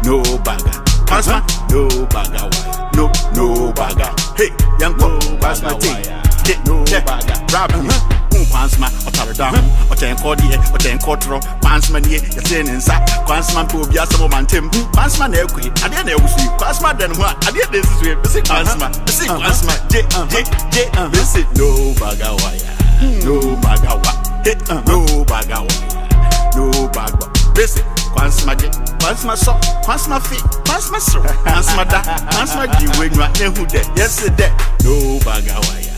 no bagger. Pasma, no bagger. No bagger. Hey, young boy, pass my tea. No bagger. Grab me. Pansma, or Taradam, or ten cordier, or ten quartro, Pansman ye, the tin and sack, Pansman to be a man Tim, Pansman Elqui, I didn't know see, Pansman then what? I did this is weird, visit Pansman, visit Pansman, visit no bagawaya, no bagawa, hit no bagawa, no bagwa, visit Pansma, Pansma so, Pansma feet, Pansma so, Pansma da, Pansma G, when you are who dead, yes, dead, no bagawaya,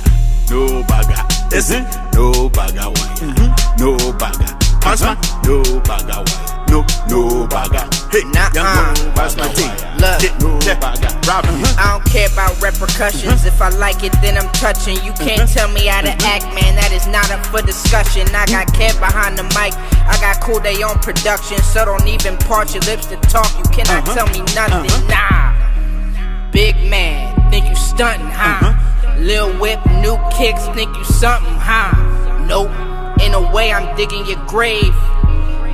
no baga. Is it? No bagger wire. No bagger. Pasma, no bagger wire. No bagger. Hey, young pass my tea. Look, no bagger. I don't care about repercussions. If I like it, then I'm touching. You can't tell me how to act, man. That is not up for discussion. I got Kev behind the mic. I got Cool Day on production. So don't even part your lips to talk. You cannot tell me nothing. Nah. Big man, think you stunting, huh? Lil Whip, new kicks, think you something, huh? Nope, in a way I'm digging your grave.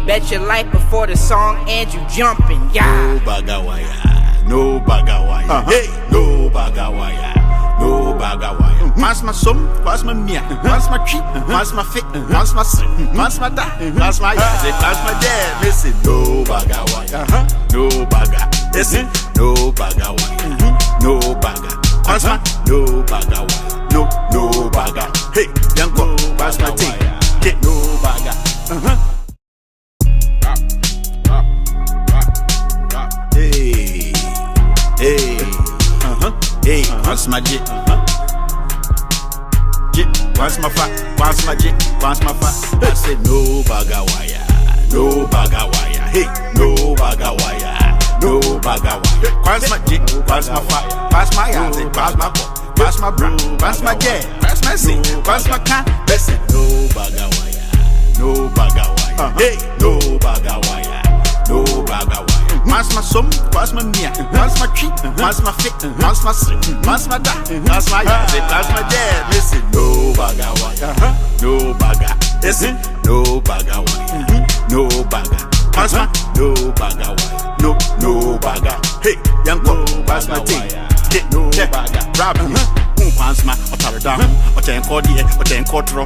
Bet your life before the song ends you jumping, yeah. No bagawaya, no bagawaya, hey, no bagawaya, no bagawaya. Pass my sum, pass my mia, pass my tree, pass my fit, pass my son, pass my da, pass my yaze, pass my dad. Listen, no bagawaya, no baga, listen, no bagawaya, no baga. Pasma, no bagger, no bagger. Hey, young boy, pass my tea. Get no bagger. Hey, hey, pass my jet. Pass my fat, pass my jet, pass my fat. I said no bagger wire, no bagger wire. Hey, no bagger wire. No bagawa, pass my jig, pass my fire, pass my yaze, pass my pop, pass my bra, pass my jet, pass my sing, pass my can, listen, no bagawaya, no bagawaya, hey, no bagawaya, no bagawaya, pass my sum, pass my mia, pass my tree, pass my fit, pass my sing, pass my da, pass my yaze, pass my jet, listen, no bagawaya, no baga, listen, no bagawaya, no baga. Pasma, no bagger wire. No bagger. Hey, young boy, pass my tea. Get no bagger. Grab me. Pansma, or Taradam, or ten cordier, or ten quartro.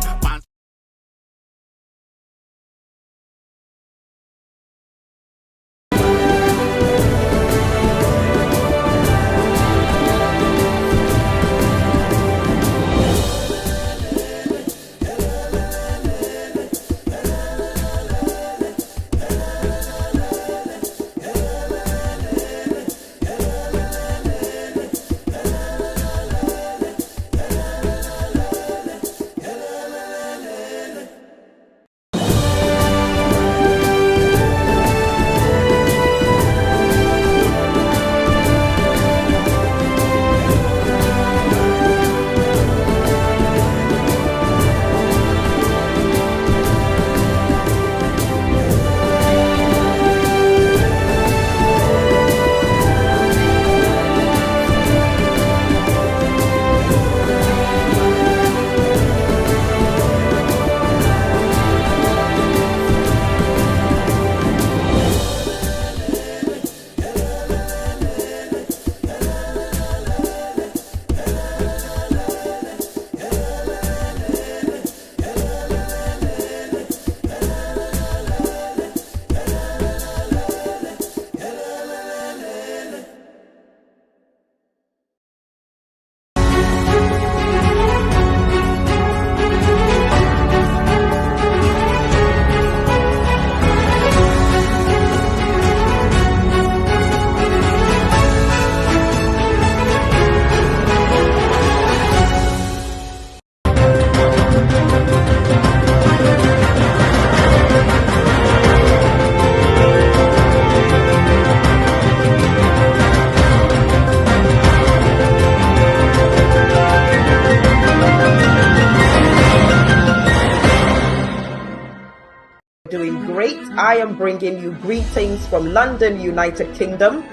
I am bringing you greetings from London, United Kingdom,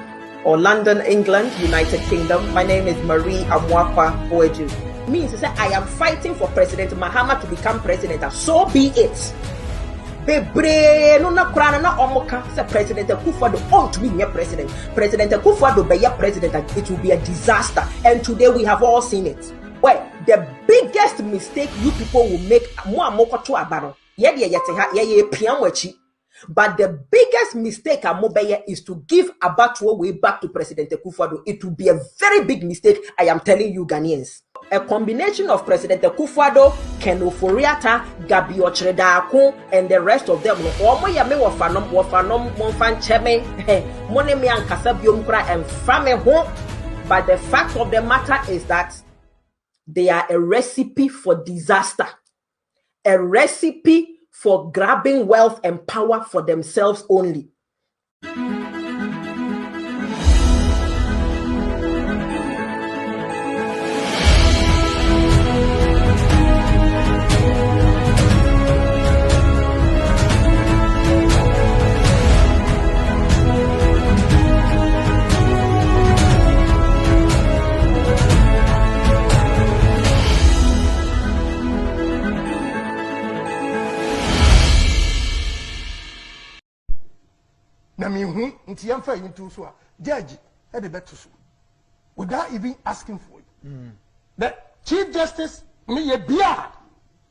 or London, England, United Kingdom. My name is Marie Amwapa Boeju. Means to say I am fighting for President Mahama to become president. So be it. bebre no na kura na omoka say President Akufo-Addo ought to be president. President Akufo-Addo be president, and it will be a disaster. And today we have all seen it. Well, the biggest mistake you people will make, but the biggest mistake is to give Abattoir way back to President Akufo-Addo. It will be a very big mistake, I am telling you Ghanaians. A combination of President Akufo-Addo, Ken Ofori-Atta, Gabi Ochredako, and the rest of them. But the fact of the matter is that they are a recipe for disaster, a recipe for grabbing wealth and power for themselves only. Judge had a better without even asking for it. The Chief Justice, me a beard,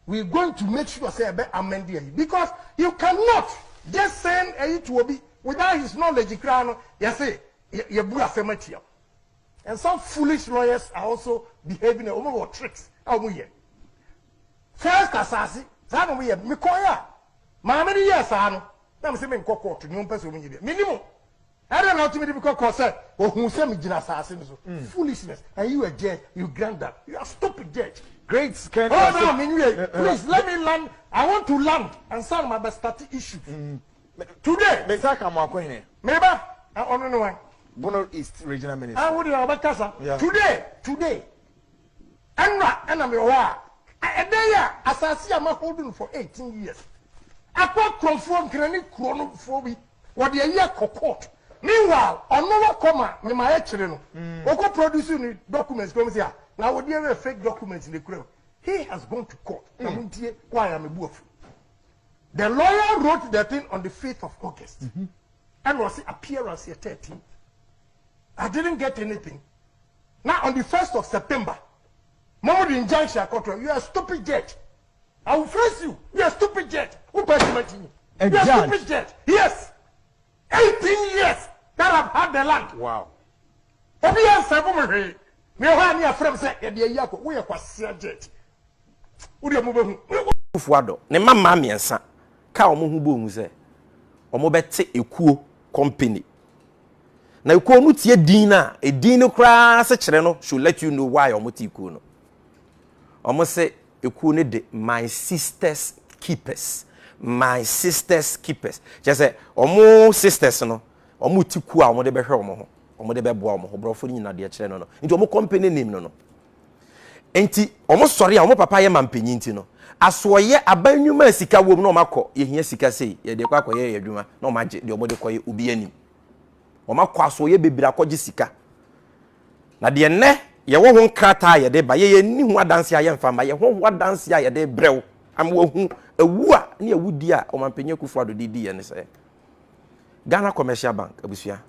we're going to make sure say amend it because you cannot just send a to be without his knowledge. You say you and some foolish lawyers are also behaving over tricks. First assassin, that we have Mikoya, Mamma, yes, I know. I'm saying court to no person minimum. I don't know to me because said, or who send me assassins. Foolishness. And you a judge, you grant that. You are stupid judge. Great scandal. Oh no, please let me land. I want to land and solve my best issue. Today, maybe I don't know why. Bono East Regional Minister. I would have casa. Today. And I'm your and there, assassin I'm holding for 18 years. I can't confront chronophobia. What the year court. Meanwhile, on no comma, me my children, Oko producing documents from here. Now, would you ever fake documents in the crowd? He has gone to court. Why am I boof? The lawyer wrote the thing on the 5th of August and was appearance here 13th. I didn't get anything. Now, on the 1st of September, Mahmoud injunction court, you are a stupid judge. I will face you. You are a stupid judge. Who passed you? You are a stupid judge. Yes. 18 years that I've had the land. Wow. Akufo-Addo ne mama miensa ka omo hu bo hu se omo bete ekuo company na ekuo no tie din na edin no kra se kire no should let you know why omo tie ekuo no omo se ekuo ne de my sisters keepers. My sisters keepers. Just say, omo sisters no, omo tiku a omo de behwe omo ho, omo de beboa omo ho, brofo ni na de kire no no. Nti omo company name no no. Enti omo sori a omo papa ye mampanyi nti no. Asoye abanyuma sika wom no makọ, ye hia sika sei, ye de kwa akoye ye adwuma, na omo age de omo de koye obi anim. Omo akọ asoye bebira akọje sika. Na de ne ye wo ho nkrata ye de ba ye ni hu adanse a ye mfama, ye ho adanse a ye de brew. Am wo hu awua ne awudi a omampanyi Akufo-Addo di ye ne se Ghana Commercial Bank abusua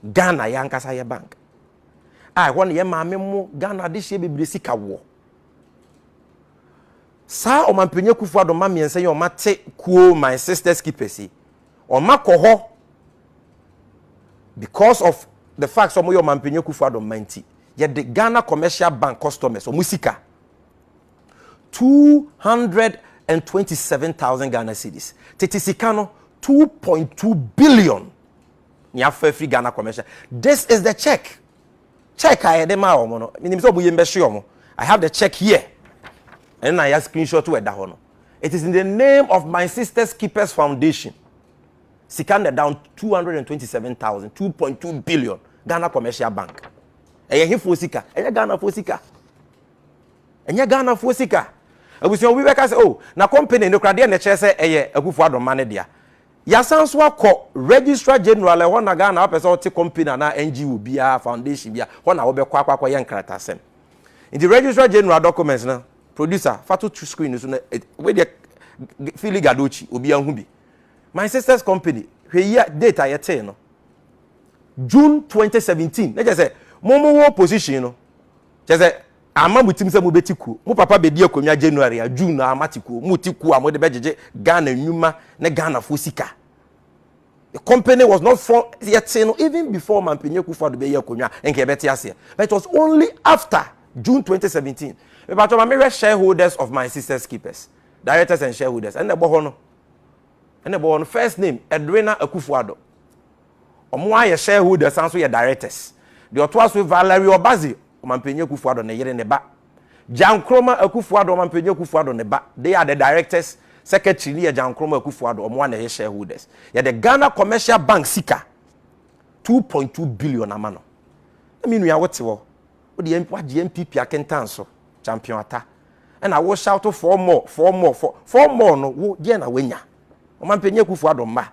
Ghana ya nkasa ye bank ho ne ye maame mo Ghana de hye bebire sika wo sa omampanyi Akufo-Addo ma miense ye omate kuo my sisters keepers omako ho because of the fact some yo omampanyi Akufo-Addo manti ye the Ghana Commercial Bank customers omusika 227,000 Ghana cedis. Tetisika 2.2 billion. Ni afa free Ghana commercial. This is the check. Check I had ma omo no. Minim so buye mbehwe omo. I have the check here. And I have screenshot to eda ho no. It is in the name of my Sisters Keepers Foundation. Sika down 227,000, 2.2 billion Ghana Commercial Bank. Eye hifo sika. Eye Ghana fo sika. Enya Ghana fo sika. Abusia we weka say oh na company no krade na che say eye Akufo-Addo mane dia. Ya sanso akọ registrar general e wona Ghana person o te company na NGO bia foundation bia wona wo be kwa ye nkrata sem. In the registrar general documents na producer fatu to screen so na we dey Philly Gadochi obi anhu my sister's company here data yete no June 2017 na just say mo position no just say ama mutim se mo betiku mo papa be di akonwa January a June na amatiku mo tiku a mo de bejeje Ghana nyuma na Ghana fo sika. The company was not for yet even before Mampenye Kufuor be akonwa enke beti ase, but it was only after June 2017 but my shareholders of my sister's keepers, directors and shareholders and the bohono and the bohono first name Edwina Akufuado. Omo shareholders and so your directors. The otwas with Valerie Obazi, Mampenye Kufuor na yere ne ba. Jan Kroma Akufuor Mampenye Kufuor ne ba. They are the directors, secretary Jan Kroma Akufuor omo na shareholders. Yeah, the Ghana Commercial Bank sika 2.2 billion amano. I mean we are what wo the MPP akentan so champion ata. And I will shout for more no wo dia na wenya. Mampenye Kufuor mba.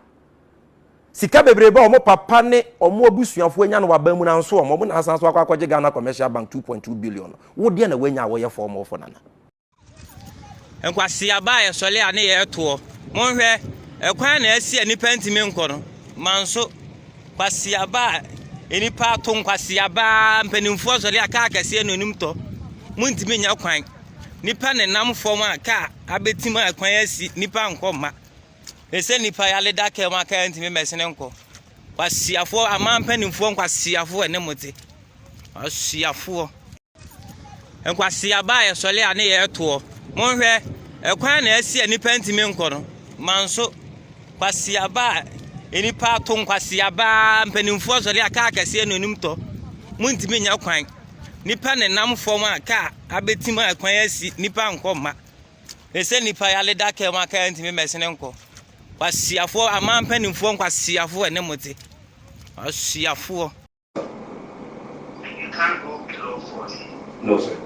Sika bebrebe omo papa ne omo abusuafo anya no wabamu na nso omo na asanso akwaje Ghana Commercial Bank 2.2 billion wo de na wanya wo ye form for nana enkwasi aba ye sole ane ye to monhwe ekwan na asi anipa ntimi nko no manso kwasi aba enipa to nkwasi aba mpanimfo sole aka akase anonim to muntimi nya kwan nipa ne nam form aka abetima ekwan asi nipa nkoma ese nipa ya leda ke ma ka ntimi mesene nko kwasiafo amampanimfo nkwasiafo ene mote asiafo enkwasiaba ye sole ane ye to monhwe ekwan na asi nipa ntimi nko no manso kwasiaba enipa to nkwasiaba mpanimfo sole aka akase anonim to muntimi nya kwan nipa ne nam form aka abetima ekwan asi nipa nkoma ese nipa ya leda ke ma ka ntimi mesene nko kwasiafo amampanimfo nkwasiafo ene mote asiafo. You can't go below 40. No, sir.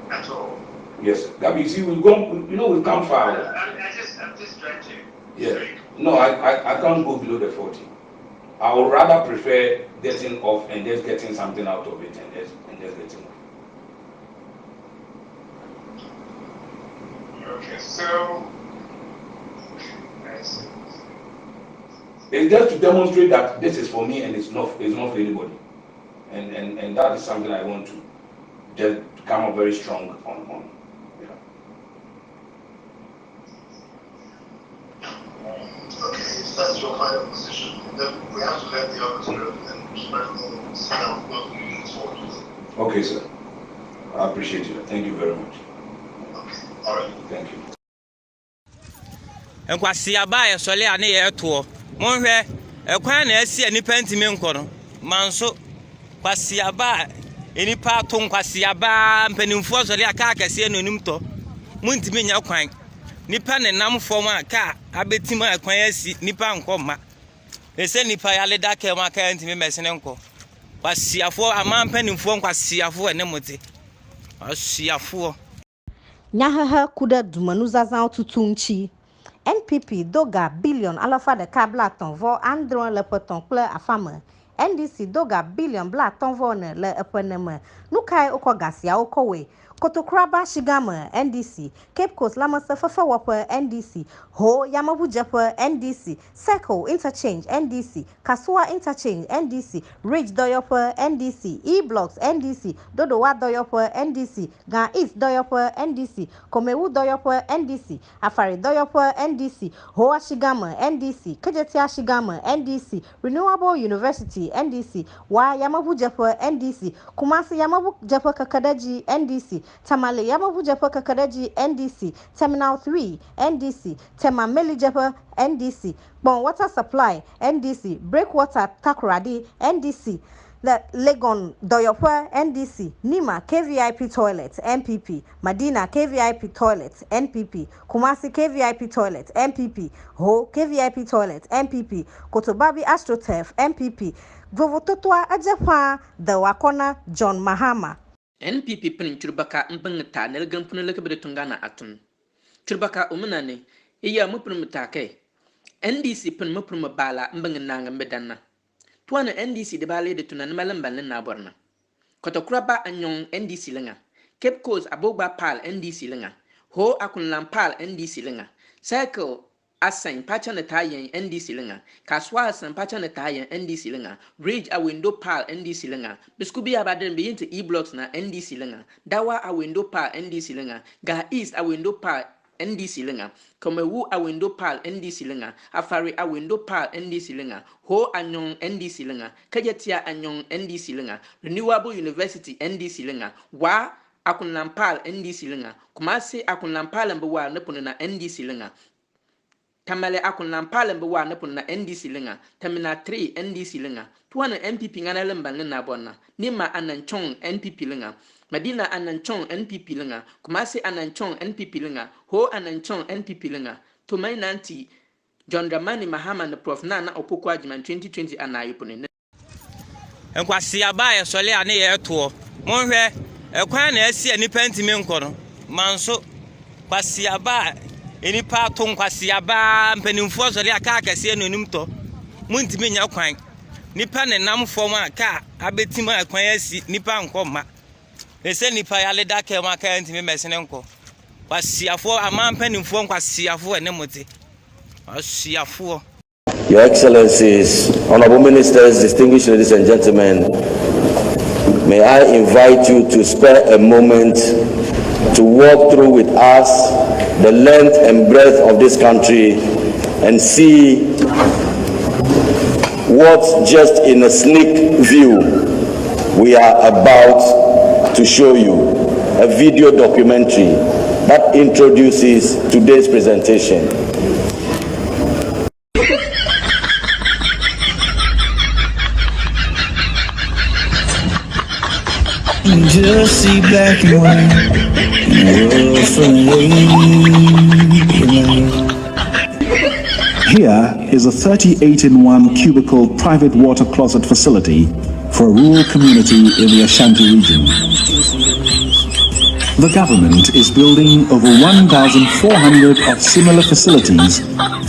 At all. Yes, sir. That means we've gone, we've come far. I'm just trying to. Yeah. No, I can't go below the 40. I would rather prefer getting off and just getting something out of it and just getting off. Okay, so. It's just to demonstrate that this is for me and it's not for anybody. And that is something I want to just come up very strong on. Yeah. Okay, if that's your final position, then we have to let the others go and spread the sound what we need forward. Okay, sir. I appreciate you. Thank you very much. Okay, all right. Thank you. Enkwasi aba ye sole ane ye to monhwe ekwan na asi anipa ntimi nko no manso kwasi aba enipa to nkwasi aba mpanimfo sole aka akase anonim to muntimi nya kwan nipa ne nam form aka abetima ekwan asi nipa nkoma ese nipa ya leda ke ma ka ntimi mesene nko kwasiafo amampanimfo nkwasiafo ene mote asiafo nyahaha kuda dumanuza za tutunchi NPP doga billion alafa de ka blaton vo andron le peton ple afame NDC doga billion blaton vo ne le epeneme nukai okogasia okowe Kotokraba Shigama NDC Cape Coast Lamasa Fafa Wapa NDC Ho Yamabu Japa NDC Circle Interchange NDC Kasua Interchange NDC Ridge Doyopa NDC E-Blocks NDC Dodowa Doyopa NDC Gan East Doyopa NDC Komewu Doyopa NDC Afari Doyopa NDC Hoa Shigama NDC Kajetia Shigama NDC Renewable University NDC Wa Yamabu Japa NDC Kumasi Yamabu Japa Kakadaji NDC Tamale Yamabu Japa Kakadaji NDC Terminal 3 NDC Temameli Japa NDC Bon Water Supply NDC Breakwater Takoradi NDC the Legon Doyopa NDC Nima KVIP Toilet MPP Madina KVIP Toilet NPP Kumasi KVIP Toilet MPP Ho KVIP Toilet MPP Kotobabi AstroTurf MPP Vovototwa Ajapa the Wakona John Mahama NPP pen churbaka mpengta nelgam puneleke bede tungana atun churbaka umunane iya mupun mutake NDC pen mupun bala mbengna mbedana tuana NDC de bale de tunan malamban na borna kotokraba anyong NDC lenga Cape Coast abogba pal NDC lenga ho akun lampal NDC lenga Circle asan pacha na tayen NDC lenga kaswa asan pacha na tayen NDC lenga bridge a window pal NDC lenga biskubi abaden be into e-blocks na NDC lenga dawa a window pal NDC lenga ga east a window pal NDC lenga Komewu a window pal NDC lenga afari a window pal NDC lenga ho anyong NDC lenga kajetia anyong NDC lenga renewable university NDC lenga wa akunlampal NDC lenga kumase akunlampal mbewa nepono na NDC lenga Tamale akunlampal mbewa nepono na NDC lenga terminal 3 NDC lenga tuwana MPP ngana lemba na bona nima ananchong NPP lenga Medina ananchong NPP lenga kumase ananchong NPP lenga ho ananchong NPP lenga tumai nanti John Dramani Mahama na Prof Nana Opokwa Jiman 2020 anayopone Enkwa siaba ye sole ane ye to monhwe ekwan na asi anipa ntimi nkono manso kwa siaba enipa to nkwa siaba mpanimfo sole aka akase anonim to muntimi nya kwan nipa ne nam fom aka abetima ekwan asi nipa nkoma ese nipa ya leda ke ma ka ntimi mesene nko kwa siafo amampanimfo nkwa siafo ene mote siafo. Your Excellencies, Honorable Ministers, distinguished ladies and gentlemen, may I invite you to spare a moment to walk through with us the length and breadth of this country and see what, just in a sneak view, we are about to show you. A video documentary that introduces today's presentation. Just see black and white, world from Here is a 38-in-1 cubicle private water closet facility for a rural community in the Ashanti region. The government is building over 1,400 of similar facilities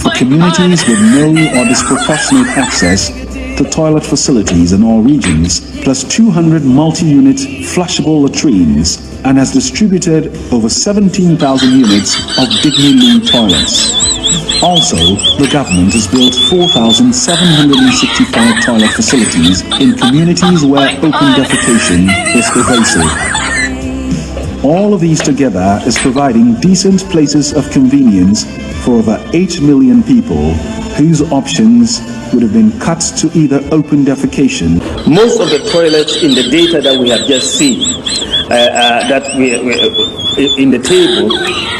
for communities with no or disproportionate access to toilet facilities in all regions, plus 200 multi-unit flushable latrines, and has distributed over 17,000 units of Dignity toilets. Also, the government has built 4,765 toilet facilities in communities where open defecation is pervasive. All of these together is providing decent places of convenience for over 8 million people whose options would have been cut to either open defecation. Most of the toilets in the data that we have just seen, that we in the table,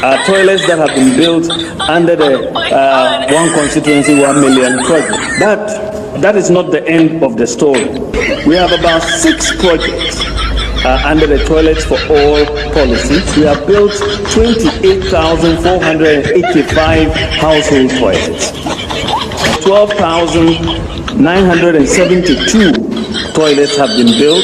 are toilets that have been built under the One Constituency 1 Million project. That is not the end of the story. We have about 6 projects under the Toilets for All policy. We have built 28,485 household toilets. 12,972 toilets have been built.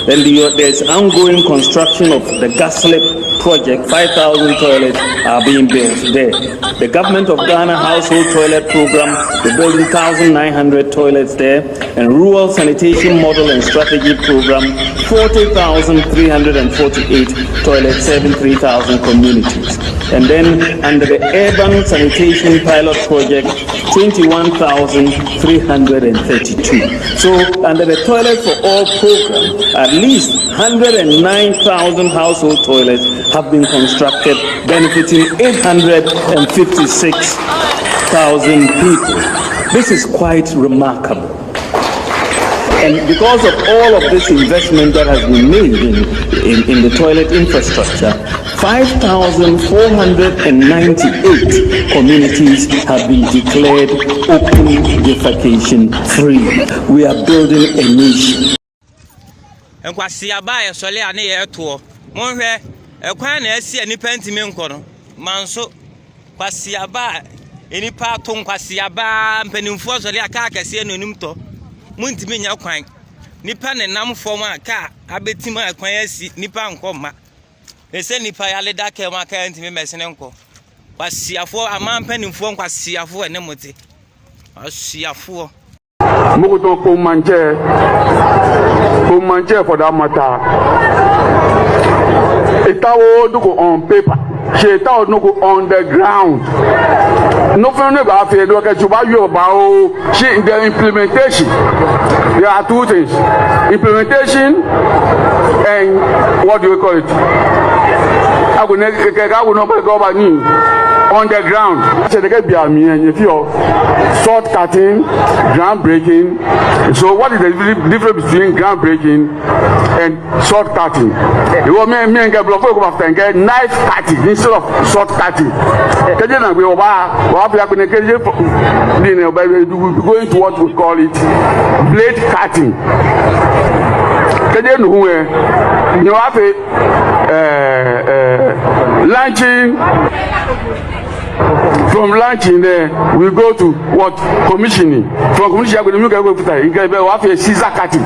Then there's ongoing construction of the Gaslit project. 5,000 toilets are being built there. The Government of Ghana Household Toilet Program, we're building 1,900 toilets there. And Rural Sanitation Model and Strategy Program, 40,348 toilets serving 3,000 communities. And then under the Urban Sanitation Pilot Project, 21,332. So under the Toilet for All program, at least 109,000 household toilets have been constructed, benefiting 856,000 people. This is quite remarkable. And because of all of this investment that has been made in the toilet infrastructure, 5,498 communities have been declared open defecation free. We are building a nation. Enkwasiaba ye sole ane ye to monhwe ekwan na asi anipa ntimi nkono manso kwasiaba enipa to nkwasiaba mpanimfo sole aka akase anonim to muntimi nya kwan nipa ne nam fom aka abetima ekwan asi nipa nkoma ese nipa ya leda ke ma ka ntimi mesene nko kwasiafo amampanimfo nkwasiafo ene mote asiafo Mogoto ko manje for that matter. Itawo do go on paper. she thought no go on the ground. No for no about it. Look at you about the implementation. There are two things: implementation and what do we call it? I will not go back on the ground. So they get behind me, and if you're short cutting, ground breaking. So what is the difference between ground breaking and short cutting? You want me and get block over and get knife cutting instead of short cutting. We're going to what we call it blade cutting. You have launching. From launching there, we go to what? Commissioning. From commissioning, we go to a scissor cutting.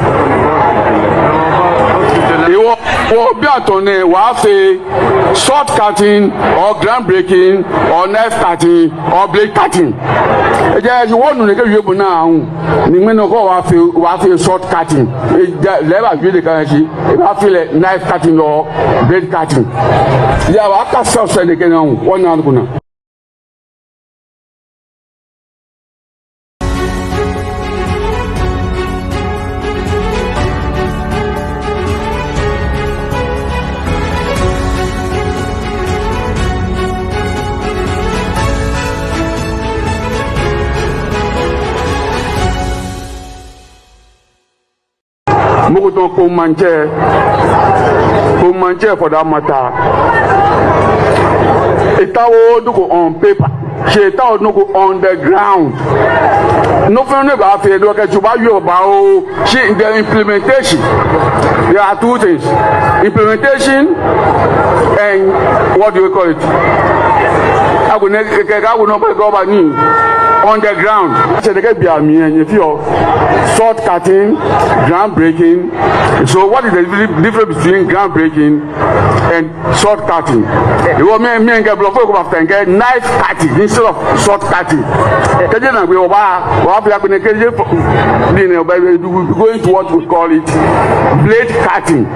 We have a short cutting or ground breaking or knife cutting or blade cutting. You want to get you now. You have a short cutting. Never be the currency. You have a knife cutting or blade cutting. Yeah, I can't sell again. One hour. Mokoton Komanche for that matter. It all go on paper. She all no go on the ground. No for no about it. Look at you about the implementation. There are two things: implementation and what do we call it? I will not go back on the ground. So they get behind me, and if you're short cutting, ground breaking. So what is the difference between ground breaking and short cutting? You want me and get block over and get knife cutting instead of short cutting. We're going to what we call it blade cutting.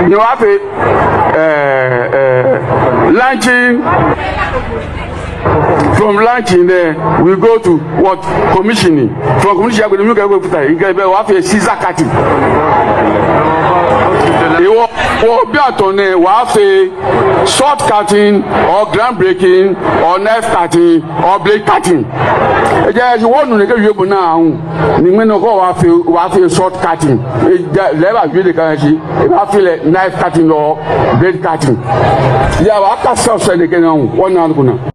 You have a launching. From launching there, we go to what? Commissioning. From commissioning, we go to a scissor cutting. We have a short cutting or ground breaking or knife cutting or blade cutting. You want to get you now. You have a short cutting. Never be the currency. You have a knife cutting or blade cutting. Yeah, I can't sell again. One hour.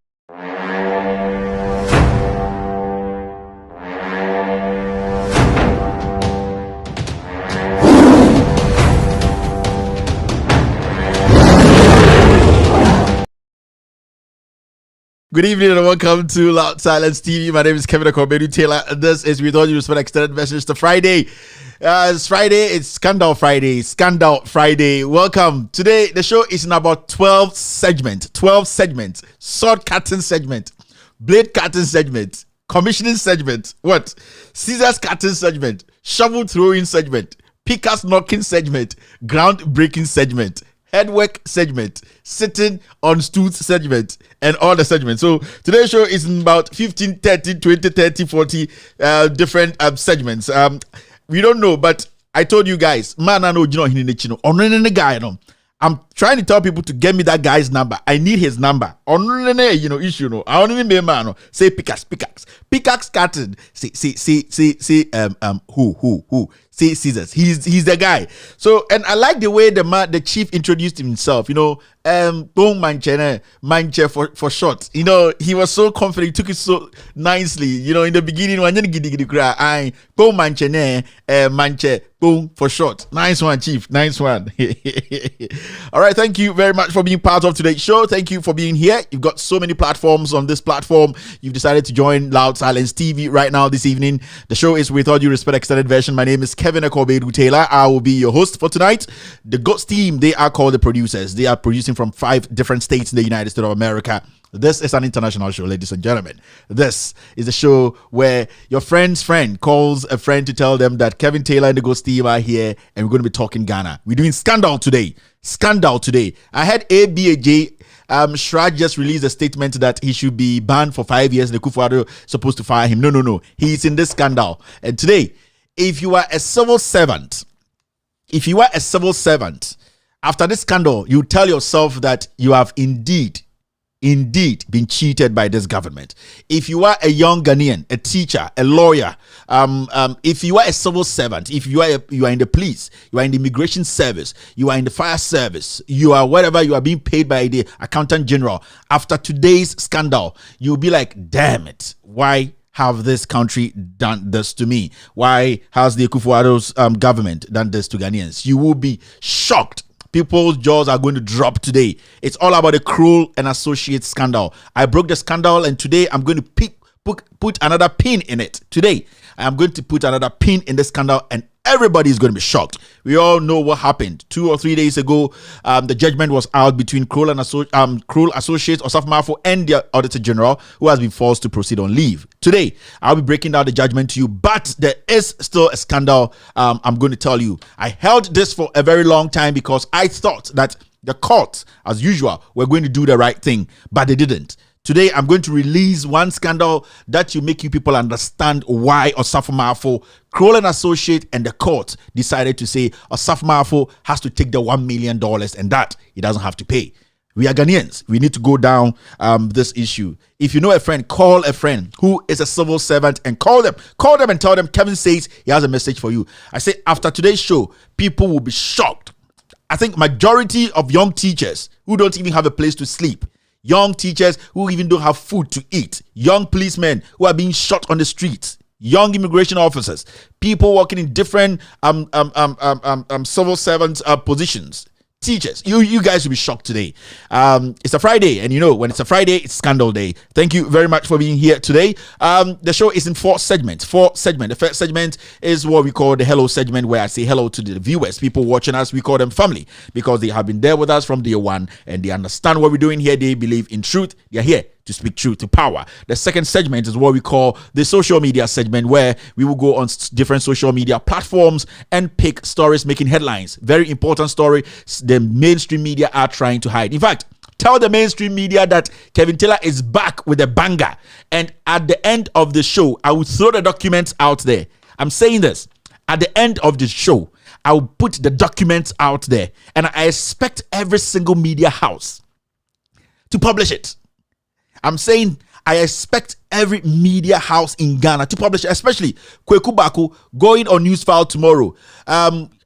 Good evening and welcome to Loud Silence TV. My name is Kevin Taylor. This is With All Due Respect Extended Version. It's Friday. It's Friday. It's Scandal Friday. Scandal Friday. Welcome. Today, the show is in about 12 segments. 12 segments. Sword cutting segment. Blade cutting segment. Commissioning segment. What? Scissors cutting segment. Shovel throwing segment. Pickers knocking segment. Ground breaking segment. Headwork segment, sitting on stools segment, and all the segments. So today's show is in about 15, 30, 20, 30, 40 different segments. We don't know, but I told you guys, man, I know you know the guy. I'm trying to tell people to get me that guy's number. I need his number. Issue. I don't even be a man. Say pickaxe cutting. Say who? Say scissors. He's the guy. So, and I like the way the chief introduced himself. Bong Manche for short. He was so confident. He took it so nicely. In the beginning, when I Bong Manche Boom for short. Nice one, Chief. Nice one. All right. Thank you very much for being part of today's show. Thank you for being here. You've got so many platforms on this platform. You've decided to join Loud Silence TV right now this evening. The show is With All Due Respect Extended Version. My name is Kevin Taylor. I will be your host for tonight. The GOATS team, they are called the producers. They are producing from 5 different states in the United States of America. This is an international show, ladies and gentlemen. This is a show where your friend's friend calls a friend to tell them that Kevin Taylor and the Ghost Steve are here and we're going to be talking Ghana. We're doing Scandal today. I had ABAJ Shraj just released a statement that he should be banned for 5 years. The Kufuor supposed to fire him. No. He's in this scandal. And today, if you are a civil servant, after this scandal, you tell yourself that you have indeed been cheated by this government. If you are a young Ghanaian, a teacher, a lawyer, if you are a civil servant, if you are in the police, you are in the immigration service, you are in the fire service, you are whatever, you are being paid by the accountant general, after today's scandal, you'll be like, damn it, why have this country done this to me? Why has the Kufuor's government done this to Ghanaians? You will be shocked. People's jaws are going to drop today. It's all about the Kroll and Associates scandal. I broke the scandal, and today I'm going to put another pin in it. Today, I'm going to put another pin in the scandal, and everybody is going to be shocked. We all know what happened 2 or 3 days ago. The judgment was out between Kroll and Kroll Associates, Osaf Marfo, and the Auditor General, who has been forced to proceed on leave. Today, I'll be breaking down the judgment to you, but there is still a scandal. I'm going to tell you. I held this for a very long time because I thought that the courts, as usual, were going to do the right thing, but they didn't. Today, I'm going to release one scandal that will make you people understand why Osaf Marfo, Kroll and Associate, and the court decided to say Osaf Marfo has to take the $1 million and that he doesn't have to pay. We are Ghanaians. We need to go down this issue. If you know a friend, call a friend who is a civil servant and call them and tell them Kevin says he has a message for you. I say after today's show, people will be shocked. I think majority of young teachers who don't even have a place to sleep, young teachers who even don't have food to eat, young policemen who are being shot on the streets, young immigration officers, people working in different civil servants positions, teachers, you guys will be shocked today. It's a Friday, and you know when it's a Friday, it's scandal day. Thank you very much for being here today. The show is in four segments. The first segment is what we call the hello segment, where I say hello to the viewers, people watching us. We call them family because they have been there with us from day one and they understand what we're doing here. They believe in truth. They're here to speak truth to power. The second segment is what we call the social media segment, where we will go on different social media platforms and pick stories making headlines. Very important story the mainstream media are trying to hide. In fact, tell the mainstream media that Kevin Taylor is back with a banger. And at the end of the show, I will throw the documents out there. I'm saying this. At the end of the show, I will put the documents out there. And I expect every single media house to publish it. I'm saying I expect every media house in Ghana to publish it, especially Kweku Baku going on Newsfile tomorrow.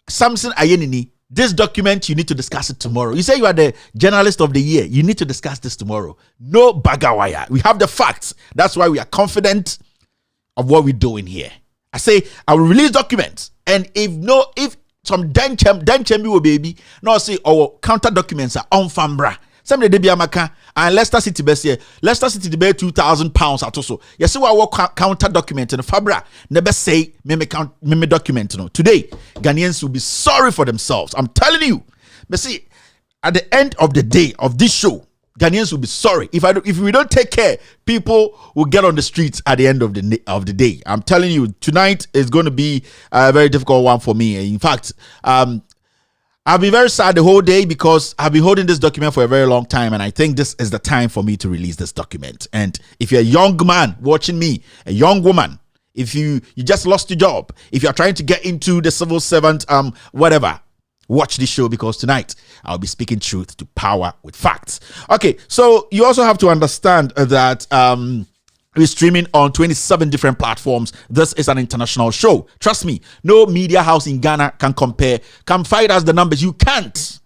Samson Ayenini, this document, you need to discuss it tomorrow. You say you are the journalist of the year. You need to discuss this tomorrow. No bagawaya. We have the facts. That's why we are confident of what we're doing here. I say I will release documents. And if some Denchem will baby, no say our counter documents are on Fambra. Some de be amaka and Leicester City best here. Leicester City de be £2,000 at also. You see what counter document in the Fabra. Never say me document. No. Today, Ghanaians will be sorry for themselves. I'm telling you. But see, at the end of the day of this show, Ghanaians will be sorry. If we don't take care, people will get on the streets at the end of the day. I'm telling you, tonight is going to be a very difficult one for me. In fact, I've been very sad the whole day because I've been holding this document for a very long time, and I think this is the time for me to release this document. And if you're a young man watching me, a young woman, if you just lost your job, if you're trying to get into the civil servant, whatever, watch this show because tonight I'll be speaking truth to power with facts. Okay, so you also have to understand that we're streaming on 27 different platforms. This is an international show. Trust me, no media house in Ghana can compare. Come fight us the numbers. You can't.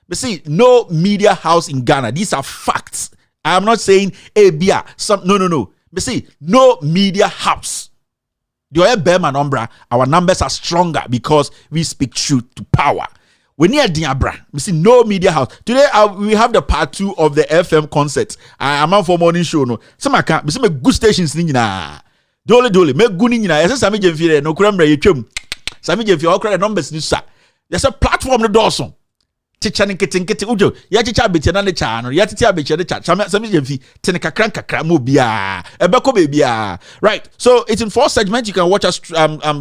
But see, no media house in Ghana. These are facts. I am not saying Abia. No. But see, no media house. Our numbers are stronger because we speak truth to power. We near Diabra. We see no media house. Today we have the part 2 of the FM concert. I'm on for morning show. No, some I can't. We see me good stations nina. Dole. Me good nina. Yes, Sami Jemfire. No kuramre yechum. Sami Jemfire. Okra the numbers ni sa. There's a platform no doson. chicha nkete ujo ya chicha betia na ne cha no ya titia betia de cha sami jemfi tene kakra mo bia ebeko be bia. Right, so it's in 4 segments. You can watch us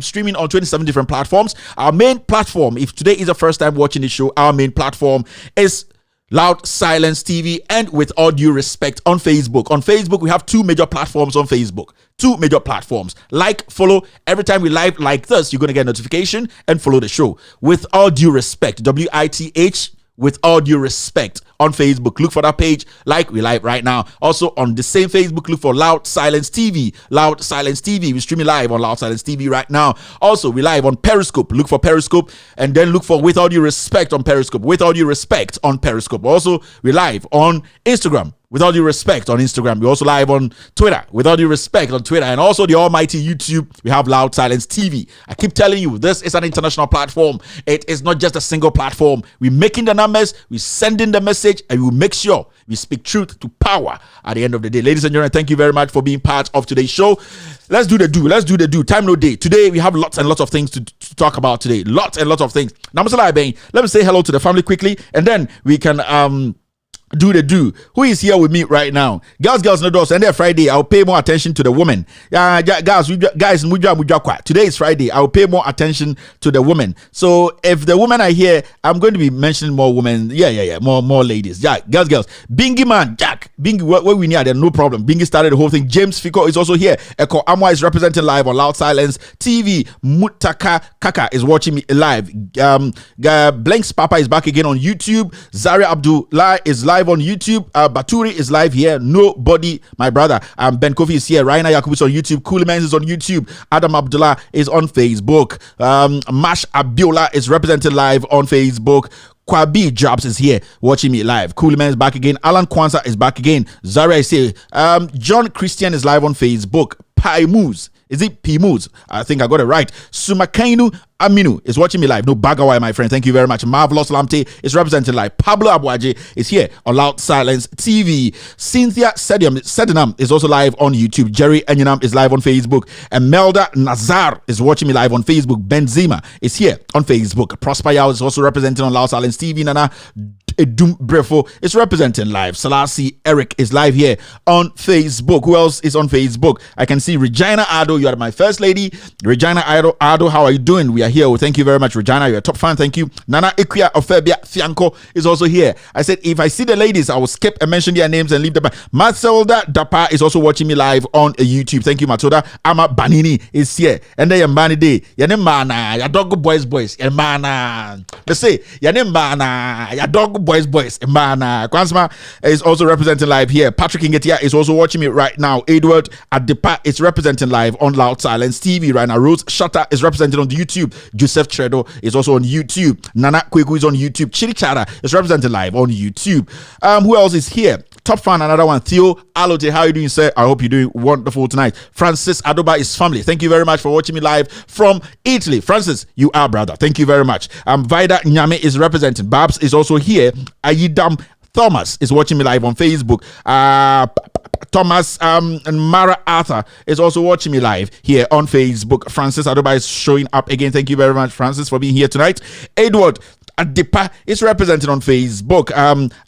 streaming on 27 different platforms. Our main platform, if today is the first time watching the show, our main platform is Loud Silence TV, and with all due respect, on Facebook. On Facebook, we have 2 major platforms on Facebook. 2 major platforms. Like, follow. Every time we live like this, you're going to get a notification and follow the show. With all due respect, WITH, with all due respect, on Facebook. Look for that page, like we live right now. Also on the same Facebook, look for Loud Silence TV. Loud Silence TV. We're streaming live on Loud Silence TV right now. Also, we live on Periscope. Look for Periscope, and then look for With All Due Respect on Periscope. With All Due Respect on Periscope. Also, we live on Instagram. With All Due Respect on Instagram. We're also live on Twitter. With All Due Respect on Twitter. And also the almighty YouTube. We have Loud Silence TV. I keep telling you, this is an international platform. It is not just a single platform. We're making the numbers. We're sending the message. And we make sure we speak truth to power at the end of the day. Ladies and gentlemen, thank you very much for being part of today's show. Let's do the do. Let's do the do. Time no day. Today, we have lots and lots of things to talk about today. Lots and lots of things. Now, let me say hello to the family quickly. And then we can... do the do. Who is here with me right now? Girls, no doors. And then Friday, I'll pay more attention to the women. Guys, today is Friday. I'll pay more attention to the women. So if the women are here, I'm going to be mentioning more women. Yeah. More ladies. Yeah, girls. Bingy man, Jack. Bingy, what we need, no problem. Bingy started the whole thing. James Fico is also here. Eko Amwa is representing live on Loud Silence TV. Mutaka Kaka is watching me live. Blanks Papa is back again on YouTube. Zaria Abdullah is live on YouTube. Baturi is live here. Nobody, my brother. Ben Kofi is here. Raina Yakub is on YouTube. Coolimans is on YouTube. Adam Abdullah is on Facebook. Mash Abiola is represented live on Facebook. Kwabi Jobs is here watching me live. Coolman is back again. Alan Kwanzaa is back again. Zaria is here. John Christian is live on Facebook. Pai Moose. Is it P Moose? I think I got it right. Sumakainu Aminu is watching me live. No Bagawai, my friend. Thank you very much. Marvelous Lamte is represented live. Pablo Abuaje is here on Loud Silence TV. Cynthia Sedinam is also live on YouTube. Jerry Enyanam is live on Facebook. And Melda Nazar is watching me live on Facebook. Benzema is here on Facebook. Prosper Yao is also represented on Loud Silence TV. Nana Edum Brefo is representing live. Salasi Eric is live here on Facebook. Who else is on Facebook? I can see Regina Ado. You are my first lady. Regina Ado, how are you doing? We are here. Well, thank you very much, Regina. You're a top fan. Thank you. Nana Equia Ofebia Fianco is also here. I said, if I see the ladies, I will skip and mention their names and leave them. Matilda Dapa is also watching me live on YouTube. Thank you, Matilda. Ama Banini is here. And then Yambani Day. Yanim Mana, ya dog boys. Yamana. Let's say, Yanim Mana, ya dog boys. Mana. Kwansma is also representing live here. Patrick Ingetia is also watching me right now. Edward Adepa is representing live on Loud Silence TV right now. Rose Shutter is represented on YouTube. Joseph Tredo is also on YouTube. Nana Kweku is on YouTube. Chirichara is represented live on YouTube. Who else is here? Top fan, another one. Theo Alote, how are you doing, sir? I hope you're doing wonderful tonight. Francis Adoba is family. Thank you very much for watching me live from Italy. Francis, you are brother. Thank you very much. Vida Nyame is representing. Babs is also here. Ayidam Thomas is watching me live on Facebook. Thomas and Mara Arthur is also watching me live here on Facebook. Francis Adoba is showing up again. Thank you very much, Francis, for being here tonight. Edward Adepa is represented on Facebook.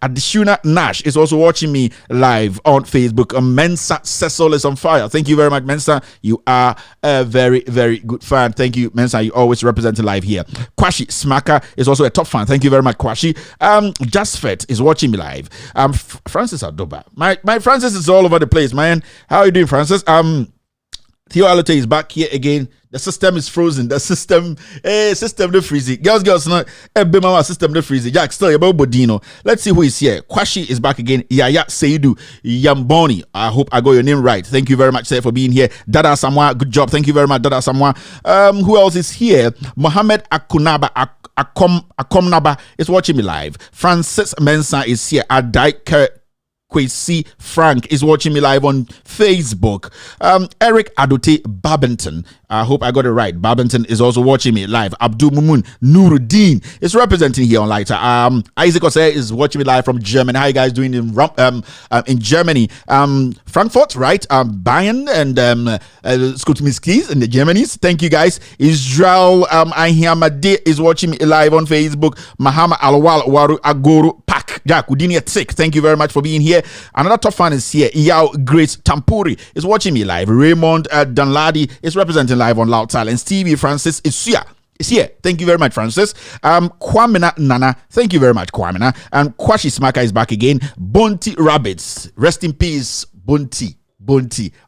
Adishuna Nash is also watching me live on Facebook. Mensa Cecil is on fire. Thank you very much, Mensa. You are a very, very good fan. Thank you, Mensa. You always represented live here. Kwashi Smaka is also a top fan. Thank you very much, Kwashi. Jasfet is watching me live. Francis Adoba. My Francis is all over the place, man. How are you doing, Francis? Theo Alate is back here again. The system is frozen. The system no freezy. Girls, not a system no freezy. Jack, still about Bodino. Let's see who is here. Kwashi is back again. Yaya Seidu Yamboni. I hope I got your name right. Thank you very much, sir, for being here. Dada Samwa, good job. Thank you very much, Dada Samwa. Who else is here? Mohammed Akunaba Akomnaba is watching me live. Francis Mensah is here. Adai Kwesi Frank is watching me live on Facebook. Eric Adote Babington I hope I got it right. Barbenton is also watching me live. Abdul Mumun Nuruddin is representing here on Lighter. Isaac Osei is watching me live from Germany. How you guys doing in Germany? Frankfurt, right? Bayern and Skutmiskis in the Germanys. Thank you guys. Israel Ahiamade is watching me live on Facebook. Mahama Alwal Waru Agoru Pak Jack Udini at 6. Thank you very much for being here. Another top fan is here. Yao Grace Tampuri is watching me live. Raymond Danladi is representing live on Loud Silence TV. Francis is here. Thank you very much, Francis. Kwamina Nana, thank you very much, Kwamina. And Kwashi Smaka is back again. Bonti Rabbits, rest in peace, Bonti,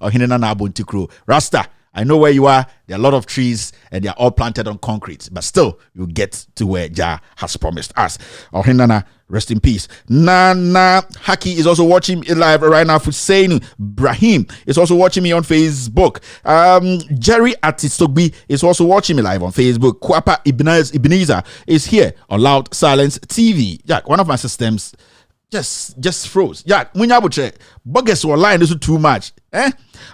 or Hinana Bonti Crew. Rasta, I know where you are. There are a lot of trees and they are all planted on concrete, but still, you get to where Jah has promised us. Or Hinana, rest in peace. Nana Haki is also watching me live right now. Hussein Brahim is also watching me on Facebook. Jerry Atistogbi is also watching me live on Facebook. Kwapa Ebenezer is here on Loud Silence TV. Yeah, one of my systems just froze. Yeah, Munyabuche, Bogus were lying. This is too much.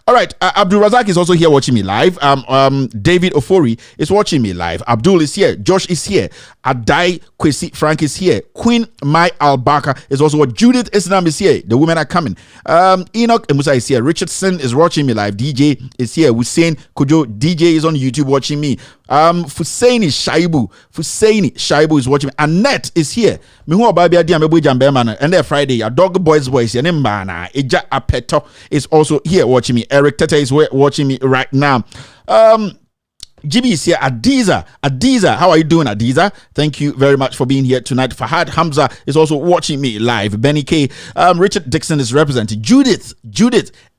All right, Abdul Razak is also here watching me live. David Ofori is watching me live. Abdul is here. Josh is here. Adai Kwesi Frank is here. Queen Mai Albaka is also what. Judith Islam is here. The women are coming. Enoch Emusa is here. Richardson is watching me live. DJ is here. Hussein Kojo DJ is on YouTube watching me. Fusaini Shaibu is watching me. Annette is here. Mihu Babi Adi Amebu Jambemana. And then Friday, a dog boys voice. Yanembana. Eja Apeto is also here watching me. Eric Tete is watching me right now. GB is here. Adiza, how are you doing, Adiza? Thank you very much for being here tonight. Fahad Hamza is also watching me live. Benny K, Richard Dixon is representing. Judith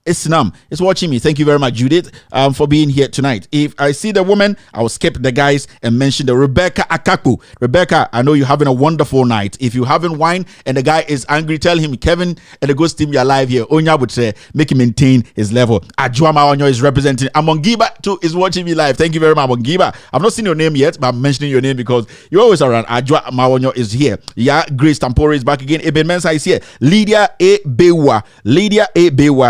Isnam is watching me. Thank you very much, Judith, for being here tonight. If I see the woman, I will skip the guys and mention the Rebecca Akaku. Rebecca, I know you're having a wonderful night. If you haven't wine and the guy is angry, tell him, Kevin and the ghost team, you're live here. Onya would say, make him maintain his level. Ajuama Onyo is representing. Amongiba too is watching me live. Thank you very much, Amongiba. I've not seen your name yet, but I'm mentioning your name because you're always around. Ajua Maonyo is here. Yeah, Grace Tampore is back again. Eben Mensa is here. Lydia A. Bewa.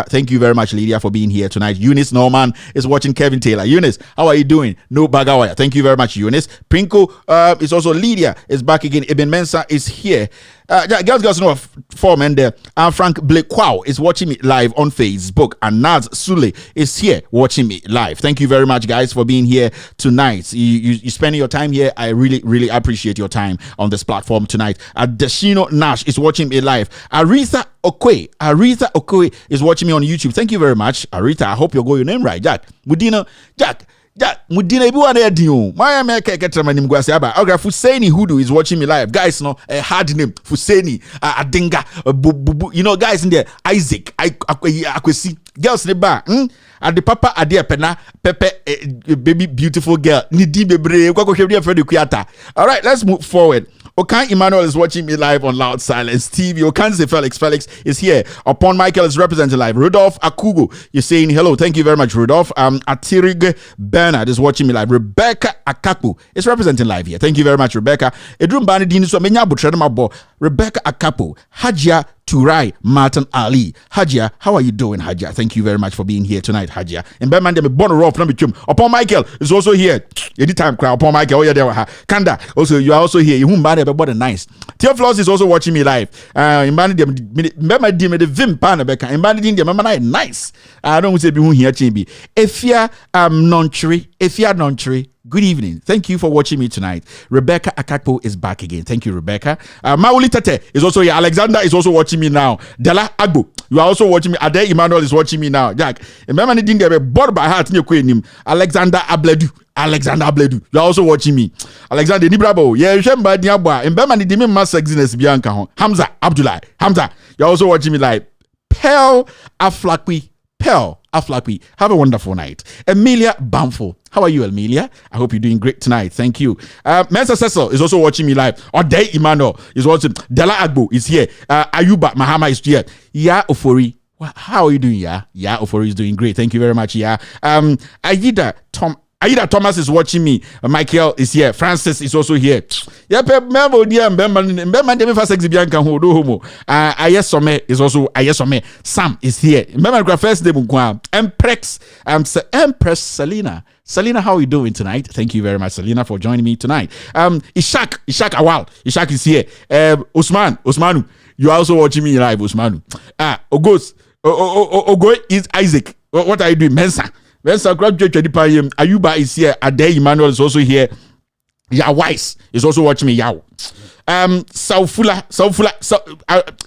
Thank you very much, Lydia, for being here tonight. Eunice Norman is watching. Kevin Taylor. Eunice, how are you doing? No Bagawaya. Thank you very much, Eunice. Prinko is also. Lydia is back again. Eben Mensa is here. Girls know form and there. Frank Blake Kwao is watching me live on Facebook, and Naz Sule is here watching me live. Thank you very much, guys, for being here tonight. You spending your time here. I really appreciate your time on this platform tonight. Deshino Nash is watching me live. Aretha Okwe is watching me on YouTube. Thank you very much, Aretha. I hope you're going your name right, Jack. Mudina Ibuwa ne diu. My America ketramanim gwase aba. Ogra Fusaini Hudu is watching me live. Guys, no, a hard name. Fusaini, Adinga, you know, guys in there. Isaac, Akwesi. Girls ne ba. At the papa adia pena pepe baby beautiful girl. Nidi bebre. Kwako shebri Fred Kuyata. All right, let's move forward. Okan Emmanuel is watching me live on Loud Silence TV. Okanze Felix is here. Upon Michael is representing live. Rudolph Akugo, you're saying hello. Thank you very much, Rudolph. Atirig Bernard is watching me live. Rebecca Akapu is representing live here. Thank you very much, Rebecca. Edrum Bani Diniso Menya Butredamabo. Rebecca Akapu. Hajia Turai Martin Ali. Hajia, how are you doing, Hajia? Thank you very much for being here tonight, Hajia. And Berman de Bono Rof Namichum. Upon Michael is also here. Anytime crowd. Upon Michael, oh yeah, there. Kanda, also you are also here. You whom bad about the nice. Theophilus is also watching me live. Imbani de the Vim Pana Becca. Imbani de Mamma nice. I don't say be who here, Chimbi. If you're non-tree. Good evening. Thank you for watching me tonight. Rebecca Akakpo is back again. Thank you, Rebecca. Mauli Tete is also here. Alexander is also watching me now. Dela Agbo, you are also watching me. Ade Emmanuel is watching me now. Jack, remember anything that bored by heart in your queen? Alexander Abledu, you are also watching me. Alexander Nibrabo, yeah, you shame by Diabwa. And Berman did me mass sexiness Bianca. Hamza Abdullah, you are also watching me live. Pearl Aflakwi. Have a wonderful night. Emilia Bamfo. How are you, Emilia? I hope you're doing great tonight. Thank you. Mensa Cecil is also watching me live. Odei Emmanuel is watching. Dela Agbo is here. Ayuba Mahama is here. Ya Ofori. How are you doing, Ya? Ya Ofori is doing great. Thank you very much, Ya. Aida Thomas is watching me. Michael is here. Francis is also here. Yep, member dear Mbemman Demi Fast Exhibianca who do homo. Ayesome is also Ayesome. Sam is here. Remember first name Empress Selena. Selena, how are you doing tonight? Thank you very much, Selena, for joining me tonight. Ishak Awal. Ishak is here. Osmanu, you are also watching me live, Osmanu. Ogo is Isaac. What are you doing? Mensa, graduate Ayuba is here. Ade Emmanuel is also here. Wise is also watching me. Saufula,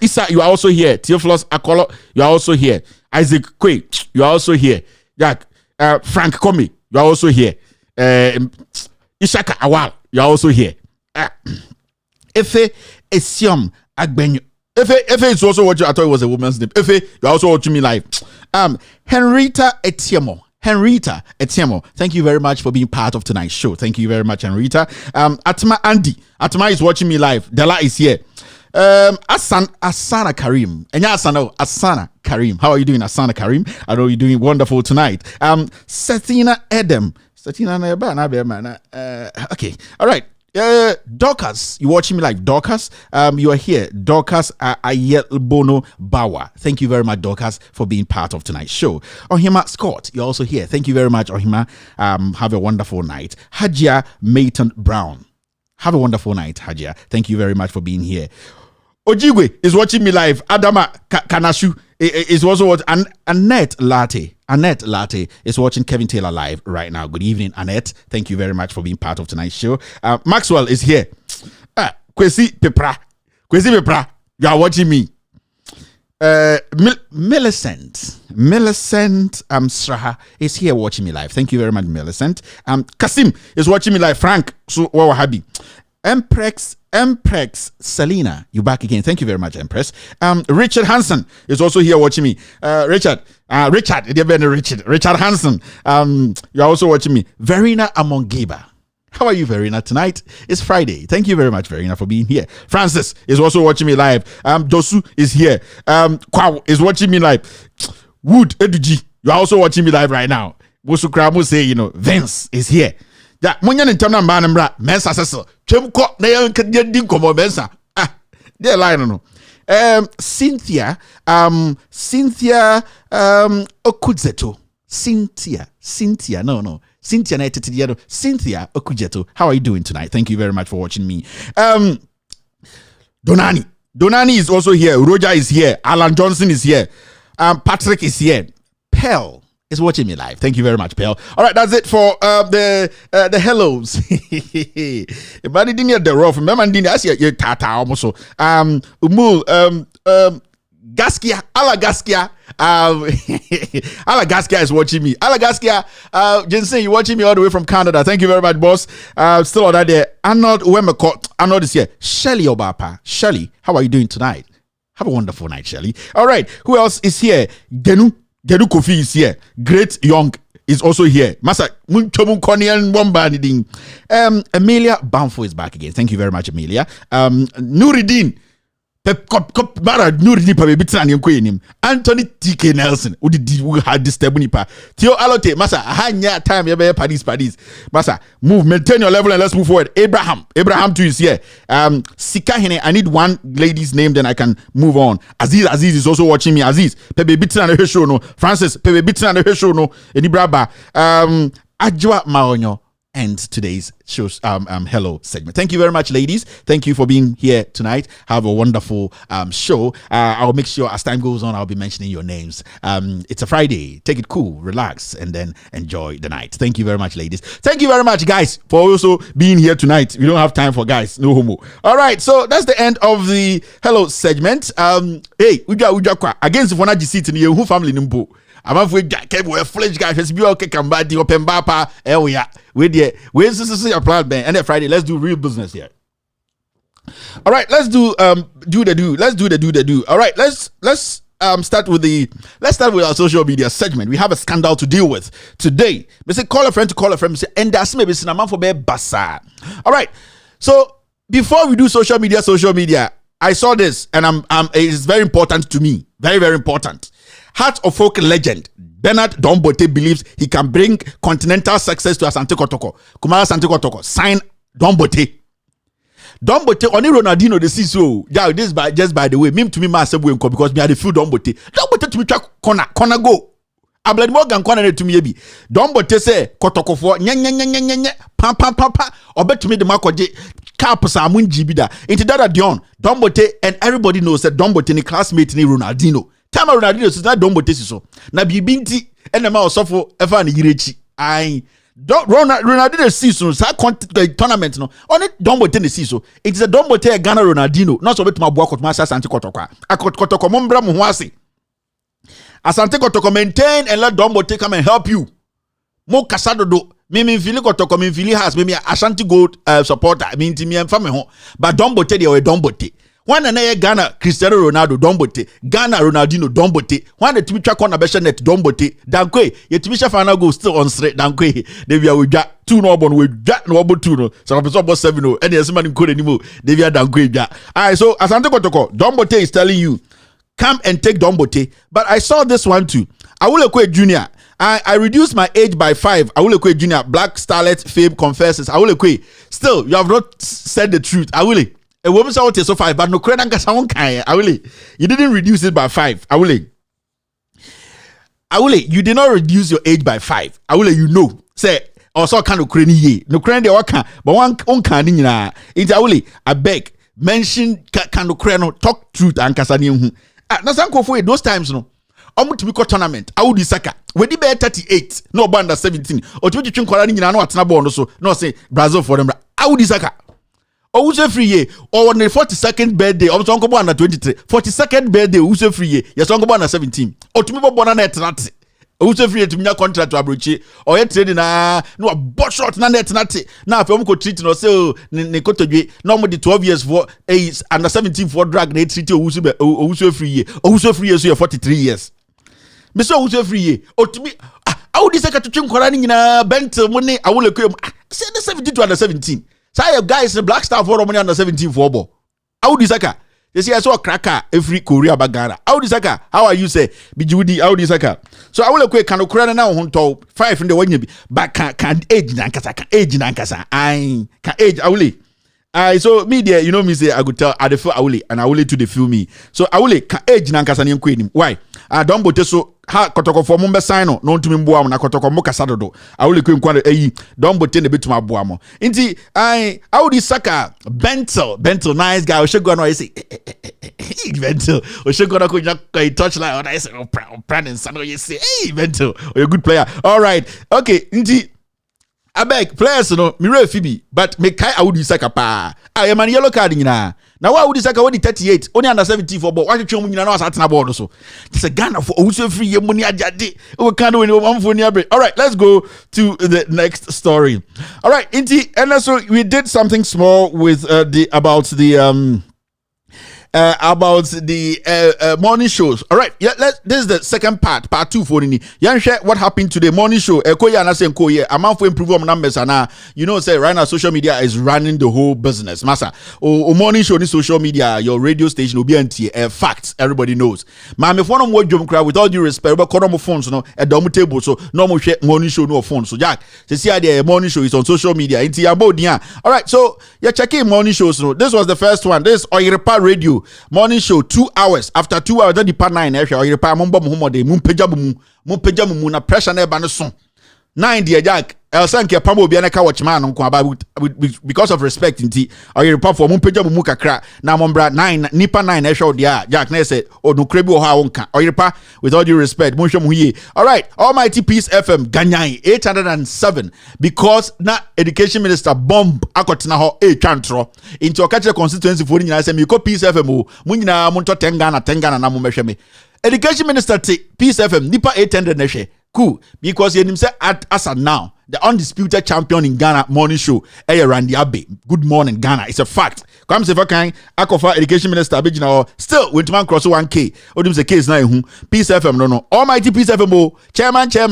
Isa, you are also here. Theophilus Akolo, you are also here. Isaac Kwe, you are also here. Frank Komi, you are also here. Ishaka Awal, you are also here. Efe Esiom Agbenyo. Efe is also watching. I thought it was a woman's name. Efe, you are also watching me live. Henrietta Etiemo, thank you very much for being part of tonight's show. Thank you very much, Henrietta. Atma Andy, Atma is watching me live. Della is here. Asana Karim. Asana Karim. How are you doing, Asana Karim? I know you're doing wonderful tonight. Satina Edem. Okay. All right. Dorcas, you watching me live. Dorcas, you are here. Dorcas Ayelbono Bawa. Thank you very much, Dorcas, for being part of tonight's show. Ohima Scott, you're also here. Thank you very much, Ohima. Have a wonderful night. Hajia Mayton Brown. Have a wonderful night, Hajia. Thank you very much for being here. Ojigwe is watching me live. Adama Kanashu is also watching. Annette Latte is watching Kevin Taylor live right now. Good evening, Annette. Thank you very much for being part of tonight's show. Maxwell is here. Kwesi Pepra, you are watching me. Millicent Sraha is here watching me live. Thank you very much, Millicent. Kasim is watching me live. Frank Wawahabi. Emprex Selena, you back again. Thank you very much, Empress. Richard Hansen is also here watching me. Richard Hansen, you're also watching me. Verena Amongeba, how are you, Verena? Tonight is Friday. Thank you very much, Verena, for being here. Francis is also watching me live. Dosu is here. Kwaw is watching me live. Wood Eduji, you're also watching me live right now. Bosukramu say, Vince is here. Yeah, munya ni tamna mbana mbra mensa sese twemko na yan komo mensa they line no Cynthia Okudzeto Cynthia na etitidiado Cynthia Okudzeto, how are you doing tonight? Thank you very much for watching me. Donani is also here. Roger is here. Alan Johnson is here. Patrick is here. Pearl is watching me live. Thank you very much, Pearl. All right, that's it for the hellos. But I didn't hear the rough. Remember, I didn't see your tata almost. Umul Gaskia, Alagaskia, Alagaskia is watching me. Alagaskia, Jensen, you watching me all the way from Canada. Thank you very much, boss. Still on that there. Arnold Wemeko, Arnold is here. Shelly Obapa, Shelly, how are you doing tonight? Have a wonderful night, Shelly. All right, who else is here? Gedu Kofi is here. Great Young is also here. Masa Amelia Banfo is back again. Thank you very much, Amelia. Nuruddin. Anthony TK Nelson had this nipa. Theo Alote Masa hanya time ya padis Masa move, maintain your level and let's move forward. Abraham too is here. Sikahine, I need one lady's name, then I can move on. Aziz is also watching me. Aziz Pebe Bitin and the show no. Francis Pebe Bitin and the show no. Enibraba Ajwa Maonyo ends today's show's hello segment. Thank you very much, ladies. Thank you for being here tonight. Have a wonderful show. I'll make sure as time goes on I'll be mentioning your names. It's a Friday. Take it cool, relax, and then enjoy the night. Thank you very much, ladies. Thank you very much, guys, for also being here tonight. We don't have time for guys, no homo. All right, so that's the end of the hello segment. Hey, uja against Fona G in your family number. I'm afraid that we fledged guys. Let's be okay. Come back. The open bapa. We are. We're your plan, man. And then Friday, let's do real business here. All right, let's do the do. Let's do the do. All right, let's start with our social media segment. We have a scandal to deal with today. We say call a friend to call a friend. Say and that's maybe cinema for be basa. All right, so before we do social media, I saw this and it's very important to me. Very, very important. Heart of Folk legend Bernard Dombote believes he can bring continental success to Asante Kotoko. Kumara Asante Kotoko. Sign Dombote. Dombote only Ronaldinho the CISO. Yeah, this by the way. Meme to me myself because me had a few Dombote. Dombote to me track corner go. Ablade Morgan kwana to me bi. Dombote say kotokofo nye pam obetumi de makoje cap samun jibida. Into that Dion Dombote and everybody knows that Dombote ni classmate ni Ronaldinho. Tama Ronaldinho is not Dombote so. Na bibinti enema osofo efa ni yirechi. Ai Ronaldinho season sa tournament no on it Dombote ne season. It is a Dombote Ghana Ronaldinho. Not so betuma boa kotuma sa santi kotokwa. Akotoko mombra mu ho ase. Asante kotoko maintain and let Dombote come and help you. Mo kasado do. Me feel kotoko me feel has me Ashanti Gold supporter. Me intimi emfa me ho. But Dombote dey we Dombote. One na Ghana Cristiano Ronaldo Dombote. Ghana Ronaldinho Dombote. One the timi twa corner be net Dombote. Dankwe ye timi sha final goal still on straight. Dankwe they be we dwa 2 no bon we dwa no obo 2 no. So person obo 7 no. Any ese man nko anymore. They be dankwe dwa. Alright, so Asante kotoko Dombote is telling you come and take Dombote. But I saw this one too. Awulekwe Junior. I reduced my age by 5. Awulekwe Junior. Black Starlet Fame confesses. Awulekwe. Still, you have not said the truth. Awule. A woman saw so 5, but no credit. Awule. You didn't reduce it by 5. Awule. You did not reduce your age by 5. Awule, you know. Say, also kind of cranny ye. No cranny de waka. But one can in Into Awule. I beg. Mention kind of cranny. Talk truth and kasani. Na sanko for those times no omutimi tournament awudi saka wedi be 38 no banda 17 otuji twinkwara ni nyina no atena ball no so no say Brazil for them awudi saka owuse free ye or the 42nd birthday omso nko under 23 42nd birthday owuse free ye yes nko under 17 otumi bo na etenate owuse free ye tumi contract to abrochi or ye trade na no bot shot na etenate na afi omko treat no say ne kotodwe no mo the 12 years for under 17 for drag na treat owuse free ye so 43 years me so owuse free ye otumi awudi saka twetwe nkwara ni nyina bentel mo ne awulekwe say the 17 to under 17 say guys the black star for money under 17 for ball awudi saka they say I saw a cracker every Korea bagara. Awudi saka, how are you say? Bijudi awudi saka. So awulekwe kan okura na honto 5 in the one but can age nankasa can age nankasa. I can age awule. So media, you know me say I could tell I the feel awule and awule to the feel me. So awule can age nankasa ni nkwenim. Why? Dombote so ha kotoko for mumbe sign no ntumi mboa na kotoko moka sadodo awule kwen kwa Dombote ne betuma boa mo nti awudi saka bentel nice guy oshego no say bentel oshego na ko touch line I say Brandon Sano you say hey bentel you're a good player all right okay nti abeg players no me refibi but me kai awudi saka pa I man yellow card nyina na wa awudi saka wodi 38 only under 17 for ball wa twetwe mu nyina na asatena ball so it's a Ghana for owuso free ye money ajade we can do one for near break. All right, let's go to the next story. All right, inti and so we did something small with about the morning shows. All right, yeah, this is the second part 2 for ni. Share what happened to the morning show. Ekoya na say nkoye. Amount for improve on numbers and you know say right now social media is running the whole business. Masa, morning show ni social media, your radio station will be anti facts. Everybody knows. Ma me phone mo dwom kra with all due respect, but kono mo phones no e dom table so no mo share morning show no phone. So Jack, see the morning show is on social media. Inti abodia. All right, so you're checking morning shows no. This was the first one. This Oyerepa Radio morning show 2 hours after 2 hours then the part 9 or you pa mombo mo de mumpeja mu na pressure na eba no so 9 the Jack elsanke pambo bia na ka watch man nko about because of respect nti or you pa for mumpeja mu kakra na mombra 9 nipa 9 e show dia Jack na say no krebi o ha wonka or you pa with all due respect mo hwem huye. All right, Almighty Peace FM ganyan 807 because na education minister bomb akotena ho twantro into okache constituency for nyina say me ko Peace FM o mo nyina mo nto tengana na mo mehweme education minister Peace FM nipa 800 na hwe cool because you say as now the undisputed champion in Ghana morning show Randy Abe. Good morning Ghana, it's a fact. Come say kind akofa education minister abegina still went man cross 1k odum say case na ehu Peace FM no Almighty Peace FM o chairman den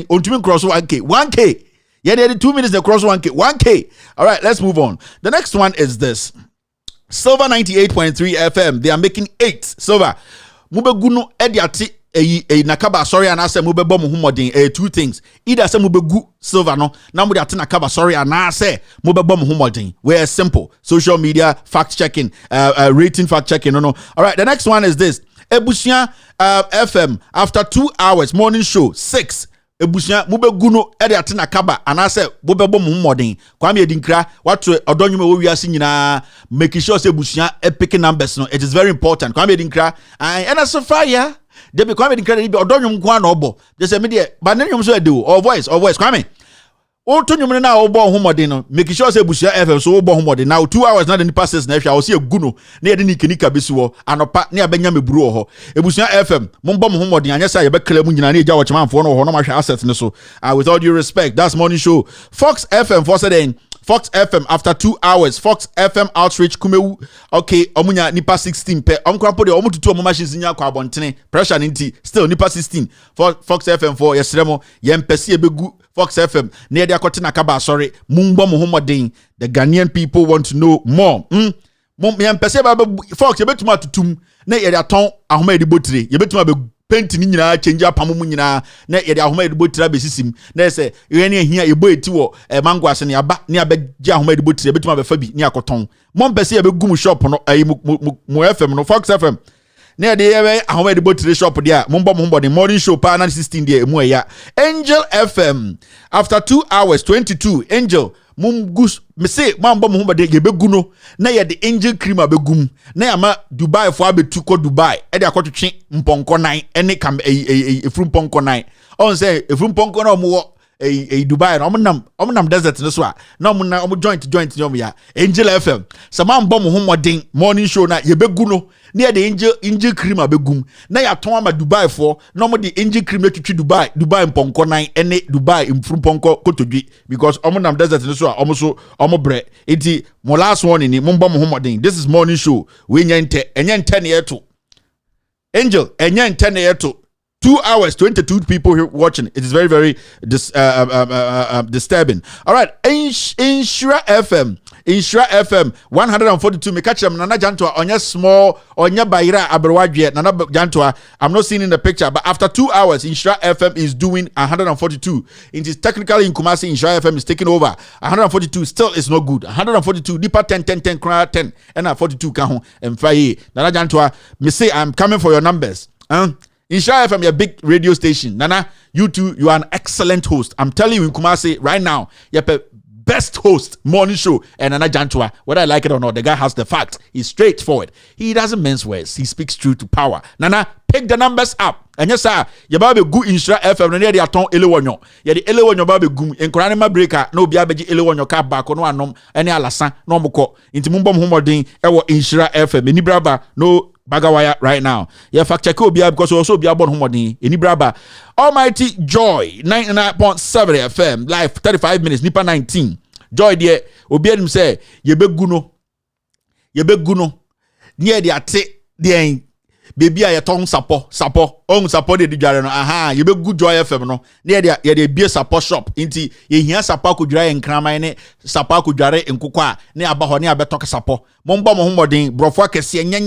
ontumi cross 1k yeah they 2 minutes they cross 1k. All right, let's move on. The next one is this Silver 98.3 FM. They are making 8 Silver mubegunu ediati nakaba sorry and ase mubebo mu humodin 2 things either say mubegu Silver no na mu de ate nakaba sorry and ase mubebo mu humodin. We're simple social media fact checking rating fact checking no. All right, the next one is this Ebusia FM after 2 hours morning show 6 ebusia mubeguno ede atena kaba anase bobebo mu modern kwame edinkra watu odonwume wo wiase nyina make sure say ebusia epic numbers no it is very important kwame edinkra and so fire they be kwame edinkra be odonwum kwa na obo just say me de ba nenwum so ade o voice kwame o to nwum na obo ho modern no make sure say ebusia FM so obo ho modern now 2 hours na the passes na hwa o se eguno na yede nikika besi wo anopa na abenya meburu ho ebusia FM mombo mo ho modern anya say ye be kala mu nyina na eja wo chemanfo no ho no ma hwa asset ne so with all due respect that's morning show Fox FM for said Fox FM after 2 hours Fox FM outreach kumewu okay omunya nipa 16 pe omkrampo de omututu omo machines nya kwa abontene pressure nti still nipa 16 for Fox FM for yesremo yempese ebegu Fox FM near the Akotina Kaba, sorry, Mumbo Muhammadin. The Ghanaian people want to know more. Yempese Fox, you bet to tum, ne ya ton, Ahmed Butri, you bet to painting in your change up Pamumunina, ne ya Ahmed Butri Bessisim, ne say, you any here, you boy to a manguas and your back near Beg Ahmed Butri, a bit of a Fabi near Coton. Mompese a gum shop on a FM, no Fox FM. Near the area, I went to the shop there. Mumbo, the morning show, Pana 16 day, Moya. Angel FM, after 2 hours, 22, Angel, Mumgus, me say, Mambo Mumba de Gebeguno, Naya the Angel Cream Abegum, Nayama, Dubai for Abe to Dubai, Edia Kotu Chin, Mponko 9, and they come a from Ponko 9. On say, a from Ponko no more. A Dubai, Omunam desert in the swat. No, joint Yomia. Angel FM. Saman bomb homo ding morning show na yebeguno near the angel cream abegum. Na ya toma Dubai for no more the angel cream to Dubai in Ponko 9 and Dubai in from Ponko Kotoji because Omunam desert in the swat almost omobre. Iti mo last one in Mumbom homo ding. This is morning show. We nyente enyen 10 year to Angel enyen 10 year to 2 hours, 22 people here watching. It is very, very disturbing. All right, Insura FM 142. Me catch them. Nana Jantua onya small onya bayira aberwadje. Nana Jantua. I'm not seeing in the picture, but after 2 hours, Insura FM is doing 142. It is technically in Kumasi. Insura FM is taking over. 142 still is not good. 142. Deeper 10, 10, and 42 kaho and faye. Nana Jantua. Me say I'm coming for your numbers. Insha FM, your big radio station. Nana, you too, you are an excellent host. I'm telling you in Kumasi right now, you're the best host, morning show. And Nana Jantua, whether I like it or not, the guy has the fact. He's straightforward. He doesn't mince words. He speaks true to power. Nana, pick the numbers up. And yes, sir, you're about to go Insha FM, and you're the Elewonyo. You're the Elewonyo Baby Gum, and Koranima Breaker, no Biabaji Elewonyo car back, no anom, any alasan, no moko, into Mumbom Humoding, Ewa Insha FM, any brava, no. Bagawaya right now. Yeah, fact check Obia because we also be about homodin. Any braba. Almighty Joy 99.7 FM live 35 minutes. Nipa 19. Joy dear. Obia him say yebeguno. Near the ate the baby a tongue sapo. On support the Judiciary no. Aha, you be good Joy FM no. Near the be support shop. Inti ye here support could dry and crama ne support could dry and kukwa ne abaho ne abetok support. Momba mo homodin brofwa kese nye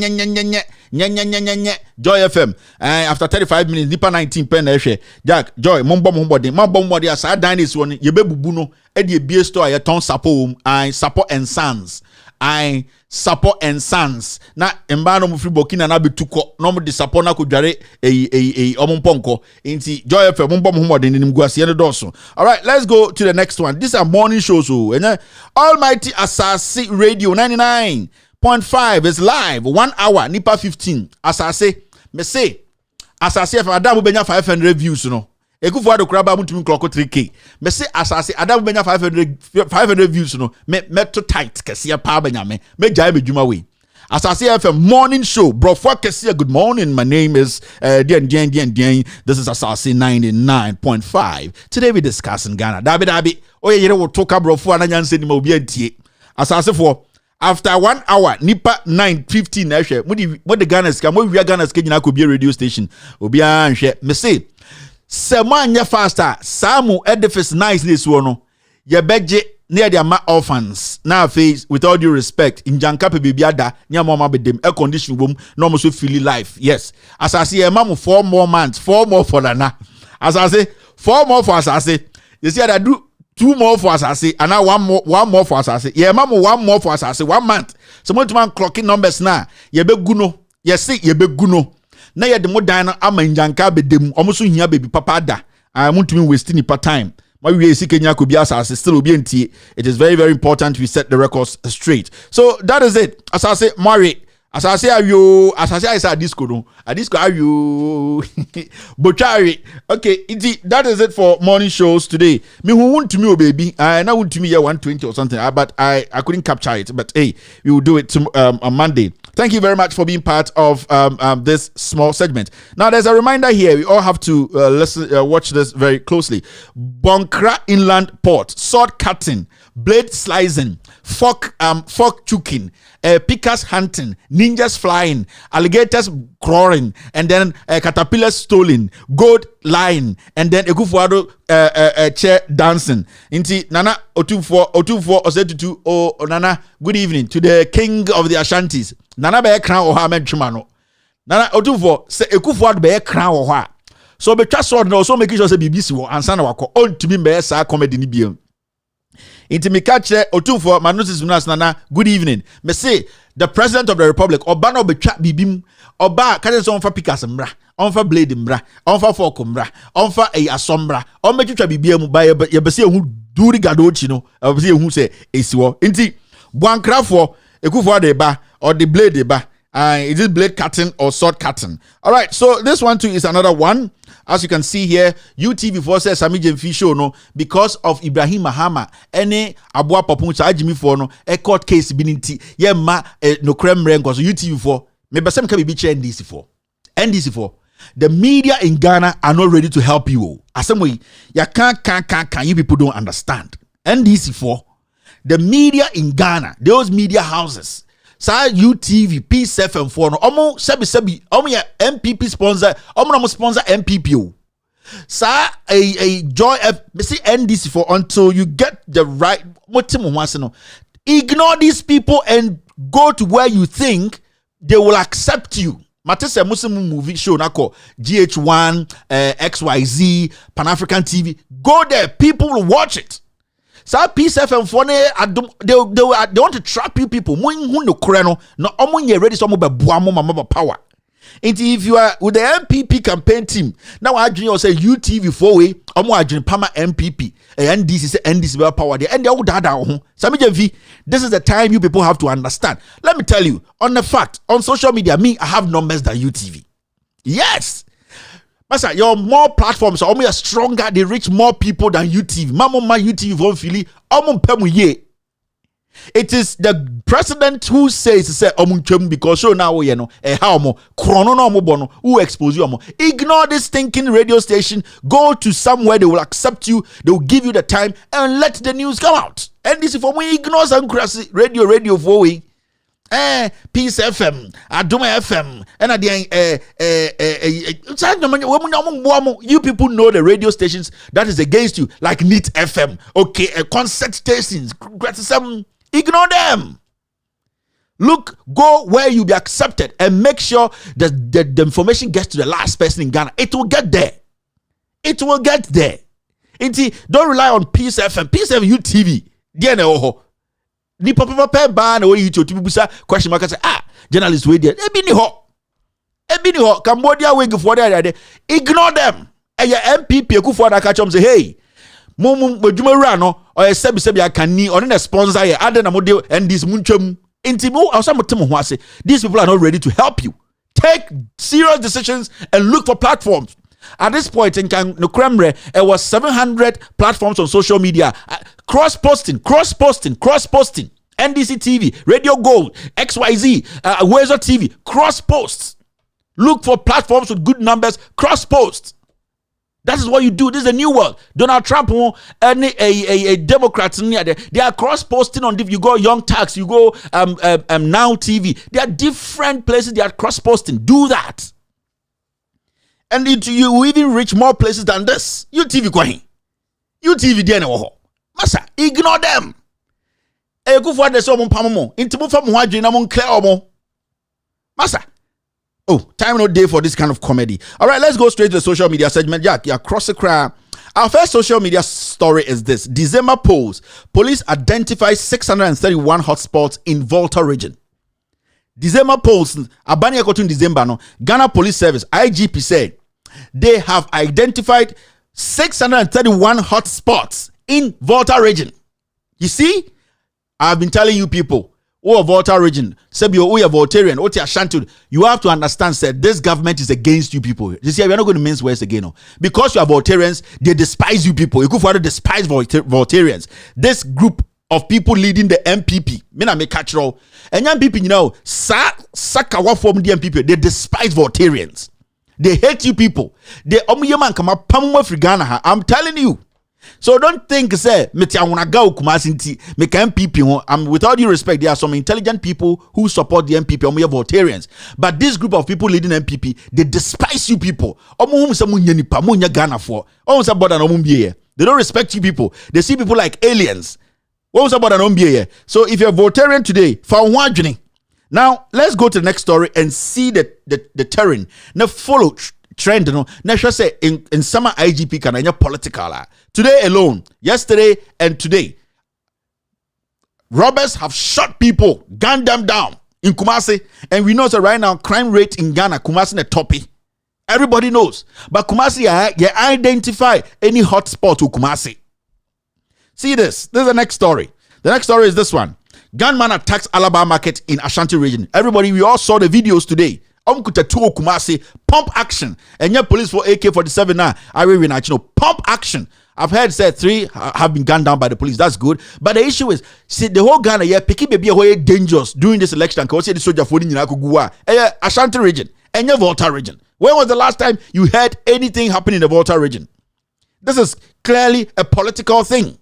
Joy FM. After 35 minutes nipa 19 pen na hwe. Jack Joy momba mo homodin asa dan this one ye be bubu no e de be store ye ton support support and sons. I support and sons na mbano mu free Burkina na betuko no mu de support na ko dware omponko inti Joy FM mo mbom homodin nim guase ne doso. All right, let's go to the next one. These are morning shows and Almighty Asasi Radio 99.5 is live 1 hour nipa 15 Asase me say Asase FM Adam benya 500 views no Ekufu ado kraba mutumi kloko 3k. Me say asase Adam benya 500 views no. Me to tight kese pa benya me jai me djuma we. Asase FM morning show. Brofwa kese good morning. My name is Dien. This is Asase 99.5. Today we discussing Ghana. Dabi. Oye yere wo toka brofwa na nyanse ni ma obi antie. Asase for after 1 hour nipa 9:15 na hwe. Mo de Ghana ska mo wi Ghana ska nyina ko bi radio station. Obi an hwe. Me say Semanya faster, Samu edifice nice this one. Ye beje near the ma orphans. Now face with all due respect, in Jankape Bibiada, near mama bedem, air condition room, no more so feel life. Yes. As I see a mamu 4 more months, 4 more for Lana. As I say, 4 more for Asase. You see, I do 2 more for Asase, and now 1 more for Asase. Yeah, mamu 1 more for Asase, 1 month. So much man clocking numbers now. Ye be guno. Yes, see, ye be guno. na ye de mo dan no amanjanka bedem omo so hia baby papa da muntumi waste nipa time we see Kenya could be still be it is very, very important we set the records straight. So that is it. As I say, Mari, as I say, are you? As I say, I said disco no, a disco are you? Bochari. Okay, that is it for morning shows today. Me who want to me, oh baby, I now want to me 120 or something, but I couldn't capture it. But hey, we will do it on Monday. Thank you very much for being part of this small segment. Now, there's a reminder here. We all have to watch this very closely. Bonkra Inland Port, sword cutting, blade slicing, fork choking, pickers hunting, ninjas flying, alligators crawling, and then caterpillars stolen, goat lying, and then Ekufuado chair dancing. Inti Nana Otumfo Osetutu Nana. Good evening to the king of the Ashantis. Nana be crown or ha menchumano. Nana Otumfo se Ekufuado be crown or ha. So be trust sword no so make sure say BBC wo ansa na wako on to be be sa comedy ni biam. Inti me catch Otumfo Manosis Munas Nana. Good evening. Me say the president of the republic oba no be chat bibim oba ka say on fa pikas mbra on fa blade mbra on fa fork mbra on fa asombra on me twitwa bibiam ba ye be say hu duri gadochi no be say hu say esiwo inti Buankrafo Ekufuado de ba or the blade de ba. Is it blade cutting or sword cutting? All right, so this one too is another one. As you can see here, UTV4 says Sami Jemfi show no because of Ibrahim Mahama. Any abua papuncha ajimi for no a court case binti ye ma no creme rengo. So UTV4 maybe some can be NDC4. NDC4. The media in Ghana are not ready to help you. As some way, you can't you people don't understand. NDC4. The media in Ghana, those media houses, sa UTV, P7 no, omo sebi, omo ya MPP sponsor, omo sponsor MPP o. Sa a joy see NDC for until you get the right. Ignore these people and go to where you think they will accept you. Matese Muslim movie show nako GH1, XYZ, Pan African TV. Go there, people will watch it. So P7 for they want to trap you people. No ready some power. And if you are with the MPP campaign team, now I dream say UTV4 way, I dream Pama MPP, and this is NDC power there, and they all dada. This is the time you people have to understand. Let me tell you, on the fact, on social media, I have numbers than UTV. Yes. Masa, your more platforms are almost stronger, they reach more people than UTV. Mama, my UTV won't feel it. It is the president who says because show now how mo chrono no bono who expose you. Ignore this thinking radio station. Go to somewhere they will accept you, they will give you the time and let the news come out. And this is for me ignore some radio for we. Peace FM, Aduma FM, and at the you people know the radio stations that is against you, like NIT FM, okay, concert stations, ignore them. Look, go where you be accepted and make sure that the information gets to the last person in Ghana. It will get there. It will get there. Don't rely on Peace FM, Peace FM, UTV. Ni papa ba na we YouTube busa question mark say journalists we there ebi ni ho Cambodia we for there ignore them MPP Ekufuado catch them say hey mo adwuma wura no or sebi akani or na sponsor here na mo de and this muntwam intimo asamotem ho ase. These people are not ready to help you. Take serious decisions and look for platforms. At this point in no Kremre, it was 700 platforms on social media. Cross-posting. NDC TV, Radio Gold, XYZ, Wezo TV, cross-posts. Look for platforms with good numbers, cross-posts. That is what you do. This is a new world. Donald Trump, a Democrat, they are cross-posting on. You go Young Tax, you go Now TV. There are different places they are cross-posting. Do that. And you even reach more places than this. UTV going. UTV there no. Masa, ignore them. Ekufuado so mo pammo. Intimo fa mo adwena mo clear omo. Masa. Oh, time no day for this kind of comedy. All right, let's go straight to the social media segment. Yeah, cross the crowd. Our first social media story is this. December polls. Police identify 631 hotspots in Volta region. December polls, Abani Ekotun December, no, Ghana Police Service, IGP said, they have identified 631 hotspots in Volta region. You see, I've been telling you people, Volta region, Sebio, Voltarian, Ashanti, you have to understand that this government is against you people. You see, we're not going to mince words again. No? Because you are Voltarians, they despise you people. You could rather despise Voltarians. This group of people leading the MPP, Mina make catch-all, and young people, you know, Sakawa from the MPP, they despise Voltarians. They hate you people. They come up, I'm telling you. So don't think say MPP. With all due respect, there are some intelligent people who support the MPP or Voltarians. But this group of people leading MPP, they despise you people. They don't respect you people. They see people like aliens. So if you're Voltarian today, now let's go to the next story and see the terrain. Now follow trend. Now should say in summer IGP can political. Today alone, yesterday and today, robbers have shot people, gunned them down in Kumasi, and we know that right now crime rate in Ghana, Kumasi the toppy. Everybody knows, but Kumasi you identify any hotspot to Kumasi. See this. This is the next story. The next story is this one. Gunman attacks Alaba market in Ashanti region. Everybody, we all saw the videos today. Kumasi, pump action. And your police for AK-47 now. Pump action. I've heard said 3 have been gunned down by the police. That's good. But the issue is, see, the whole Ghana here, picking baby away dangerous during this election. Because the soldier for the Ashanti region and your Volta region. When was the last time you heard anything happen in the Volta region? This is clearly a political thing.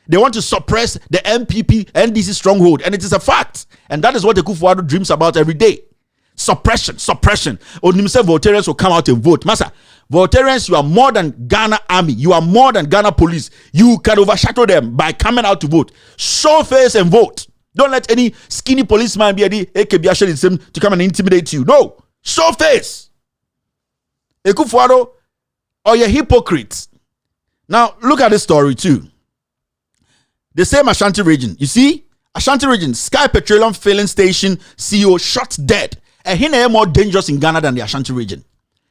They want to suppress the MPP NDC stronghold, and it is a fact. And that is what the Kufuor dreams about every day. Suppression. Onimse Voltarians will come out and vote. Massa, Voltarians, you are more than Ghana army. You are more than Ghana police. You can overshadow them by coming out to vote. Show face and vote. Don't let any skinny policeman be AKB to come and intimidate you. No. Show face. Kufuor, or you're hypocrites. Now, look at this story too. The same Ashanti region. You see? Ashanti region, Sky Petroleum filling station CEO shot dead. And he is more dangerous in Ghana than the Ashanti region.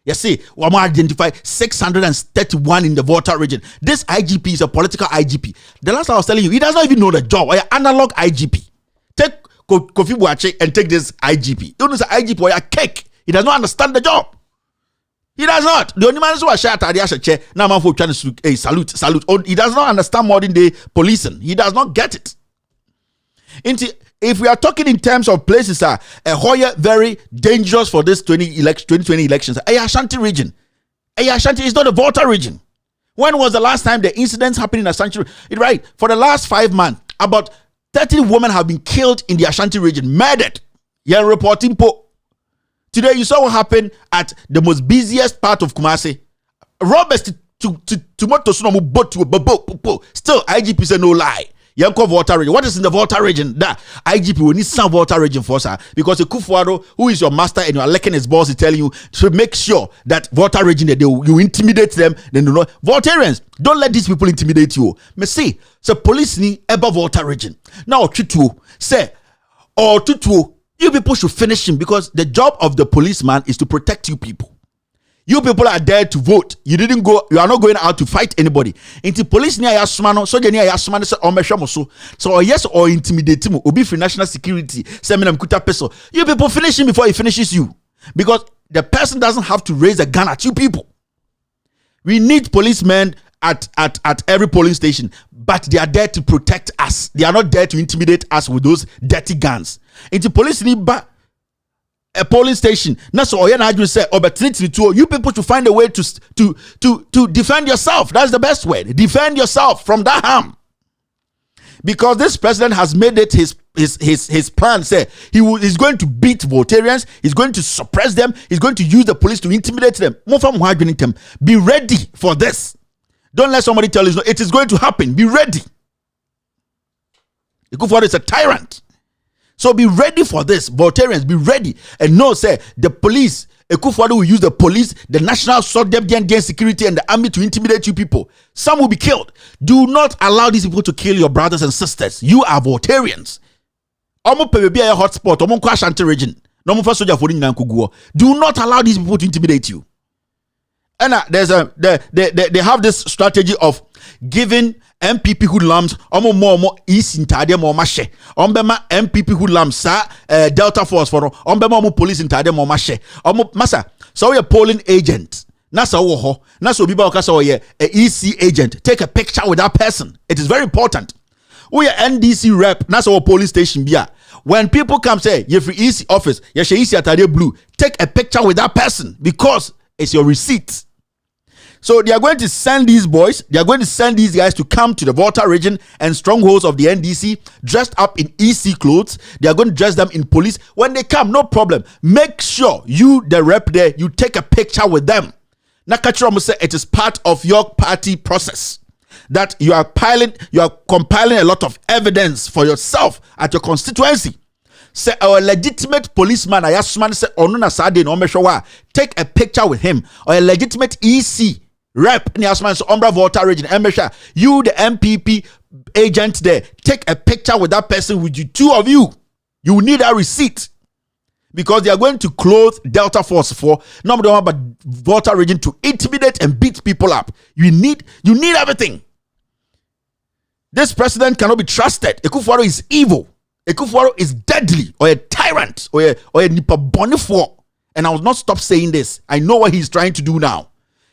You see, we have identified 631 in the Volta region. this IGP is a political IGP. The last I was telling you, he does not even know the job. Or an analog IGP. Take Kofi Boakye and take this IGP. You know, the IGP or a cake. He does not understand the job. He does not. The only man who has shot at the chair now man for trying to salute. He does not understand modern day policing. He does not get it. If we are talking in terms of places a Hoya very dangerous for this 2020 elections, Ashanti region. Ashanti is not a Volta region. When was the last time the incidents happened in Ashanti? Right. For the last 5 months, about 30 women have been killed in the Ashanti region, murdered. You're reporting today, you saw what happened at the most busiest part of Kumasi. Robbers to still IGP said no lie. Yanko Volta region. What is in the Volta region? That IGP will need some Volta region for us, because the Kufuor, who is your master and you are licking his boss, is telling you to make sure that Volta region that you intimidate them. Then you know Voltarians, don't let these people intimidate you. Me see, so police need ever Volta region. Now Tutu say or Tutu. You people should finish him, because the job of the policeman is to protect you people. You people are there to vote. You didn't go. You are not going out to fight anybody. Into police near Yasmano, so near Yasmano say Omeshamoso. So yes, or intimidate him. Obi for national security. Seminam kuta peso. You people finish him before he finishes you, because the person doesn't have to raise a gun at you people. We need policemen at every polling station, but they are there to protect us. They are not there to intimidate us with those dirty guns. Into police need a polling station. That's all you say. You people should find a way to defend yourself. That's the best way. Defend yourself from that harm. Because this president has made it his plan. Say he's going to beat Voltarians. He's going to suppress them. He's going to use the police to intimidate them. Be ready for this. Don't let somebody tell you it is going to happen. Be ready. The Kufuor is a tyrant. So be ready for this. Voltarians, be ready. And no, say the police, Kufuor will use the police, the national security, and the army to intimidate you people. Some will be killed. Do not allow these people to kill your brothers and sisters. You are Voltarians. Omo pe be a hotspot, omo kwa Ashanti region. No mo for soldier for nyina nkoguo. Do not allow these people to intimidate you. And there's they have this strategy of giving MPP hoodlums more east in tade more mashe. Ombema MPP hoodlums sa Delta Force for ombema more police in tade more mashe. Masa so we a polling agent. Nasa wo nasa obi ba okasa oye a EC agent. Take a picture with that person. It is very important. We are NDC rep. Nasa wo police station bia. When people come say you free EC office, you should EC atade blue. Take a picture with that person because it's your receipt. So they are going to send these boys, they are going to send these guys to come to the Volta region and strongholds of the NDC dressed up in EC clothes. They are going to dress them in police. When they come, no problem. Make sure you, the rep there, you take a picture with them. Nakachiro say it is part of your party process that you are compiling a lot of evidence for yourself at your constituency. Say a legitimate policeman, say take a picture with him, or a legitimate EC rep in Umbra Volta region. You, the MPP agent there, take a picture with that person, with you, two of you. You need a receipt because they are going to clothe Delta Force for number one, but Volta region to intimidate and beat people up. You need everything. This president cannot be trusted. Ekufuado is evil. Ekufuado is deadly, or a tyrant, or a nipa bonifo. And I will not stop saying this. I know what he's trying to do now.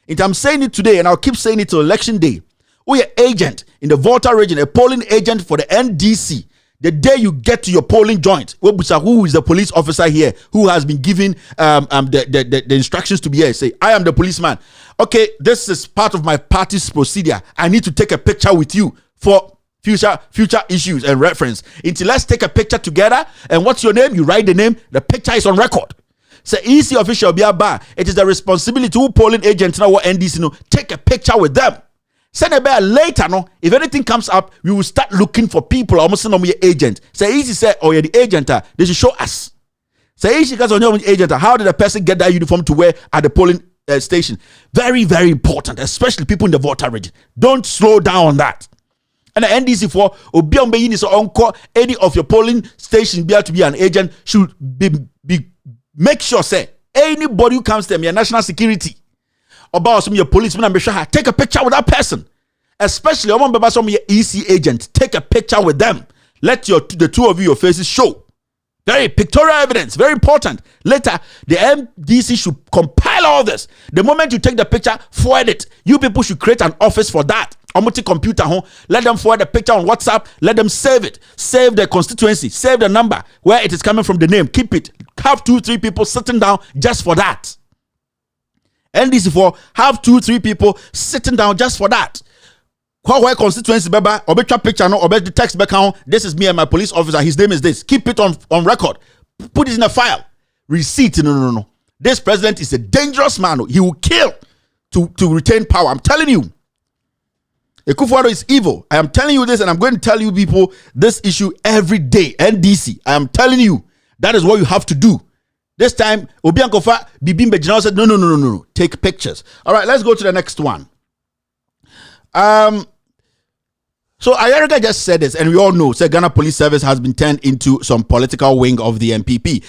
And I'm saying it today, and I'll keep saying it till election day. We are agent in the Volta region, a polling agent for the NDC. The day you get to your polling joint, who is the police officer here, who has been given the instructions to be here, say, I am the policeman. Okay, this is part of my party's procedure. I need to take a picture with you for future issues and reference. Until let's take a picture together. And what's your name? You write the name. The picture is on record. So EC official be a bar. It is the responsibility to polling agents now what NDC no take a picture with them. Send a bear later no. If anything comes up, we will start looking for people almost no your agent. So EC say, oh yeah, the agent they should show us. So EC because on your agent, how did a person get that uniform to wear at the polling station? Very, very important, especially people in the Volta region. Don't slow down on that. And the NDC for Obiombe is on any of your polling stations be able to be an agent should be make sure say anybody who comes to them, your national security about some of your policemen and take a picture with that person. Especially some of your EC agents, take a picture with them. Let the two of you your faces show. Very pictorial evidence, very important. Later, the MDC should compile all this. The moment you take the picture, forward it. You people should create an office for that. Computer home. Let them forward the picture on WhatsApp. Let them save it. Save the constituency. Save the number where it is coming from, the name. Keep it. Have 2-3 people sitting down just for that. NDC for have 2-3 people sitting down just for that. Where constituency beba or picture no or the text back on. This is me and my police officer. His name is this. Keep it on record. Put it in a file. Receipt. No. This president is a dangerous man. He will kill to retain power. I'm telling you. Ekufuado is evil. I am telling you this, and I'm going to tell you people this issue every day. NDC, I am telling you that is what you have to do. This time, Obiankofa Bibimbe General said, no. Take pictures. All right, let's go to the next one. So Ayariga just said this, and we all know, Ghana Police Service has been turned into some political wing of the MPP.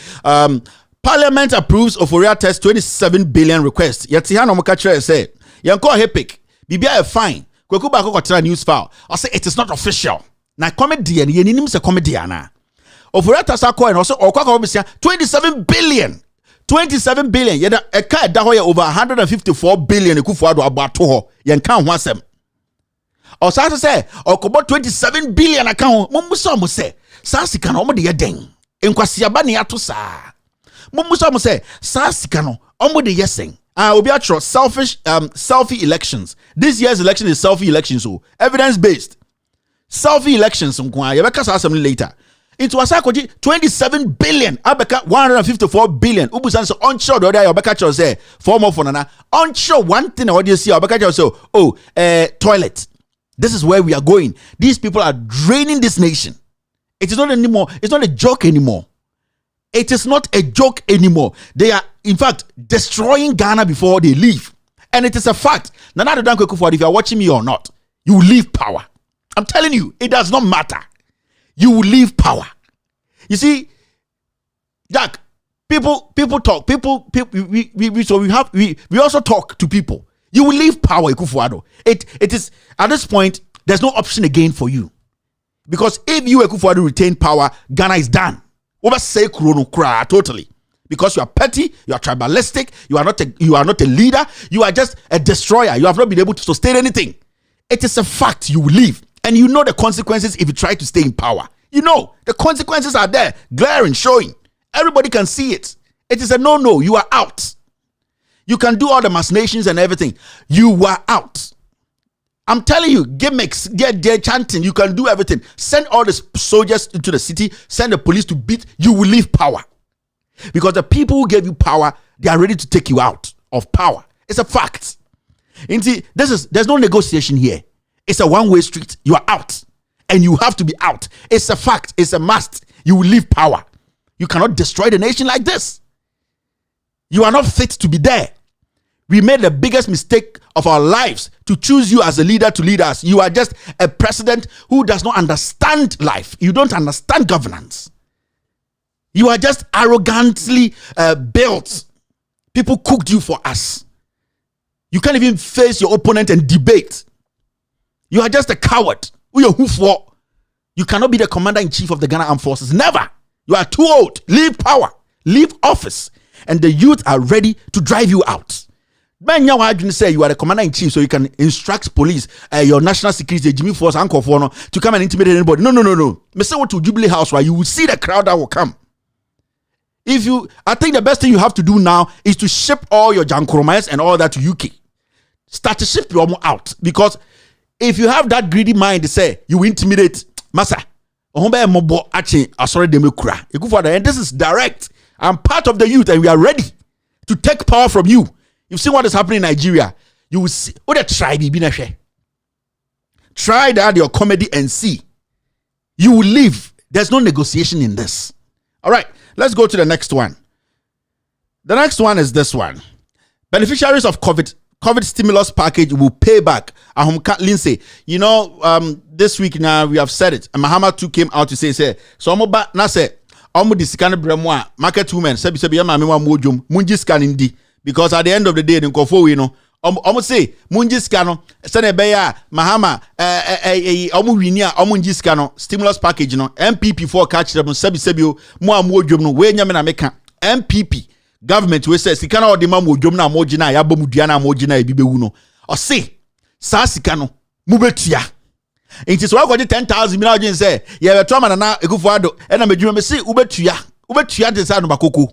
Parliament approves Oforia test 27 billion request. Yatihano Mokachre say, Yanko Hepik, Bibia a fine. Kwekuba ko news file. I say it is not official. Na comedian, ye nim se comediana. Oforia sako and also okwa 27 billion. 27 billion. Ye a car da hoye over 154 billion Ekufuado abato ho. Yen kan ho asem. O sa say okobo 27 billion account. Mummuso mo say sa sika no mo de ye den. Enkwasiaba ne ato sa. Mummuso mo say sa sika no omo de ye sen. We'll be at selfie elections. This year's election is selfie elections, so evidence-based. Selfie elections, later. It was 27 billion, Abeka 154 billion. Ubusan so onshore the other Abeka say four more for nana. Onshore one thing what you see Abeka so toilet. This is where we are going. These people are draining this nation. It is not anymore. It's not a joke anymore. It is not a joke anymore. They are, in fact, destroying Ghana before they leave. And it is a fact. Nana Danko Kufuor, if you are watching me or not, you will leave power. I'm telling you, it does not matter. You will leave power. You see, Jack, people talk. We also talk to people. You will leave power, Akufo-Addo. It is at this point, there's no option again for you. Because if you, Akufo-Addo, retain power, Ghana is done. Over say Krono totally. Because you are petty, you are tribalistic, you are not a leader, you are just a destroyer. You have not been able to sustain anything. It is a fact you will leave. And you know the consequences if you try to stay in power. You know, the consequences are there, glaring, showing. Everybody can see it. It is a no-no. You are out. You can do all the machinations and everything. You are out. I'm telling you, gimmicks, get there chanting, you can do everything. Send all the soldiers into the city, send the police to beat, you will leave power. Because the people who gave you power, they are ready to take you out of power. It's a fact. And see, there's no negotiation here. It's a one-way street. You are out. And you have to be out. It's a fact. It's a must. You will leave power. You cannot destroy the nation like this. You are not fit to be there. We made the biggest mistake of our lives to choose you as a leader to lead us. You are just a president who does not understand life. You don't understand governance. You are just arrogantly built. People cooked you for us. You can't even face your opponent and debate. You are just a coward. You cannot be the commander-in-chief of the Ghana Armed Forces. Never. You are too old. Leave power. Leave office. And the youth are ready to drive you out. Man, now I didn't say you are the commander-in-chief so you can instruct police, your national security, Jimmy Force, Uncle Fono, to come and intimidate anybody. No. Me say what to Jubilee House, right? You will see the crowd that will come. I think the best thing you have to do now is to ship all your Jankromais and all that to UK. Start to ship your out. Because if you have that greedy mind to say, you intimidate, Masa, and this is direct. I'm part of the youth and we are ready to take power from you. You've seen what is happening in Nigeria. You will see. Try that your comedy and see. You will leave. There's no negotiation in this. All right, let's go to the next one. The next one is this one. Beneficiaries of COVID stimulus package will pay back. Lindsay, you know, this week now we have said it. And Mahama too came out to say, so I'm back now say, discount bremwa market women sebi ya mame wa modwom munji scan ndi because at the end of the day the nkofo we no say munji scan no se na be ya Mahama wini a munji scan no stimulus package no MPP4 catch them sebi o mo amodwom no we nyame na meka MPP government we say sika na odi ma modwom na moji na ya bomudua na moji na ebibewu no o say sa sika no mubetua. It is why 10,000 million say, yeah, we're trying na Akufo-Addo, and I'm a dream. See, Ubetuya the side of Bakoko.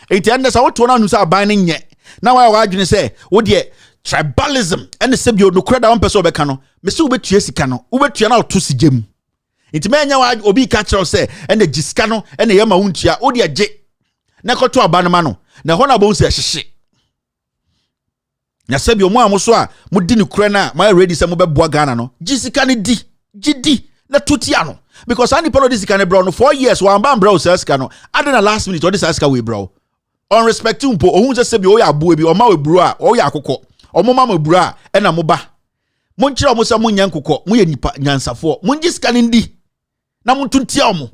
It ended so to one who's binding yet. Now I was say, oh dear, tribalism and the Sebio no credit on Peso Becano, Miss Ubetuya Ubetuya now to see Jim. It may now Obi catcher say, and the Giscano and the Yama Untia, oh dear J. Nako to a banamano, na hona bones shit. Na sebi omo amoswa mudi ni krena my ready se mo beboa Ghana no gisika ne di gidi na tutia no because any polo this can bro no 4 years wa amba bro sika no ade na last minute or this sika we bro on respect mpo ohun se sebi o ya abo bi o ma we bro a o ya akokọ o mo ma ma bro a e na mo ba mo nkire o mo se mo nya nkokọ mo ye nipa nyansafo mo gisika ne di na mo tuntia o mo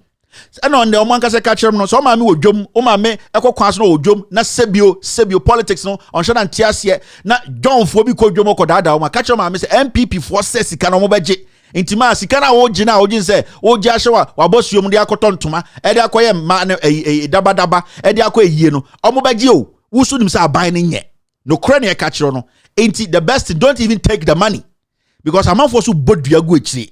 and on the Omankase catcher no so ma me odwom o ma me ekokwan so odwom na sebio politics no on shana ntiasie na John fo bi ko odwom ko dada o ma catcher ma me say MPP for say sika no mo beje intima sika na wo gina o gin say o gi ahyewa wa bosuom de akotontoma e de akoye ma daba e de akoyie no o mo beje o wusu nim say aban ne nye no kra ne catcher no enti the best don't even take the money because amanfo so bodua go ekire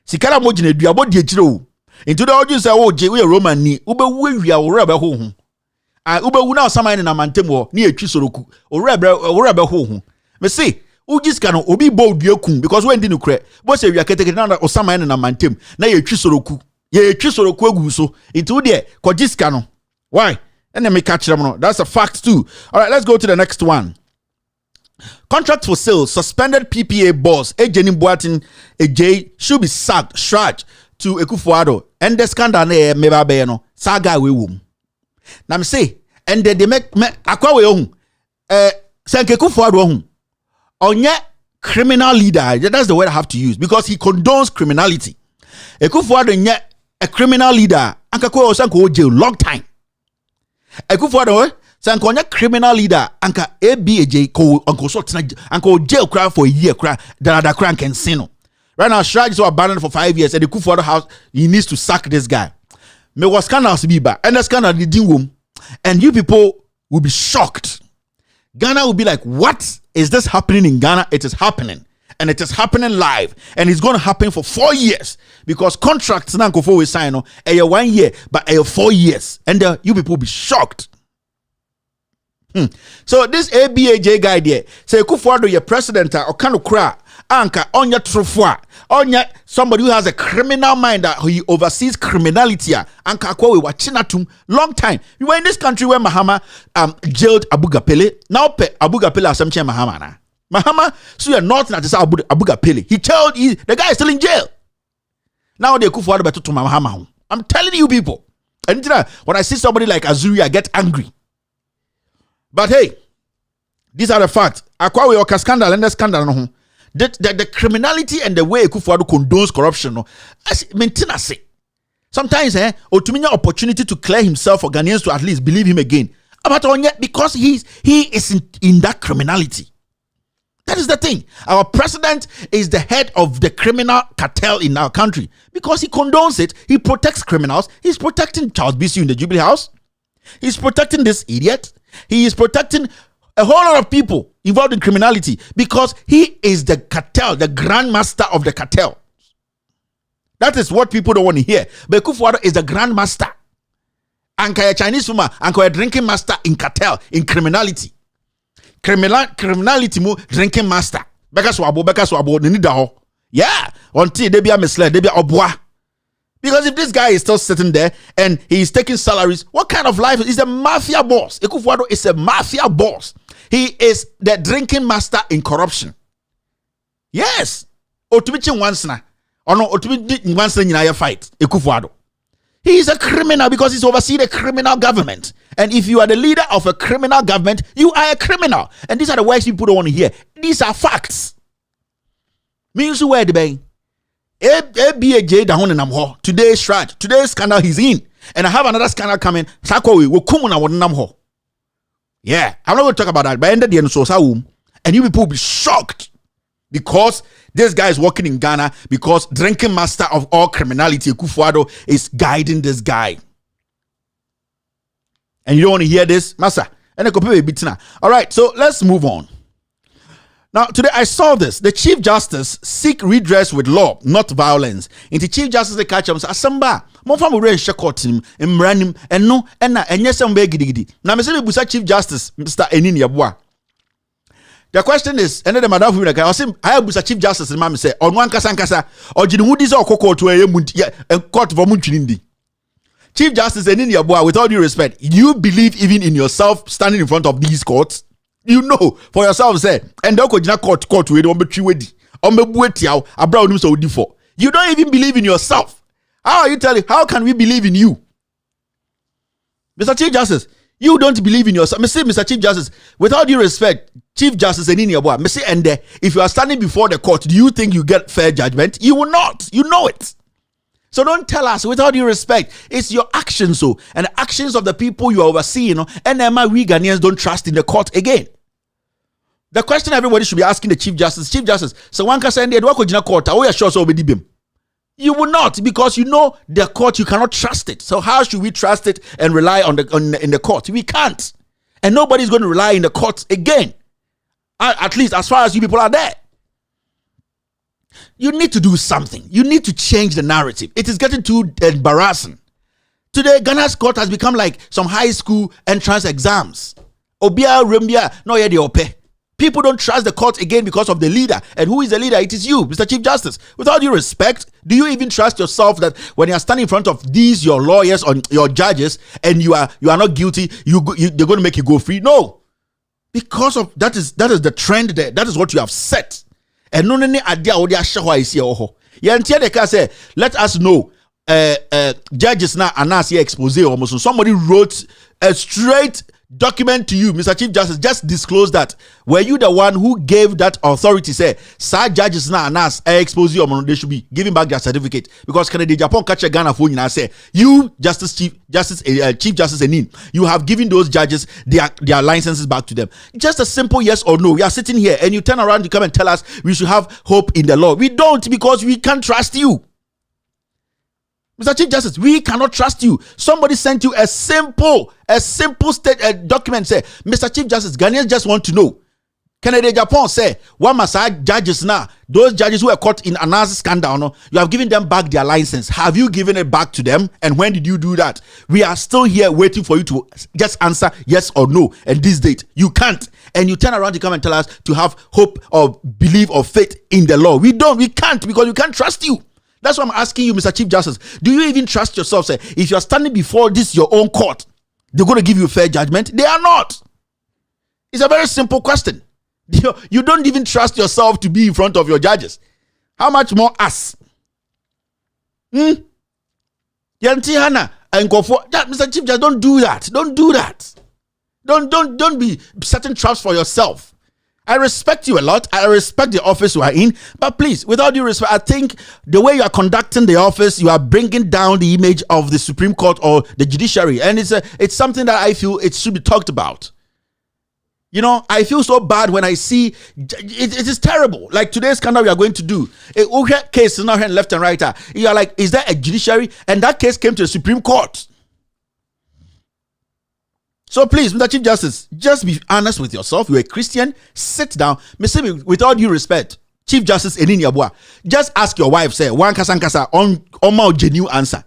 sika na mo gina dua bodi ekire o. Into the audience say oh je we Roman ni ubewu awia ora be ho hu ubewu na osaman na mantemo ni etwi soroku ora be ho hu me say ujiska no obi bo duakum because when di no kre bo say wia ketekete na osaman na mantem na ye etwi soroku agu so into there kojiska no why and me catch them no that's a fact too. All right, let's go to the next one. Contract for sale suspended PPA boss Ejeni Boatin Ej should be sacked to Akufo-Addo and the scandal meba be no saga we wom na me say and they make akwa we ohun sanke Akufo-Addo ohun onye criminal leader. That's the word I have to use because he condones criminality. Akufo-Addo nye a criminal leader, anka ko sanko jail long time. Akufo-Addo sanko nya criminal leader, anka ABAJ ko uncle so anko jail cry for a year cry that crank and sin. Right now, Shraj is abandoned for 5 years, and the Akufo-Addo house, he needs to sack this guy. Me was scandals be back, and the scandal the ding and you people will be shocked. Ghana will be like, what is this happening in Ghana? It is happening. And it is happening live. And it's going to happen for 4 years. Because contracts now go for we sign on 1 year, but 4 years. And you people will be shocked. So this ABAJ guy there, say Akufo-Addo your president or kind of cry, anka onya trufwa, onya somebody who has a criminal mind that he oversees criminality, anka kwa we wachinatum long time. You were in this country where Mahama jailed Abu Gapele. Now pe Abu Gapele asamche Mahama na. Mahama so you're not at Abu Gapele. The guy is still in jail. Now they Akufo-Addo better to Mahama. I'm telling you people. And when I see somebody like Azuri, I get angry. But hey, these are the facts. Akwa we oka scandal and the scandal no. The criminality and the way Akufo-Addo condones corruption no. Maintenance. Sometimes otuminya opportunity to clear himself for Ghanaians to at least believe him again. But on yet because he is in that criminality. That is the thing. Our president is the head of the criminal cartel in our country because he condones it. He protects criminals. He's protecting Charles Bisu in the Jubilee House. He's protecting this idiot. He is protecting a whole lot of people involved in criminality because he is the cartel, the grandmaster of the cartel. That is what people don't want to hear. But Akufo-Addo is the grandmaster. Anka a Chinese woman, anka a drinking master in cartel, in criminality. Criminality mo drinking master. Beka swabo, nida ho. Yeah, until they be a misled, they be obwa. Because if this guy is still sitting there and he's taking salaries, what kind of life? He's a mafia boss. Akufo-Addo is a mafia boss. He is the drinking master in corruption. Yes. Otumichi wansna. Ono otumichi wansna nyina fight. Akufo-Addo. He is a criminal because he's overseeing a criminal government. And if you are the leader of a criminal government, you are a criminal. And these are the words people don't want to hear. These are facts. Means where the bang. ABAJ down in Namho. Today's Shraj. Today's scandal he's in. And I have another scandal coming. Sakoi will come on Namho. Yeah, I'm not going to talk about that. But ended the end and you people will be shocked because this guy is working in Ghana because drinking master of all criminality, Akufo-Addo, is guiding this guy. And you don't want to hear this, Masa. All right, so let's move on. Now, today I saw this. The Chief Justice seek redress with law, not violence. In the Chief Justice, they catch him, Asamba, Monfam will raise Shekotim, and Ranim, and no, and yes, I'm begging. Now, Mr. Chief Justice, Mr. Enini Abwa. The question is, and then the madam will I have Chief Justice, and Mamma say, on one Kasankasa, or Jinwoodies or Coco to a court for Munchindi. Chief Justice Enini Abwa, with all due respect, you believe even in yourself standing in front of these courts? You know for yourself, say, and don't go court with on you don't even believe in yourself. How are you telling? How can we believe in you? Mr. Chief Justice, you don't believe in yourself. Mr. Chief Justice, with all due respect, Chief Justice Enini Abwa, and if you are standing before the court, do you think you get fair judgment? You will not. You know it. So don't tell us, with all due respect, it's your actions, and the actions of the people you are overseeing, and we Ghanaians don't trust in the court again. The question everybody should be asking the Chief Justice, so one can say, court, you will not, because you know the court, you cannot trust it. So how should we trust it and rely on in the court? We can't. And nobody's going to rely in the court again. At least as far as you people are there. You need to do something. You need to change the narrative. It is getting too embarrassing. Today, Ghana's court has become like some high school entrance exams. Obia, Rembia, no, yeah, they ope. People don't trust the court again because of the leader. And who is the leader? It is you, Mr. Chief Justice. With all due respect, do you even trust yourself that when you are standing in front of these, your lawyers or your judges, and you are not guilty, they're going to make you go free? No. Because of that is the trend there. That is what you have set. And no idea what they are showing. Say, let us know. Judges now announce exposé almost. Somebody wrote a straight document to you, Mr. Chief Justice, just disclose that. Were you the one who gave that authority, say, sir judges now and us, expose you, they should be giving back their certificate? Because Canada, Japan, catch a Ghana phone and say, you, Chief Justice Enin, you have given those judges their licenses back to them. Just a simple yes or no. We are sitting here and you turn around to come and tell us we should have hope in the law. We don't, because we can't trust you. Mr. Chief Justice, we cannot trust you. Somebody sent you a simple document say, Mr. Chief Justice, Ghanaians just want to know. Canada, Japan say, one must judges now, those judges who were caught in another scandal, no, you have given them back their license. Have you given it back to them? And when did you do that? We are still here waiting for you to just answer yes or no. And this date, you can't. And you turn around to come and tell us to have hope or believe or faith in the law. We can't, because we can't trust you. That's why I'm asking you, Mr. Chief Justice, do you even trust yourself? Say, if you're standing before this your own court, they're going to give you a fair judgment? They are not. It's a very simple question. You don't even trust yourself to be in front of your judges. How much more us? Mr. Chief Justice, don't do that. Don't do that. Don't be setting traps for yourself. I respect you a lot. I respect the office you are in. But please, without due respect, I think the way you are conducting the office, you are bringing down the image of the Supreme Court or the Judiciary. And it's something that I feel it should be talked about. You know, I feel so bad when I see it is terrible. Like today's scandal we are going to do. A case is not here left and right. You are like, is there a judiciary? And that case came to the Supreme Court. So please, Mr. Chief Justice, just be honest with yourself. You're a Christian. Sit down. With all due respect, Chief Justice Enin Yabua, just ask your wife, say, one kasa on my genuine answer.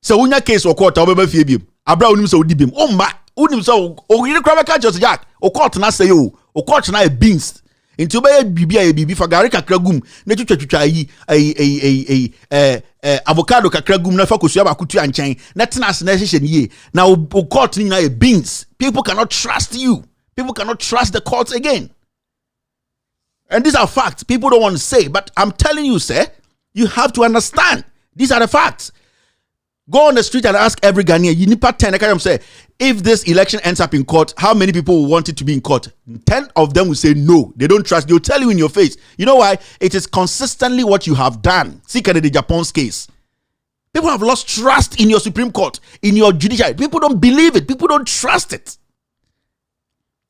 So when your case or court, I'll be fibim. Abra unim so dibim. Oh my, unim so. Oh, you can't catch us, Jack. O court na say you. O court na a beans. Into be bibi for gari kakragum. Ne chucha yi avocado kakragum na fa kosu abakutu anchen. Na tenas na hye ye. Na o court ni na a beans. People cannot trust you. People cannot trust the courts again. And these are facts. People don't want to say, but I'm telling you, sir, you have to understand. These are the facts. Go on the street and ask every Ghanaian, you need 10, I can say, if this election ends up in court, how many people will want it to be in court? 10 of them will say no. They don't trust. They'll tell you in your face. You know why? It is consistently what you have done. See Canada, Japan's case. People have lost trust in your Supreme Court, in your judiciary. People don't believe it. People don't trust it.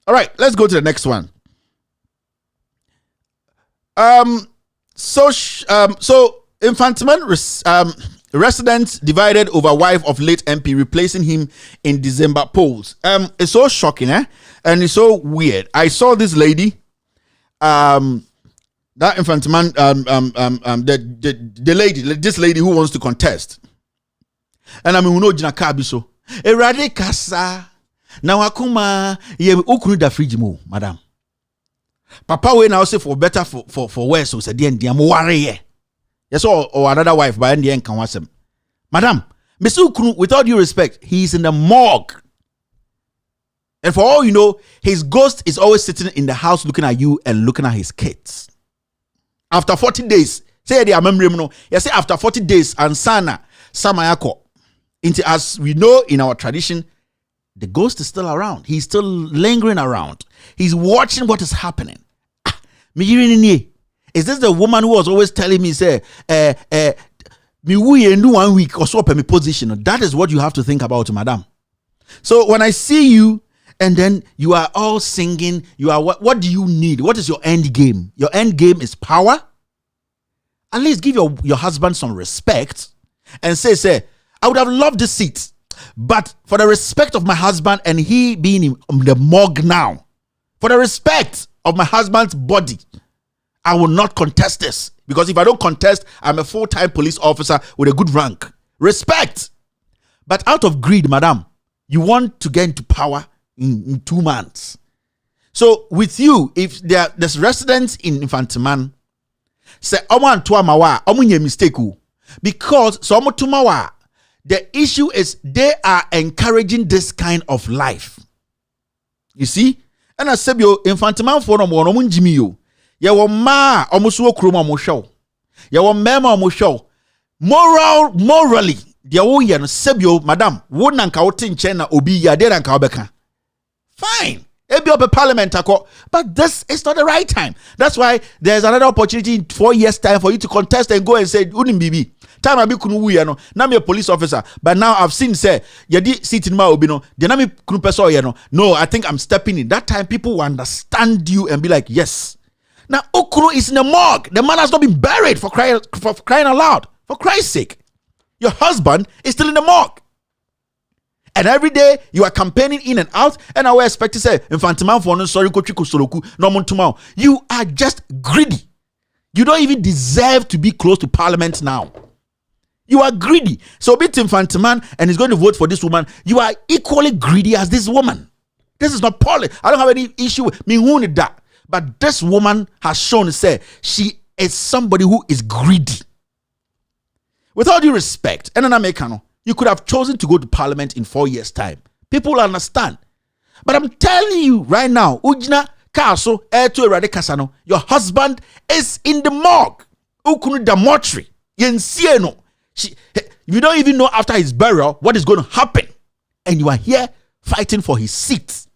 All right, let's go to the next one. So Infantiman residents divided over wife of late MP replacing him in December polls. It's so shocking, and it's so weird. I saw this lady, that Infantiman, the lady, this lady who wants to contest. And I mean, we know Jina Kabiso. Erade kasa na wakuma ye ukunu da fridge mo, madam. Papa we now say for better for worse, so said the end worry. Yes, or another wife by the end can watch him. Madam, Mr. Ukunu, with all due respect, he's in the morgue. And for all you know, his ghost is always sitting in the house looking at you and looking at his kids. After 40 days, say they are memory, no. You say after 40 days, and Sana, Samayako, into as we know in our tradition, the ghost is still around. He's still lingering around. He's watching what is happening. Is this the woman who was always telling me, say, me we do 1 week or so per me position? That is what you have to think about, madam. So when I see you and then you are all singing, you are what do you need? What is your end game? Your end game is power. At least give your husband some respect and say, I would have loved this seat, but for the respect of my husband and he being in the morgue now, for the respect of my husband's body, I will not contest this, because if I don't contest, I'm a full-time police officer with a good rank. Respect. But out of greed, madam, you want to get into power in 2 months. So with you, if there's residents in Infantiman, say, omo mawa, omo nye mistake, because so omo tumawa, the issue is they are encouraging this kind of life. You see? And I said, yo, Infantiman for omo jimi yo. Yawo ma omusuo kroma mo show. Yawo mema mo show. Morally, dia wo ye no sebio madam, wo nanka wo tin che na obi ya de nanka obeka. Fine. Ebi up a parliament ako. But this is not the right time. That's why there's another opportunity in 4 years' time for you to contest and go and say, Unim Bibi. Time I be kunu wuya no. Now me a police officer. But now I've seen say, yadi sit in ma obino. Then me kunu peso no. No, I think I'm stepping in. That time people will understand you and be like, yes. Now Okunu is in the morgue. The man has not been buried for crying out loud. For Christ's sake. Your husband is still in the morgue. And every day you are campaigning in and out, and I will expect to say, Infantiman for no sorry, no montumao. You are just greedy. You don't even deserve to be close to parliament now. You are greedy. So be Infantiman and he's going to vote for this woman. You are equally greedy as this woman. This is not politics. I don't have any issue with me that. But this woman has shown, say, she is somebody who is greedy. With all due respect, and an you could have chosen to go to parliament in 4 years' time. People will understand. But I'm telling you right now, Ujina Kaso, Kasano, your husband is in the morgue. Ukunu da mortuary. You don't even know after his burial what is going to happen. And you are here fighting for his seat.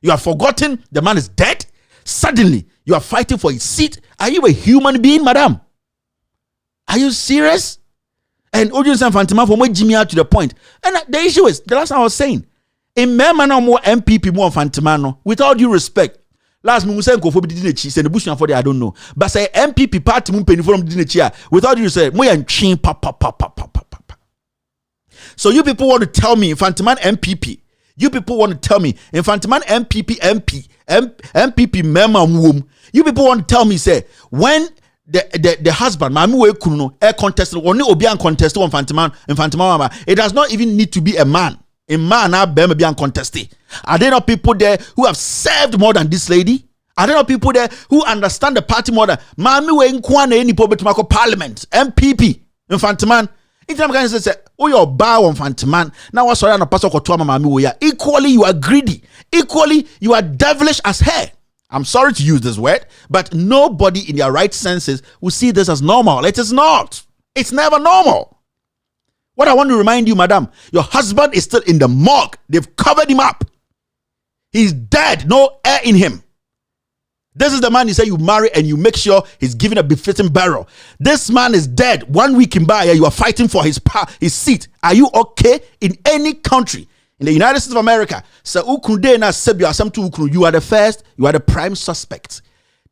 You have forgotten the man is dead. Suddenly, you are fighting for his seat. Are you a human being, madam? Are you serious? And audience and Fantima for more Jimmy out to the point. And the issue is, the last time I was saying, in Merman more MPP more Fantimano, with all due respect, last month we go for the cheese and the bush for the I don't know. But say MPP party mun penny from the chair, with all due respect, more and chin papa. So you people want to tell me Fantiman MPP, you people want to tell me Fantiman MPP Merman womb, you people want to tell me say when the husband, mami we kuno, contested, only obian contested on Fantima. It does not even need to be a man. A man now be uncontested. Are there not people there who have served more than this lady? Are there not people there who understand the party more than mami we nkwane any public parliament, MPP, Fantiman? In terms of say, oh your bar on Fantiman. Now what's sorry on a pastor kotuama mami we ya. Equally you are greedy. Equally you are devilish as her. I'm sorry to use this word, but nobody in their right senses will see this as normal. It is not. It's never normal. What I want to remind you, madam, your husband is still in the morgue. They've covered him up. He's dead. No air in him. This is the man you say you marry and you make sure he's given a befitting burial. This man is dead. 1 week in Bayer, you are fighting for his seat. Are you okay in any country? In the United States of America, you are the first, you are the prime suspect.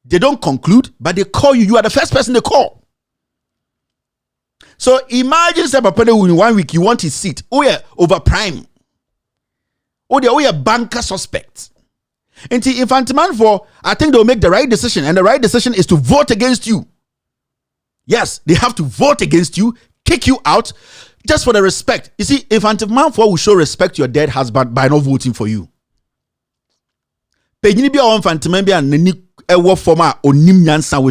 They don't conclude, but they call you. You are the first person they call. So imagine say papa in 1 week you want his seat. Oh yeah, over prime. Oh yeah, banker suspect. And Infantiman for, I think they'll make the right decision, and the right decision is to vote against you. Yes, they have to vote against you, kick you out. Just for the respect. You see, Infantiman for will show respect to your dead husband by not voting for you. With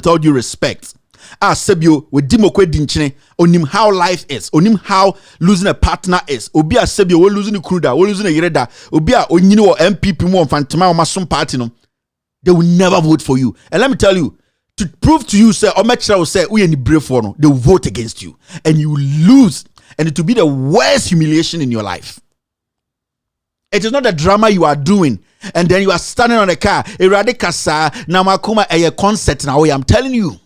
all due respect. Sebio with dimokwe dinchine onim how life is, onim how losing a partner is. Obi a sebio we losing a kruda, we losing a yereda. Obi a onyini or MPP mo Infantiman or masum party no. They will never vote for you. And let me tell you, to prove to you, sir, or Metra will say, we any brave for no, they will vote against you. And you will lose. And it will be the worst humiliation in your life. It is not the drama you are doing. And then you are standing on a car. Eradikasa, namakuma a concert now. I'm telling you,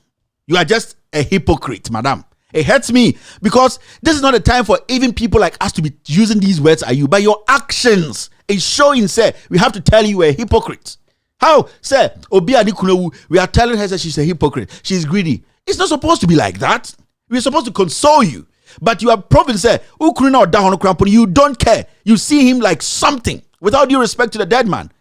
you are just a hypocrite, madam. It hurts me because this is not the time for even people like us to be using these words at you. But your actions is showing, sir, we have to tell you a hypocrite. How? Sir, Obi Adikunewu, we are telling her that she's a hypocrite. She's greedy. It's not supposed to be like that. We're supposed to console you. But you are proven, say, you don't care. You see him like something without due respect to the dead man.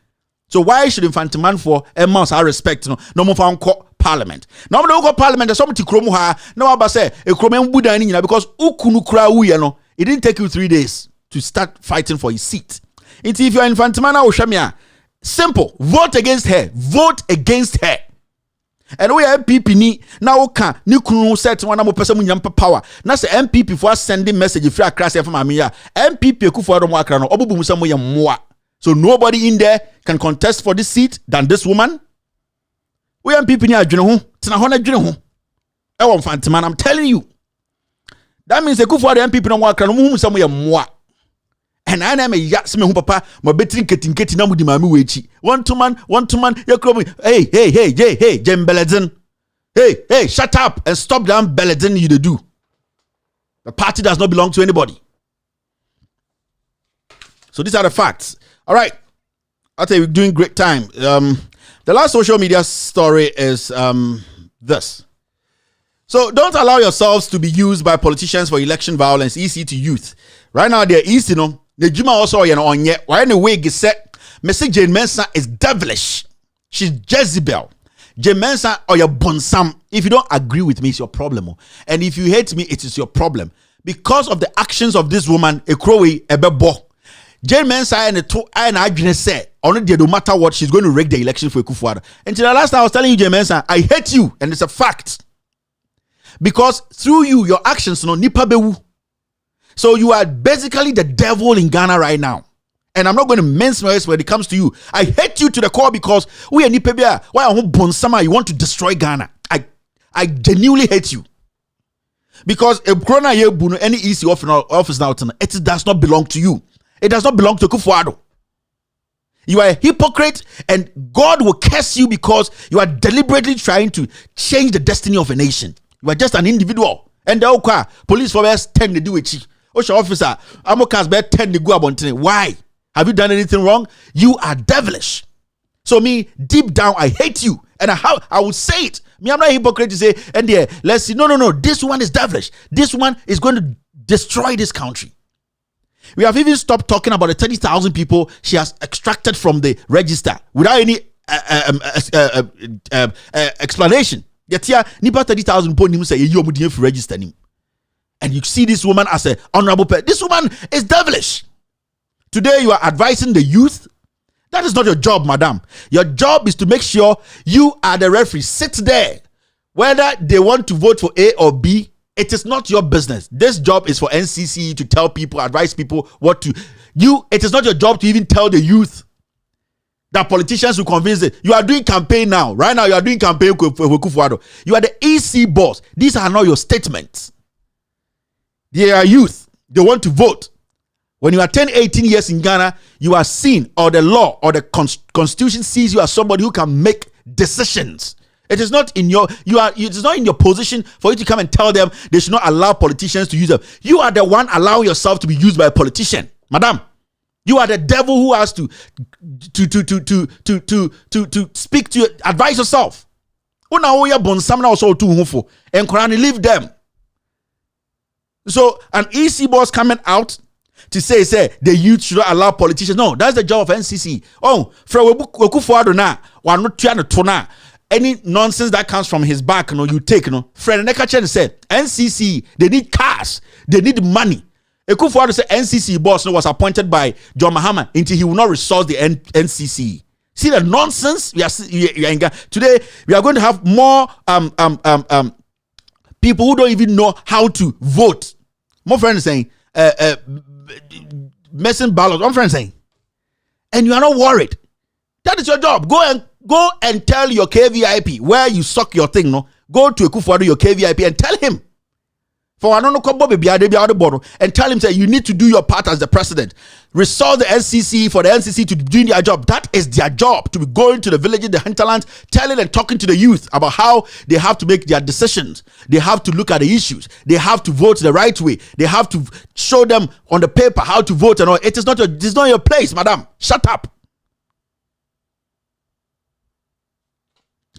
So why should Infantiman for a month I respect no more found parliament? No more go parliament, there's something kromu ha. No about say a kromen Buddha because ukunu kra no. It didn't take you 3 days to start fighting for his seat. If you're Infantiman or Shamia, simple. Vote against her. Vote against her. And we are MPP ni na oka ni kunu set one mo person nyampa power na say MPP for sending message free across from amia MPP Kufuor mo akra no obubu musa mo ye moa. So nobody in there can contest for this seat than this woman. We MPP ni adwene ho tena ho na adwene ho e won Fantiman. I'm telling you, that means Kufuor the MPP no mo akra no musa mo ye moa. And I am a yatsman who papa, my betting getting namudi mami wechi. One to man, you're coming. Hey, Jem Belledin. Hey, shut up and stop them Belledin you to do. The party does not belong to anybody. So these are the facts. All right. I'll tell you, we're doing great time. The last social media story is this. So don't allow yourselves to be used by politicians for election violence, EC to youth. Right now, they're easy, The Juma also, on yet. Why in the way is set? Message Jane Mensah is devilish. She's Jezebel. Jane Mensah or your bonsam. If you don't agree with me, it's your problem. And if you hate me, it is your problem. Because of the actions of this woman, a Kroll, a bebo. Jane Mensah and the two and I just said, no matter what, she's going to rig the election for Kufuor. Until the last time I was telling you, Jane Mensah, I hate you, and it's a fact. Because through you, your actions, nipa bewu. So you are basically the devil in Ghana right now. And I'm not going to mince my words when it comes to you. I hate you to the core because we are nipa bia. Why bonsama you want to destroy Ghana? I genuinely hate you. Because a corona ye bunu any EC office now, it does not belong to you. It does not belong to Kufuor. You are a hypocrite, and God will curse you because you are deliberately trying to change the destiny of a nation. You are just an individual. And the police for us 10 to do it. Osha officer, Amokas bet 10 to go about. Why? Have you done anything wrong? You are devilish. So me, deep down, I hate you. And I would say it. Me, I'm not a hypocrite to say, and yeah, let's see. No. This one is devilish. This one is going to destroy this country. We have even stopped talking about the 30,000 people she has extracted from the register without any explanation. Yet here, nipa 30,000 people say you must register him, and you see this woman as an honorable person. This woman is devilish. Today you are advising the youth. That is not your job, madam. Your job is to make sure you are the referee. Sit there. Whether they want to vote for A or B, it is not your business. This job is for NCC to tell people, advise people what to. It is not your job to even tell the youth that politicians will convince it. You are doing campaign now. Right now, you are doing campaign for Kufuor. You are the EC boss. These are not your statements. They are youth. They want to vote. When you are 10, 18 years in Ghana, you are seen, or the law or the constitution sees you as somebody who can make decisions. It is not in your it is not in your position for you to come and tell them they should not allow politicians to use them. You are the one allowing yourself to be used by a politician, madam. You are the devil who has to speak to you, advise yourself. And leave them. So an EC boss coming out to say the youth should not allow politicians. No, that's the job of NCC. Oh, any nonsense that comes from his back, you take, Fred Nekachen said, NCC, they need cash, they need money. Ekufuor said NCC boss was appointed by John Mahama until he will not resource the NCC. See the nonsense? Today, we are going to have more people who don't even know how to vote. My friend is saying, messing ballots. My friend is saying, and you are not worried. That is your job. Go and tell your KVIP where you suck your thing. Go to Ekufuor, your KVIP, and tell him. And tell him, say, you need to do your part as the president. Resolve the NCC for the NCC to do their job. That is their job, to be going to the villages, the hinterlands, telling and talking to the youth about how they have to make their decisions. They have to look at the issues. They have to vote the right way. They have to show them on the paper how to vote and all. It is not your place, madam. Shut up.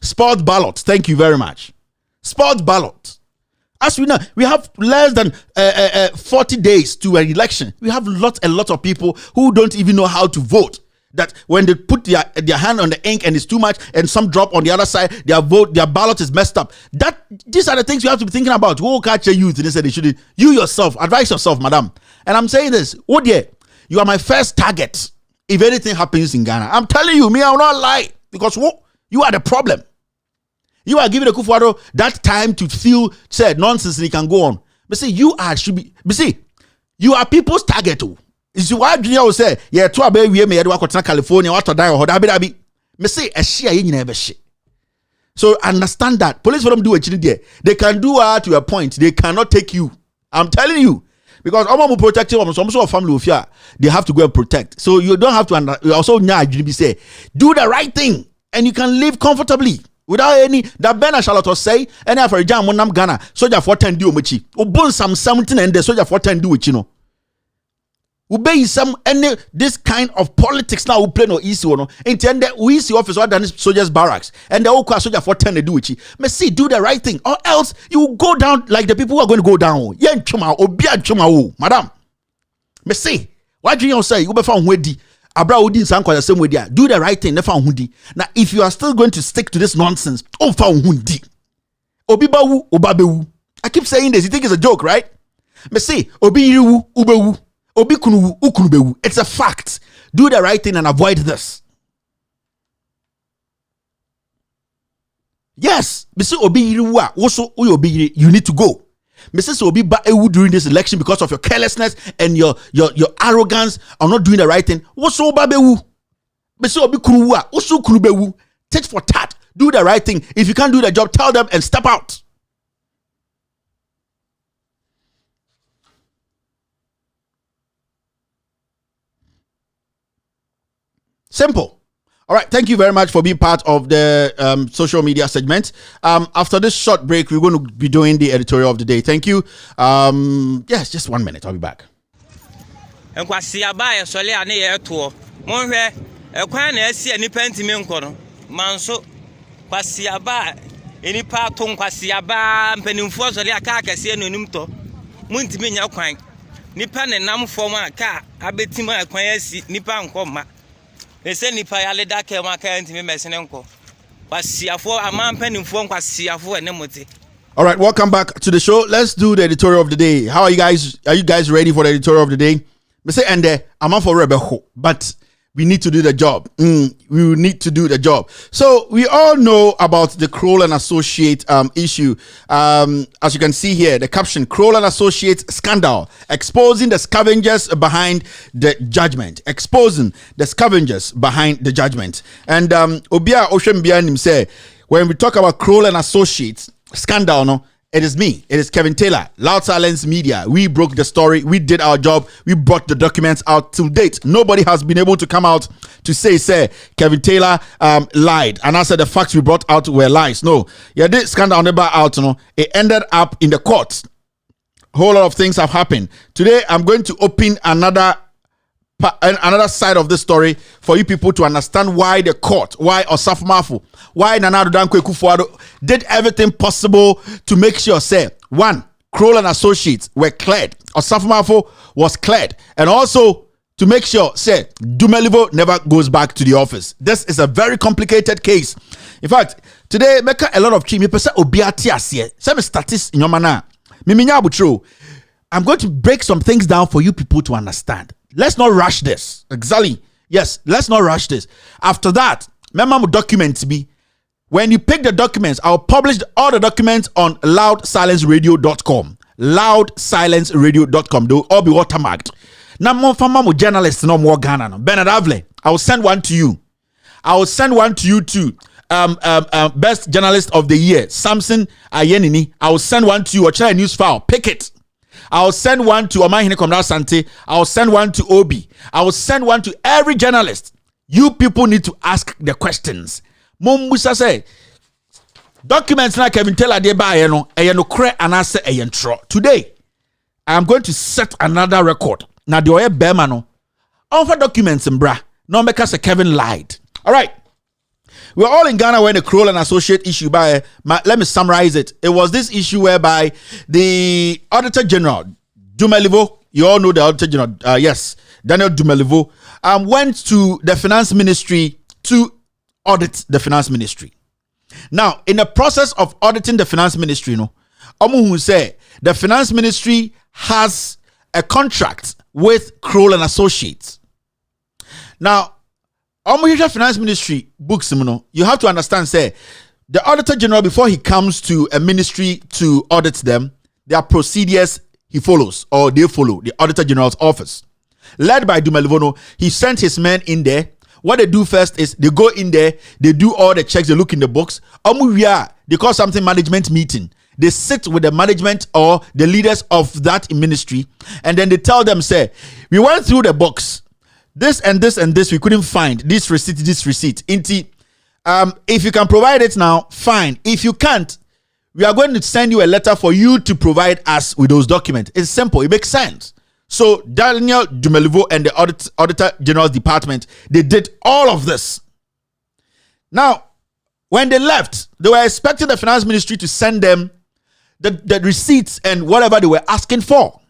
Sport ballots. Thank you very much. Sport ballots. As we know, we have less than 40 days to an election. We have a lot of people who don't even know how to vote. That when they put their hand on the ink and it's too much, and some drop on the other side, their ballot is messed up. These are the things you have to be thinking about. Who will catch a youth? And they said they shouldn't. You yourself, advise yourself, madam. And I'm saying this, oh dear, you are my first target if anything happens in Ghana. I'm telling you, I will not lie, because you are the problem. You are giving Ekufuor that time to feel said nonsense and he can go on. But see, you are people's target. Is why Junior will say, yeah, to obey we may to California, what to die or Dabi. Me say a share you never shit. So understand that. Police for them do a there. They can do to a point. They cannot take you. I'm telling you. Because omo protecting them, some sort of family ofia, they have to go and protect. So you don't have to also now you say, do the right thing, and you can live comfortably without any that Ben and Charlotte say any for jam monam Ghana soldier for 10 do muchi. Obon some 17 and the soldier for 10 do which you know. Obey some any this kind of politics now we play no easy one. Intend that we see officer than soldiers barracks and the whole soldier for 10 do which. Me see do the right thing or else you will go down like the people who are going to go down. Yen chuma obia chuma o madam. Me see why do you say you be found wedi abra odi nsan kwa same way dia do the right thing never hudi. Now if you are still going to stick to this nonsense oh found hudi obi bawu obabewu. I keep saying this, you think it's a joke, right? Me see obi yiwu ubewu. It's a fact. Do the right thing and avoid this. Yes, you need to go. Mrs. Obi ba ewu during this election because of your carelessness and your arrogance or not doing the right thing. Woso ba bewu. Mrs. Obi kuruwa. Woso kurubewu. Tit for tat. Do the right thing. If you can't do the job, tell them and step out. Simple. All right. Thank you very much for being part of the social media segment. After this short break, we're going to be doing the editorial of the day. Thank you. Yes, just 1 minute. I'll be back. All right, welcome back to the show. Let's do the editorial of the day. How are you guys? Are you guys ready for the editorial of the day? Me say and I'm on for rebel, but we need to do the job. We need to do the job. So we all know about the Kroll and Associate issue. As you can see here, the caption: Kroll and Associates scandal, exposing the scavengers behind the judgment. Exposing the scavengers behind the judgment. And Obia Oshembianim say, when we talk about Kroll and Associates scandal, no, it is me. It is Kevin Taylor, Loud Silence Media. We broke the story. We did our job. We brought the documents out to date. Nobody has been able to come out to say Kevin Taylor lied. And I said the facts we brought out were lies. No, yeah, this scandal never out. No, it ended up in the courts. A whole lot of things have happened. Today, I'm going to open another side of this story for you people to understand why the court, why Osaf Mafu, why Nana Addo Dankwa Akufo-Addo did everything possible to make sure, say, one, Kroll and Associates were cleared. Osaf Mafu was cleared. And also to make sure, say, Dumelivo never goes back to the office. This is a very complicated case. In fact, today, make a lot of chi. Me pesa obiati asye. Some statistics in your manner. Miminya butro. I'm going to break some things down for you people to understand. Let's not rush this. Exactly. Yes, let's not rush this. After that, remember documents be. When you pick the documents, I'll publish all the documents on loudsilenceradio.com. Loudsilenceradio.com. They'll all be watermarked. Now, more journalists, no more Ghana. No. Bernard Avle, I will send one to you. I will send one to you too. Best journalist of the year, Samson Ayenini. I will send one to you. Or try a news file. Pick it. I'll send one to Omahine Komra Sante. I'll send one to Obi. I will send one to every journalist. You people need to ask the questions. Mumbusa say documents na Kevin Taylor de ba no kre anase eyentro. Today I am going to set another record. Na de oye bema no offer documents mbra. No make us Kevin lied. All right. We're all in Ghana when the Kroll and Associate issue by, let me summarize it. It was this issue whereby the Auditor General, Dumelivo, you all know the Auditor General, yes, Daniel Dumelivo, went to the Finance Ministry to audit the Finance Ministry. Now, in the process of auditing the Finance Ministry, Omu say the Finance Ministry has a contract with Kroll and Associates. Now, Usual Finance Ministry books, you have to understand, say, the Auditor General, before he comes to a ministry to audit them, there are procedures he follows, or they follow, the Auditor General's office. Led by Dumelivono, he sent his men in there. What they do first is they go in there, they do all the checks, they look in the books. They call something management meeting. they sit with the management or the leaders of that ministry, and then they tell them, say, we went through the box, this and this and this, we couldn't find this receipt. If you can provide it now, fine. If you can't, we are going to send you a letter for you to provide us with those documents. It's simple. It makes sense. So Daniel Dumelivo and the Auditor General's Department, they did all of this. Now, when they left, they were expecting the Finance Ministry to send them the receipts and whatever they were asking for.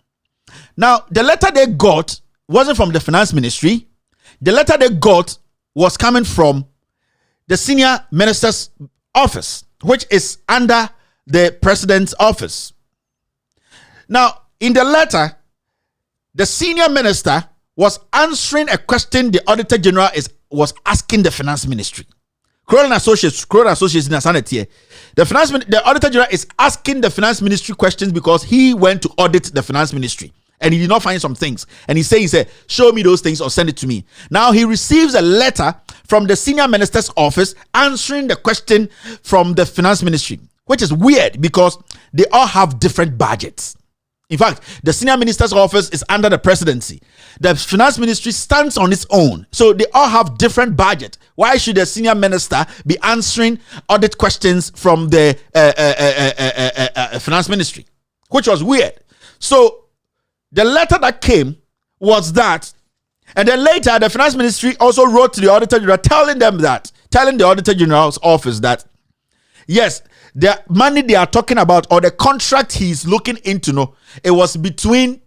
Now, the letter they got wasn't from the Finance Ministry. The letter they got was coming from the Senior Minister's Office, which is under the President's Office. Now, in the letter, the Senior Minister was answering a question the Auditor General was asking the Finance Ministry. Kroll and Associates in Sanitation. The Auditor General is asking the Finance Ministry questions because he went to audit the Finance Ministry and he did not find some things. And he said, show me those things or send it to me. Now he receives a letter from the Senior Minister's Office answering the question from the Finance Ministry, which is weird because they all have different budgets. In fact, the Senior Minister's Office is under the presidency. The Finance Ministry stands on its own. So they all have different budget. Why should the Senior Minister be answering audit questions from the Finance Ministry? Which was weird. So the letter that came was that, and then later the Finance Ministry also wrote to the Auditor General telling the Auditor General's office that, yes, the money they are talking about or the contract he's looking into, it was between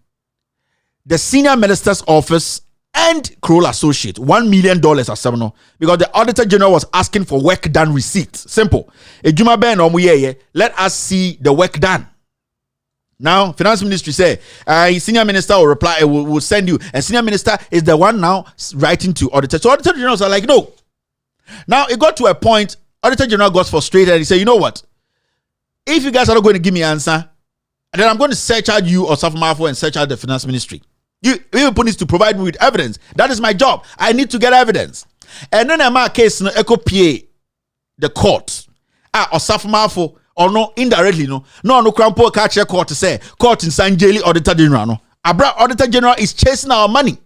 the Senior Minister's Office and Kroll Associates, $1 million or something, because the Auditor General was asking for work done receipts. Simple. Let us see the work done. Now, Finance Ministry say, Senior Minister will reply, will send you. And Senior Minister is the one now writing to Auditor. So Auditor Generals are like, no. Now, it got to a point, Auditor General got frustrated and he said, you know what? If you guys are not going to give me an answer, then I'm going to search out you or Safmafo and search out the Finance Ministry. You people need to provide me with evidence. That is my job. I need to get evidence. And then I'm a case echo PA the court. Or Safmafo or no indirectly no crampo catch a court to say court in Sanjeli Auditor General no. Abra Auditor General is chasing our money.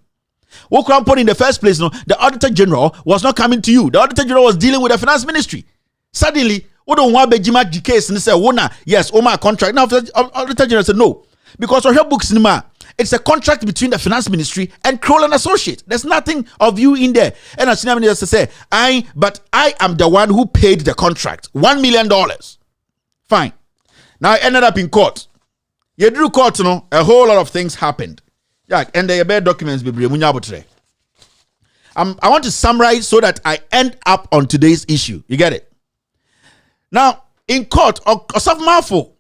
What crampo in the first place the Auditor General was not coming to you. The Auditor General was dealing with the Finance Ministry. Suddenly we don't want Bejima the case and say, yes, my contract. Now, Auditor General said no. Because of your books, it's a contract between the Finance Ministry and Kroll and Associates. There's nothing of you in there. And as Senior Minister say, I am the one who paid the contract. $1 million. Fine. Now I ended up in court. You drew court, a whole lot of things happened. Yeah, and the bear documents be today. I want to summarize so that I end up on today's issue. You get it? Now, in court, Osafmafo,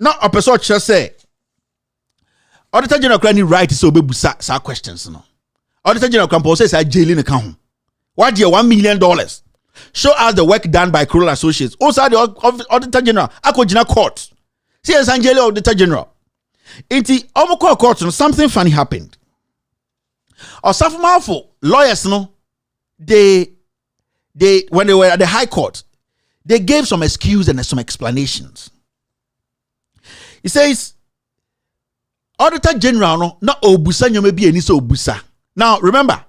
not a person just say, Auditor General can write so be sa questions. No, Auditor General can say say jail in account. What do you $1 million? Show us the work done by Kroll Associates. Also, the Auditor General, Akojina court. See, as Angelo Auditor General. Inti Omoko court, something funny happened. Osafmafo lawyers, they when they were at the High Court. They gave some excuse and some explanations. He says, Auditor General, not Obusa, maybe any so Obusa. Now, remember,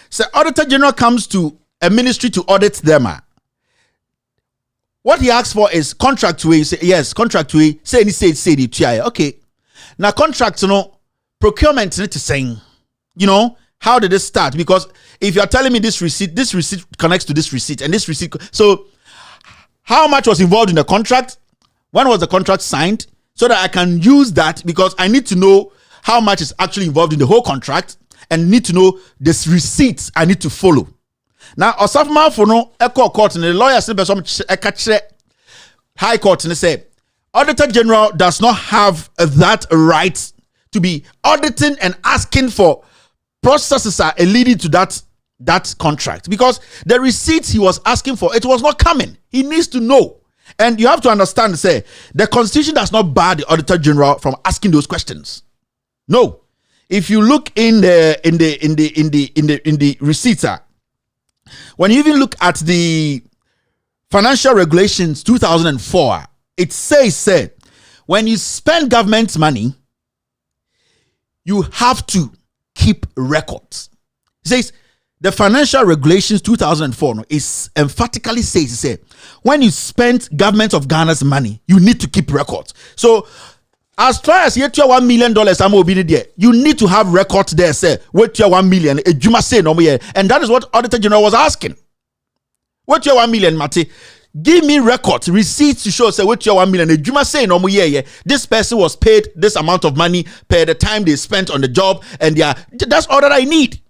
so Auditor General comes to a ministry to audit them. What he asks for is contract way. Say, yes, contract way. Say any say the TI. Okay. Now, contract, procurement to saying, how did this start? Because if you are telling me this receipt connects to this receipt, and this receipt, so how much was involved in the contract? When was the contract signed? So that I can use that because I need to know how much is actually involved in the whole contract and need to know this receipts I need to follow. Now, Osafmafo no echo court and the lawyers High Court and say Auditor General does not have that right to be auditing and asking for processes are leading to that contract because the receipts he was asking for, it was not coming. He needs to know. And you have to understand, say, the Constitution does not bar the Auditor General from asking those questions. No. If you look in the receipts, when you even look at the Financial Regulations 2004, it says, when you spend government money, you have to keep records. It says the Financial Regulations 2004 is emphatically says when you spend government of Ghana's money, you need to keep records. So as far as you have $1 million, you need to have records there. Say what you 1 million. And that is what Auditor General was asking. What you 1 million, Mate? Give me records, receipts to show say what you 1 million. This person was paid this amount of money per the time they spent on the job, and that's all that I need.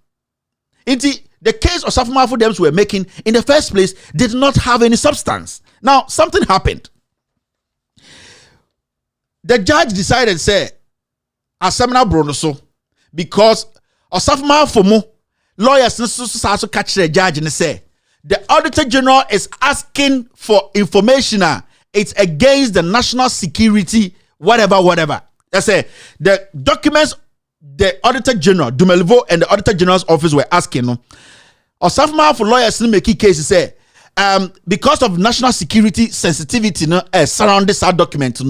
The case of Safuma Dems were making in the first place did not have any substance. Now something happened. The judge decided say a seminar bronoso because Osafuma Fomo lawyers also catch the judge and say the Auditor General is asking for information. It's against the national security, whatever. I say the documents the Auditor General, Dumelivo, and the Auditor General's office were asking. Osafuma for lawyers make case say because of national security sensitivity surrounding that document.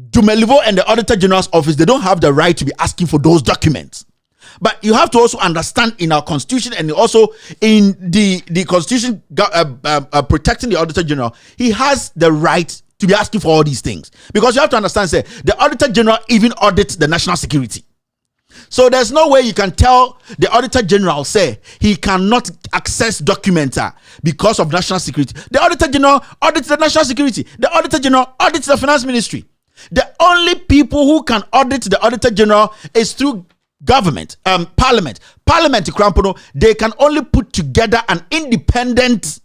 Dumelivo and the Auditor General's office, they don't have the right to be asking for those documents. But you have to also understand in our constitution and also in the constitution protecting the Auditor General, he has the right to be asking for all these things. Because you have to understand, say, the Auditor General even audits the national security. So there's no way you can tell the Auditor General, say, he cannot access documents because of national security. The Auditor General audits the national security. The Auditor General audits the finance ministry. The only people who can audit the Auditor General is through government, parliament. Parliament, they can only put together an independent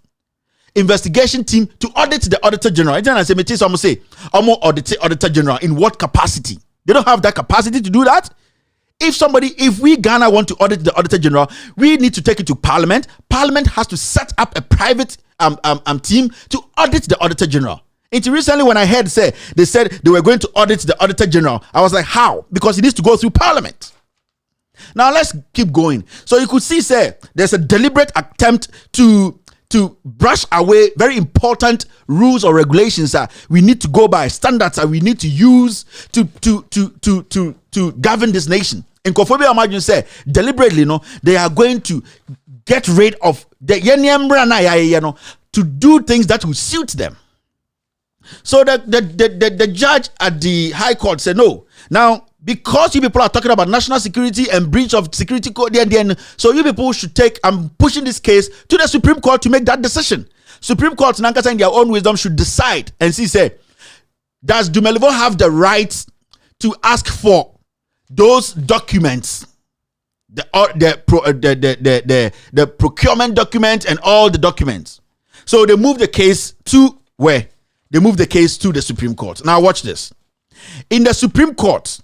investigation team to audit the Auditor General. And I say, audit Auditor General in what capacity? They don't have that capacity to do that. If we Ghana want to audit the Auditor General, we need to take it to Parliament. Parliament has to set up a private team to audit the Auditor General. Until recently, when I heard they said they were going to audit the Auditor General, I was like, how? Because it needs to go through Parliament. Now let's keep going. So you could see, there's a deliberate attempt to brush away very important rules or regulations that we need to go by, standards that we need to use to govern this nation. In Kofobi Imagine say deliberately, they are going to get rid of the to do things that will suit them. So the judge at the High Court said no. Now, because you people are talking about national security and breach of security code, so you people should I'm pushing this case to the Supreme Court to make that decision. Supreme Court, in their own wisdom, should decide and say, does Dumelivo have the right to ask for those documents, the procurement document and all the documents? So they move the case to where? They move the case to the Supreme Court. Now watch this. In the Supreme Court,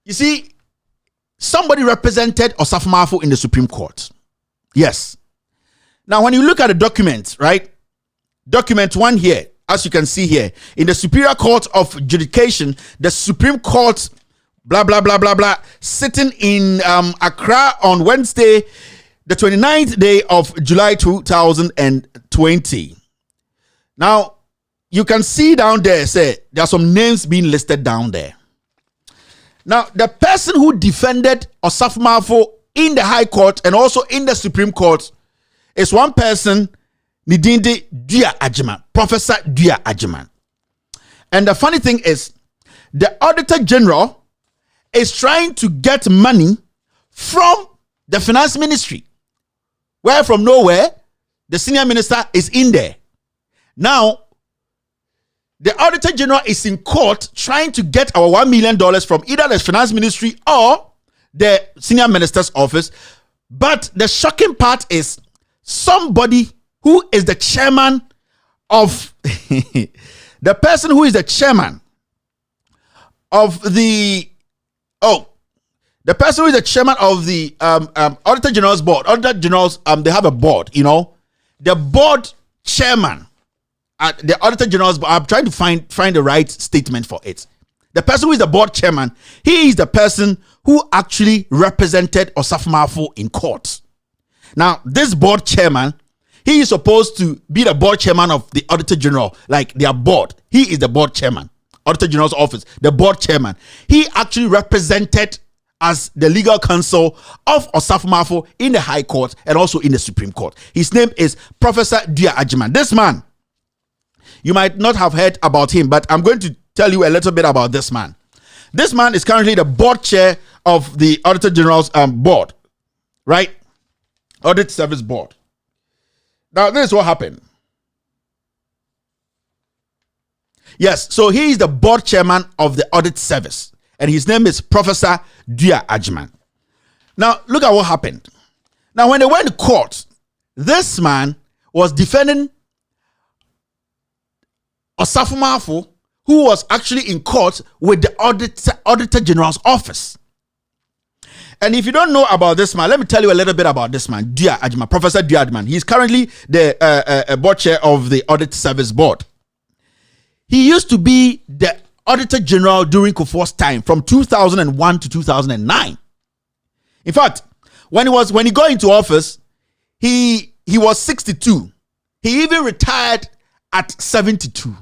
you see, somebody represented Osafo in the Supreme Court. Yes. Now, when you look at the document, right? Document 1 here, as you can see here, in the Superior Court of Judicial, the Supreme Court, blah, blah, blah, blah, blah, sitting in Accra on Wednesday, the 29th day of July 2020. Now, you can see down there, there are some names being listed down there. Now, the person who defended Osafo in the High Court and also in the Supreme Court is one person, Nidinde Dua Ajiman, Professor Dua Ajiman. And the funny thing is, the Auditor General is trying to get money from the Finance Ministry, where from nowhere, the Senior Minister is in there. Now, the Auditor General is in court trying to get our $1 million from either the Finance Ministry or the Senior Minister's office. But the shocking part is somebody who is the chairman of the person who is the chairman of the Auditor General's board. Auditor Generals, they have a board, the board chairman at the Auditor General's board. I'm trying to find the right statement for it. The person who is the board chairman, he is the person who actually represented Osafo in court. Now, this board chairman, he is supposed to be the board chairman of the Auditor General, like their board. He is the board chairman, Auditor General's office, the board chairman. He actually represented as the legal counsel of Osafo in the High Court and also in the Supreme Court. His name is Professor Dua Ajiman. This man, you might not have heard about him, but I'm going to tell you a little bit about this man. This man is currently the board chair of the Auditor General's board, right? Audit Service Board. Now, this is what happened. Yes, so he is the board chairman of the Audit Service, and his name is Professor Dua Ajiman. Now, look at what happened. Now, when they went to court, this man was defending Osafo Mafo, who was actually in court with the Auditor General's office. And if you don't know about this man, let me tell you a little bit about this man, Dua Ajiman, Professor Dua Ajiman. He's currently the board chair of the Audit Service Board. He used to be the Auditor General during Kufuor's time from 2001 to 2009. In fact, when he got into office, he was 62. He even retired at 72.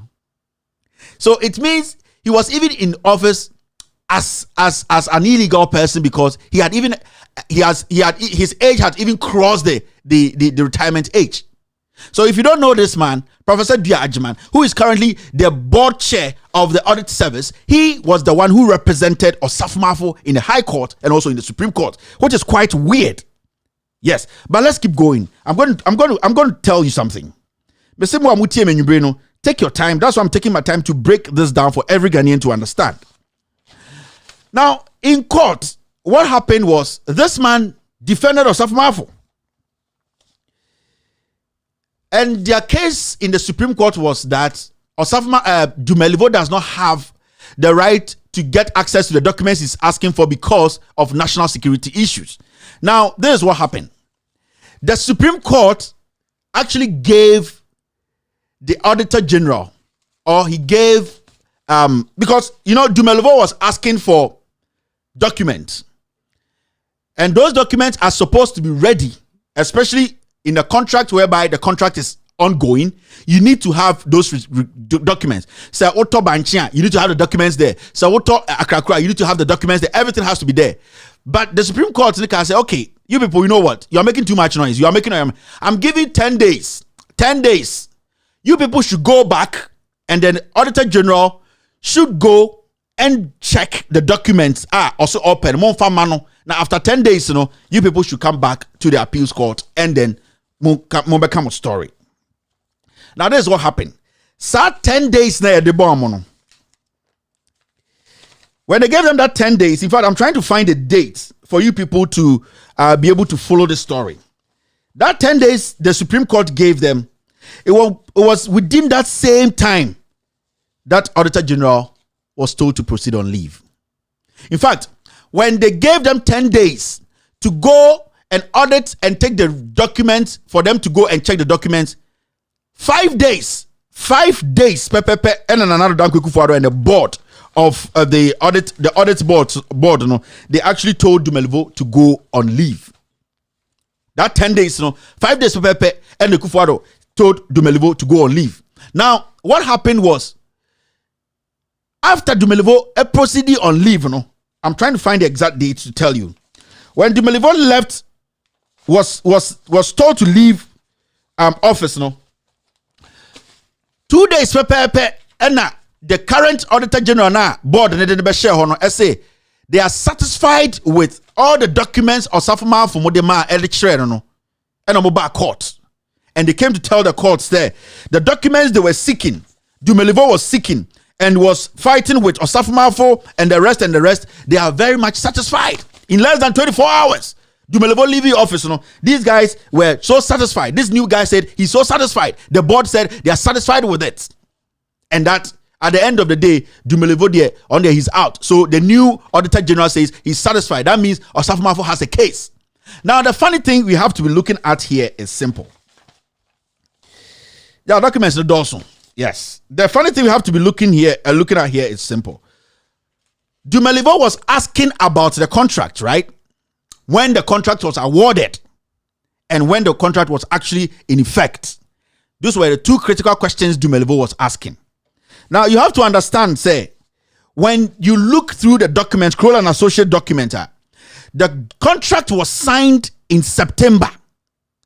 So it means he was even in office as an illegal person, because his age had even crossed the retirement age. So if you don't know this man, Professor Dua Ajiman, who is currently the board chair of the Audit Service, he was the one who represented Osafo Mafo in the High Court and also in the Supreme Court, which is quite weird. Yes, but let's keep going. I'm going to tell you something. Take your time. That's why I'm taking my time to break this down for every Ghanaian to understand. Now, in court, what happened was this man defended Osafo Mafo. And their case in the Supreme Court was that Dumelivo does not have the right to get access to the documents he's asking for because of national security issues. Now, this is what happened. The Supreme Court actually gave the Auditor General, or he gave, because, Dumelivo was asking for documents. And those documents are supposed to be ready, especially in a contract whereby the contract is ongoing. You need to have those documents. So, Oto Banchia, you need to have the documents there. So, Oto Akrakura, you need to have the documents there. Everything has to be there. But the Supreme Court can say, okay, you people, you know what? You're making too much noise. I'm giving 10 days. 10 days. You people should go back, and then Auditor General should go and check the documents also open. Now, after 10 days, you people should come back to the appeals court, and then become a story. Now, this is what happened. So 10 days now, when they gave them that 10 days, in fact, I'm trying to find a date for you people to be able to follow the story. That 10 days the Supreme Court gave them, it was within that same time that Auditor General was told to proceed on leave. In fact, when they gave them 10 days to go and audit and take the documents, for them to go and check the documents, 5 days, Pepe and another Danko Kufuor and the board of the audit board, they actually told Dumelivo to go on leave. That 10 days, 5 days, Pepe and the Kufuor told Dumelivo to go on leave. Now, what happened was, after Dumelivo proceeded on leave, I'm trying to find the exact date to tell you. When Dumelivo left, was told to leave office, 2 days, Pepe, and the current Auditor General board say they are satisfied with all the documents or Safuma from Modema Editorial and Mobile Court. And they came to tell the courts there the documents they were seeking, Dumelivo was seeking and was fighting with Osafo Mafo and the rest, they are very much satisfied. In less than 24 hours, Dumelivo leaving office, these guys were so satisfied. This new guy said he's so satisfied. The board said they are satisfied with it. And that at the end of the day, Dumelivo he's out. So the new Auditor General says he's satisfied. That means Osafo Mafo has a case. Now, the funny thing we have to be looking at here is simple. Yeah, documents the Dawson. Yes. The funny thing we have to be looking at here is simple. Dumelivo was asking about the contract, right? When the contract was awarded. and when the contract was actually in effect. Those were the two critical questions Dumelevo was asking. Now, you have to understand, say, when you look through the documents, Kroll and Associate document, the contract was signed in September.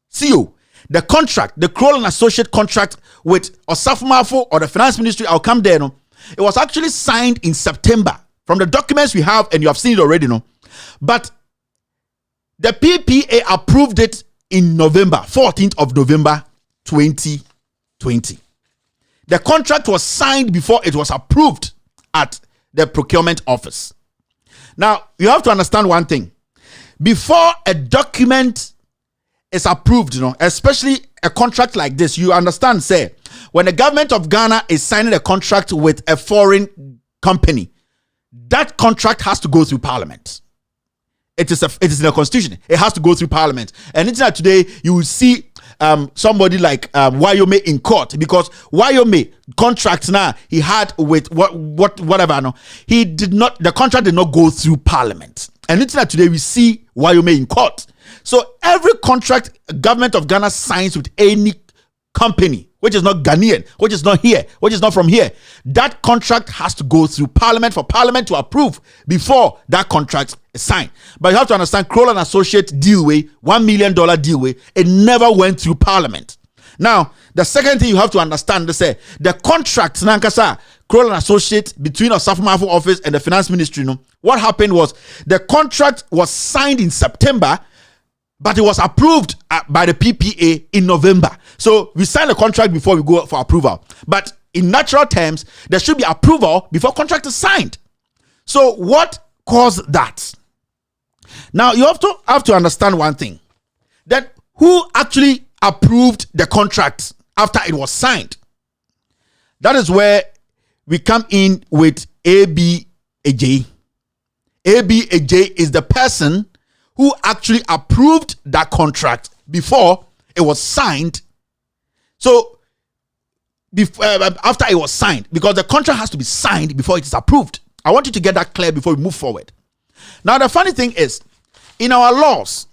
See you. The contract, the Kroll and Associate contract with Osafo or the Finance Ministry, I'll come there, no? It was actually signed in September. From the documents we have, and you have seen it already, no? But the PPA approved it in November, 14th of November, 2020. The contract was signed before it was approved at the procurement office. Now, you have to understand one thing. Before a document is approved, especially a contract like this, you understand, say, when the government of Ghana is signing a contract with a foreign company, that contract has to go through Parliament. It is in the Constitution. It has to go through Parliament. And it's not today you will see somebody like Wyoming in court, because Wyoming contract now he had with whatever. No, the contract did not go through Parliament. And it's not today we see Wyoming in court. So every contract government of Ghana signs with any company which is not Ghanaian, which is not here, which is not from here, that contract has to go through Parliament for Parliament to approve before that contract is signed. But you have to understand, Kroll and Associate deal with $1 million deal with, it never went through Parliament. Now, the second thing you have to understand is the contract Nankasa Kroll and Associate between Osafo office and the Finance Ministry. What happened was the contract was signed in September, but it was approved by the PPA in November. So we sign the contract before we go for approval. But in natural terms, there should be approval before contract is signed. So what caused that? Now you have to understand one thing. That who actually approved the contract after it was signed? That is where we come in with ABAJ. ABAJ is the person who actually approved that contract before it was signed. So, after it was signed, because the contract has to be signed before it is approved. I want you to get that clear before we move forward. Now, the funny thing is, in our laws,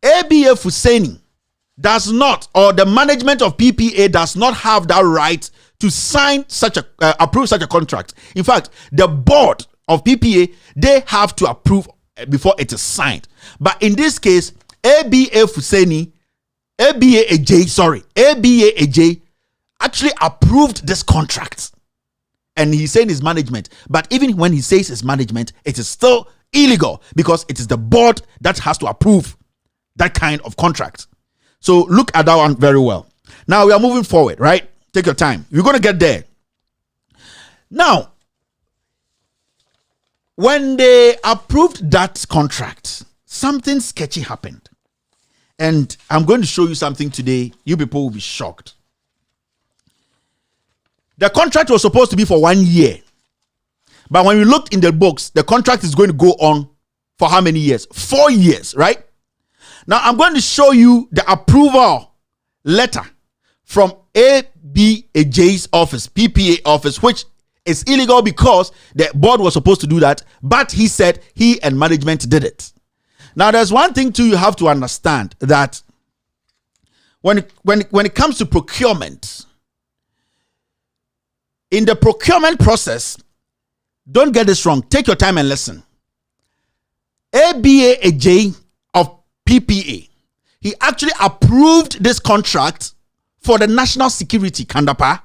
ABA Fuseni does not, or the management of PPA does not have that right to sign approve such a contract. In fact, the board of PPA, they have to approve before it is signed. But in this case, ABA AJ actually approved this contract. And he's saying his management. But even when he says his management, it is still illegal because it is the board that has to approve that kind of contract. So look at that one very well. Now we are moving forward, right? Take your time. We're going to get there. Now, when they approved that contract, something sketchy happened. And I'm going to show you something today. You people will be shocked. The contract was supposed to be for 1 year. But when we looked in the books, the contract is going to go on for how many years? 4 years, right? Now, I'm going to show you the approval letter from ABAJ's office, PPA office, which is illegal because the board was supposed to do that, but he said he and management did it. Now, there's one thing too you have to understand, that when it comes to procurement, in the procurement process, don't get this wrong. Take your time and listen. ABAJ of PPA, he actually approved this contract for the national security, Kandapa.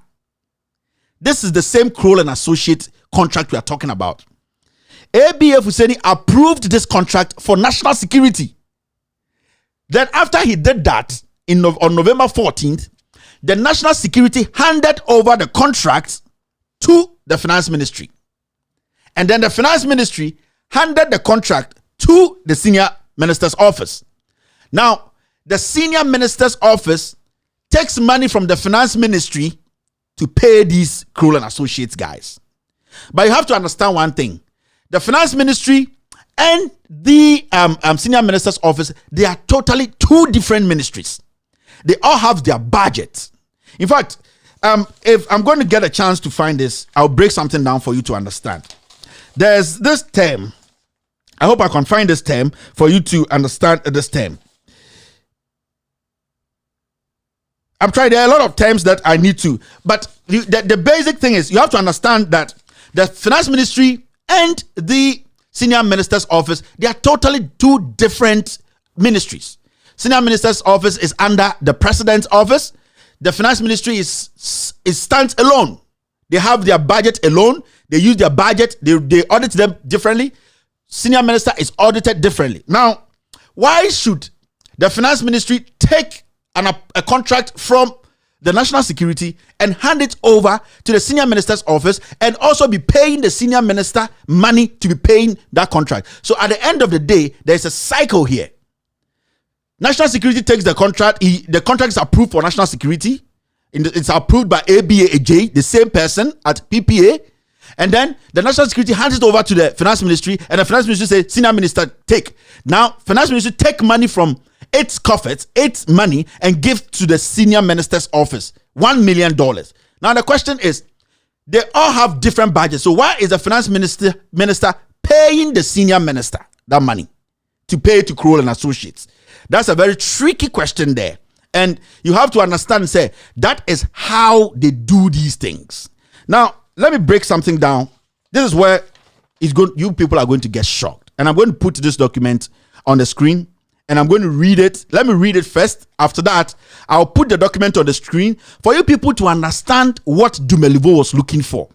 This is the same Kroll and Associate contract we are talking about. ABA Fuseni approved this contract for national security. Then after he did that, on November 14th, the national security handed over the contract to the Finance Ministry. And then the Finance Ministry handed the contract to the Senior Minister's Office. Now, the Senior Minister's Office takes money from the Finance Ministry to pay these Kroll and Associates guys. But you have to understand one thing. The Finance Ministry and the Senior Minister's Office, they are totally two different ministries. They all have their budget. In fact, if I'm going to get a chance to find this, I'll break something down for you to understand. There's this term. I hope I can find this term for you to understand this term. I'm trying. There are a lot of terms that I need to, but the basic thing is you have to understand that the finance ministry and the senior minister's office, they are totally two different ministries. Senior minister's office is under the president's office. The finance ministry stands alone. They have their budget alone. They use their budget. They audit them differently. Senior minister is audited differently. Now, why should the finance ministry take a contract from the national security and hand it over to the senior minister's office and also be paying the senior minister money to be paying that contract? So at the end of the day, there's a cycle here. National security takes the contract. The contract is approved for national security. It's approved by ABAJ, the same person at PPA. And then the national security hands it over to the finance ministry, and the finance ministry says, senior minister, take. Now, finance ministry take money from its coffers, its money, and give to the senior minister's office, $1 million. Now, the question is, they all have different budgets. So why is the finance minister paying the senior minister that money to pay to Kroll and Associates? That's a very tricky question there. And you have to understand, say, that is how they do these things. Now, let me break something down. This is where you people are going to get shocked. And I'm going to put this document on the screen and I'm going to read it. Let me read it first. After that, I'll put the document on the screen for you people to understand what Dumelivo was looking for.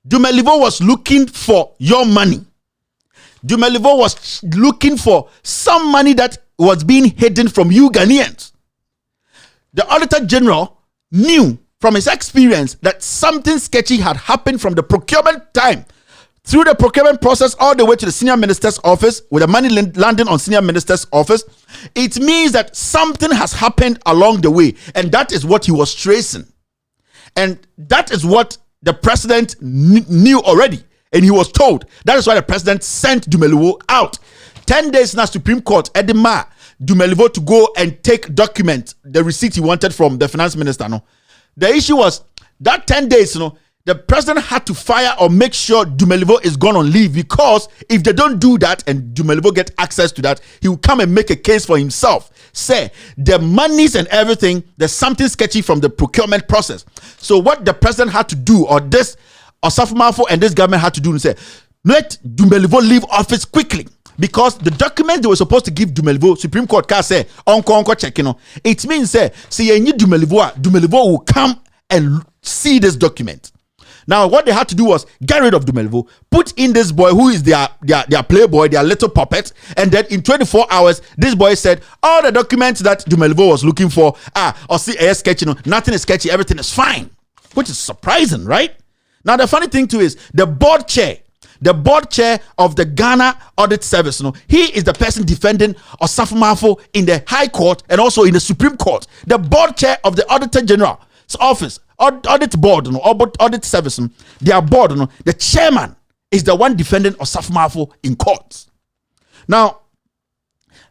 Dumelivo was looking for your money. Dumelivo was looking for some money that was being hidden from you Ghanaians. The Auditor General knew from his experience that something sketchy had happened from the procurement time through the procurement process all the way to the senior minister's office with the money landing on senior minister's office. It means that something has happened along the way, and that is what he was tracing. And that is what the president knew already, and he was told. That is why the president sent Dumelivo out. 10 days now, Supreme Court, Edema, Dumelivo to go and take document, the receipt he wanted from the finance minister. No, the issue was that 10 days, the president had to fire or make sure Dumelivo is gone on leave, because if they don't do that and Dumelivo get access to that, he will come and make a case for himself. Say the monies and everything, there's something sketchy from the procurement process. So what the president had to do, or Osafo and this government had to do, and say, let Dumelivo leave office quickly. Because the document they were supposed to give Dumelivo, Supreme Court can say, Uncle Cheque, it means, see, Dumelivo will come and see this document. Now, what they had to do was get rid of Dumelivo, put in this boy who is their playboy, their little puppet, and then in 24 hours, this boy said, all the documents that Dumelivo was looking for, or see, sketchy, nothing is sketchy, everything is fine. Which is surprising, right? Now, the funny thing too is, the board chair of the Ghana Audit Service, he is the person defending Osafo in the High Court and also in the Supreme Court. The board chair of the Auditor General's office, audit board, audit service, their board, the chairman is the one defending Osafo in court. Now,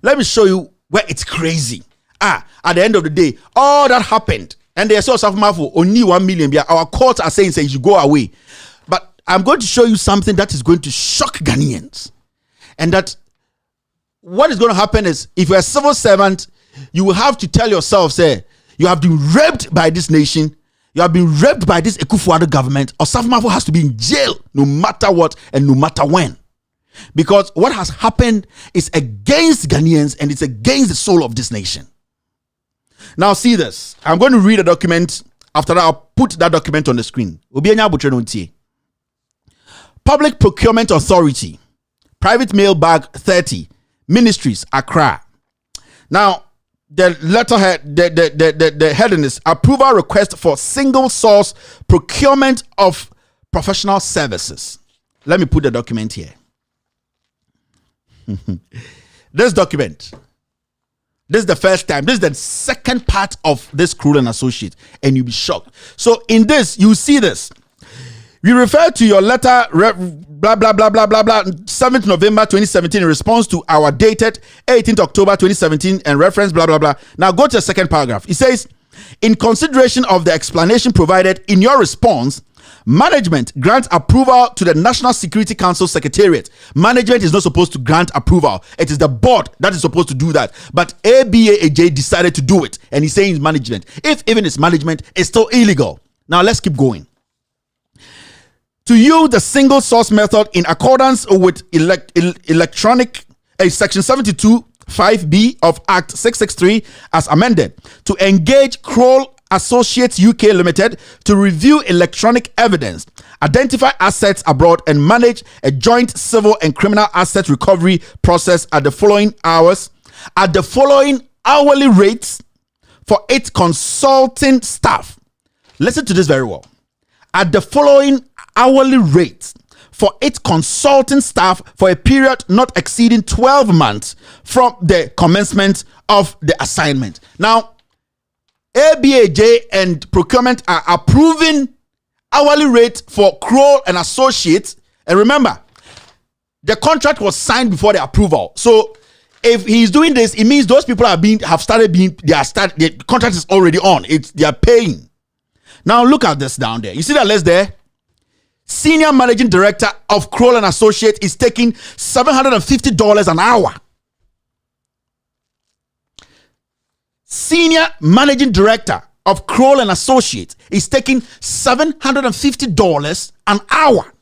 let me show you where it's crazy. At the end of the day, all that happened, and they saw Osafo only 1 million. Our courts are saying, you should go away. But I'm going to show you something that is going to shock Ghanaians. And that what is going to happen is, if you're a civil servant, you will have to tell yourself, say, you have been raped by this nation, you have been raped by this Ekufuado government, or Osafo has to be in jail no matter what and no matter when. Because what has happened is against Ghanaians and it's against the soul of this nation. Now see this. I'm going to read a document. After that, I'll put that document on the screen. Public Procurement Authority, Private Mailbag 30, Ministries, Accra. Now, the letterhead, the heading is approval request for single source procurement of professional services. Let me put the document here. This document, this is the first time. This is the second part of this Kroll and Associates, and you'll be shocked. So in this, you see this. We refer to your letter, blah, blah, blah, blah, blah, blah, 7th November 2017 in response to our dated 18th October 2017 and reference, blah, blah, blah. Now go to the second paragraph. It says, in consideration of the explanation provided in your response, Management grants approval to the National Security Council Secretariat. Management is not supposed to grant approval. It is the board that is supposed to do that. But ABAJ decided to do it. And he's saying it's management. If even it's management, it's still illegal. Now let's keep going. To use the single source method in accordance with electronic section 72(5)(b) of Act 663 as amended, to engage Kroll Associates UK Limited to review electronic evidence, identify assets abroad, and manage a joint civil and criminal asset recovery process at the following hourly rates for its consulting staff. Listen to this very well. At the following hourly rates for its consulting staff for a period not exceeding 12 months from the commencement of the assignment. Now, ABAJ and procurement are approving hourly rate for Kroll and Associates. And remember, the contract was signed before the approval. So if he's doing this, it means those people the contract is already on. They are paying. Now look at this down there. You see that list there? Senior Managing Director of Kroll and Associates is taking $750 an hour. Senior Managing Director of Kroll and Associates is taking $750 an hour.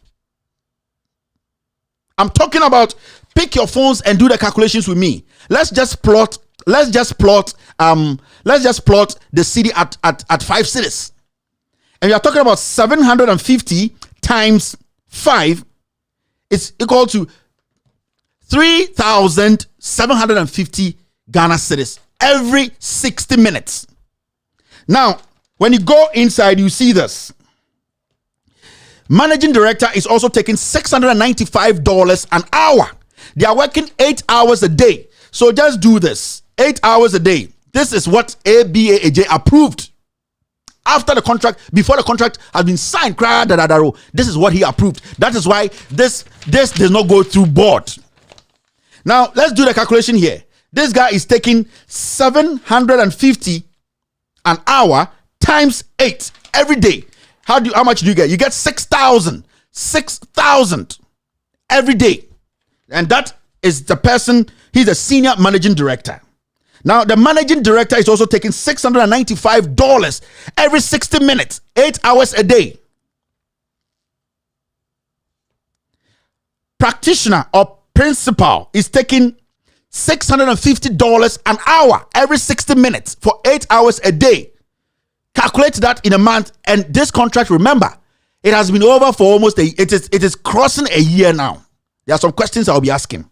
I'm talking about, pick your phones and do the calculations with me. Let's just plot the city at 5 cities. And we are talking about 750 times 5 is equal to 3,750 Ghana cedis every 60 minutes. Now, when you go inside, you see this. Managing Director is also taking $695 an hour. They are working 8 hours a day. So just do this. 8 hours a day. This is what ABAJ approved. After the contract, before the contract has been signed, this is what he approved. That is why this does not go through board. Now, let's do the calculation here. This guy is taking 750 an hour times 8 every day. How much do you get? You get 6,000 every day. And that is the person, he's a senior managing director. Now, the managing director is also taking $695 every 60 minutes, 8 hours a day. Practitioner or principal is taking $650 an hour every 60 minutes for 8 hours a day. Calculate that in a month, and this contract, remember, it has been over for almost it is crossing a year now. There are some questions I'll be asking.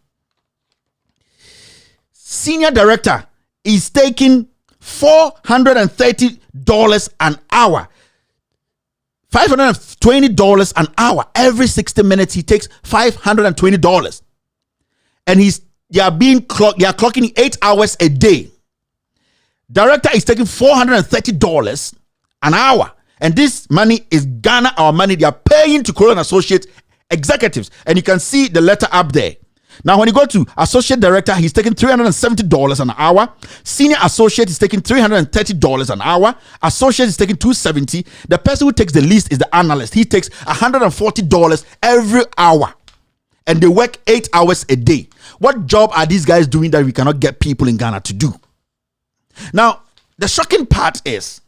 Senior director is taking $430 an hour. $520 an hour. Every 60 minutes, he takes $520. And they are clocking 8 hours a day. Director is taking $430 an hour. And this money is Ghana, our money. They are paying to Kroll and Associates executives. And you can see the letter up there. Now, when you go to associate director, he's taking $370 an hour. Senior associate is taking $330 an hour. Associate is taking $270. The person who takes the least is the analyst. He takes $140 every hour. And they work 8 hours a day. What job are these guys doing that we cannot get people in Ghana to do? Now, the shocking part is,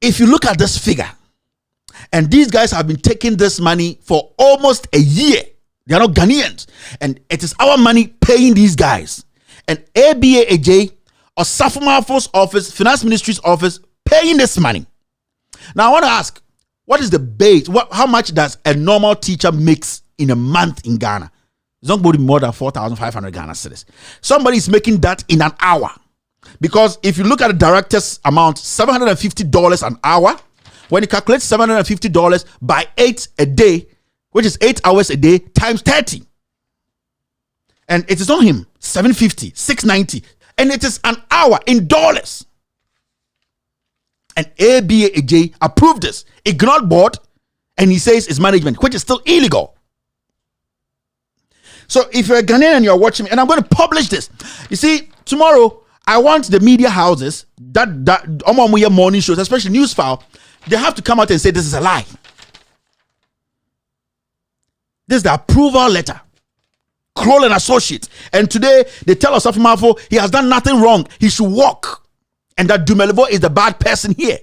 if you look at this figure, and these guys have been taking this money for almost a year. They are not Ghanaians. And it is our money paying these guys. And ABAJ or Safumafo's office, Finance Ministry's office, paying this money. Now, I want to ask, what is the base? How much does a normal teacher makes in a month in Ghana? It's not going to be more than 4,500 Ghana cedis. Somebody is making that in an hour. Because if you look at the director's amount, $750 an hour, when you calculate $750 by 8 a day, which is 8 hours a day, times 30. And it is on him, $750, $690. And it is an hour in dollars. And ABAJ approved this. Ignored board, and he says it's management, which is still illegal. So if you're a Ghanaian and you're watching me, and I'm going to publish this. You see, tomorrow, I want the media houses that morning shows, especially Newsfile, they have to come out and say this is a lie. This is the approval letter. Kroll and Associates. And today they tell us he has done nothing wrong. He should walk. And that Dumelevo is the bad person here.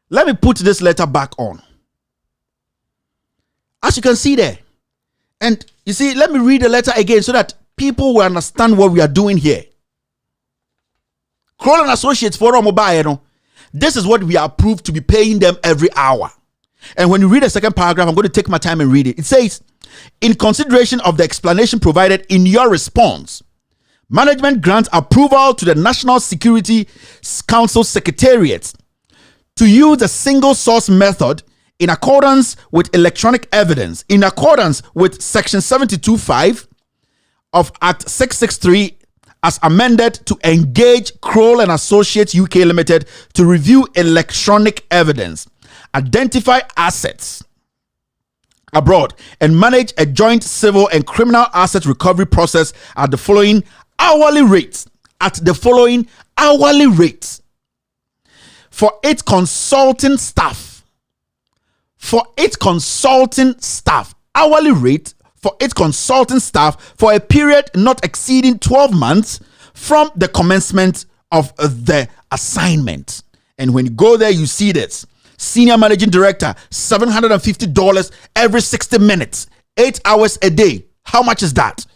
Let me put this letter back on. As you can see there. And you see, let me read the letter again so that people will understand what we are doing here. Kroll and Associates for mobile. This is what we are approved to be paying them every hour. And when you read the second paragraph, I'm going to take my time and read it. It says, in consideration of the explanation provided in your response, management grants approval to the National Security Council Secretariat to use the single source method in accordance with electronic evidence, in accordance with Section 72.5 of Act 663 as amended, to engage Kroll and Associates UK Limited to review electronic evidence, identify assets abroad, and manage a joint civil and criminal asset recovery process at the following hourly rates. For its consulting staff. Hourly rate for its consulting staff for a period not exceeding 12 months from the commencement of the assignment. And when you go there, you see this. Senior Managing Director, $750 every 60 minutes, 8 hours a day. How much is that?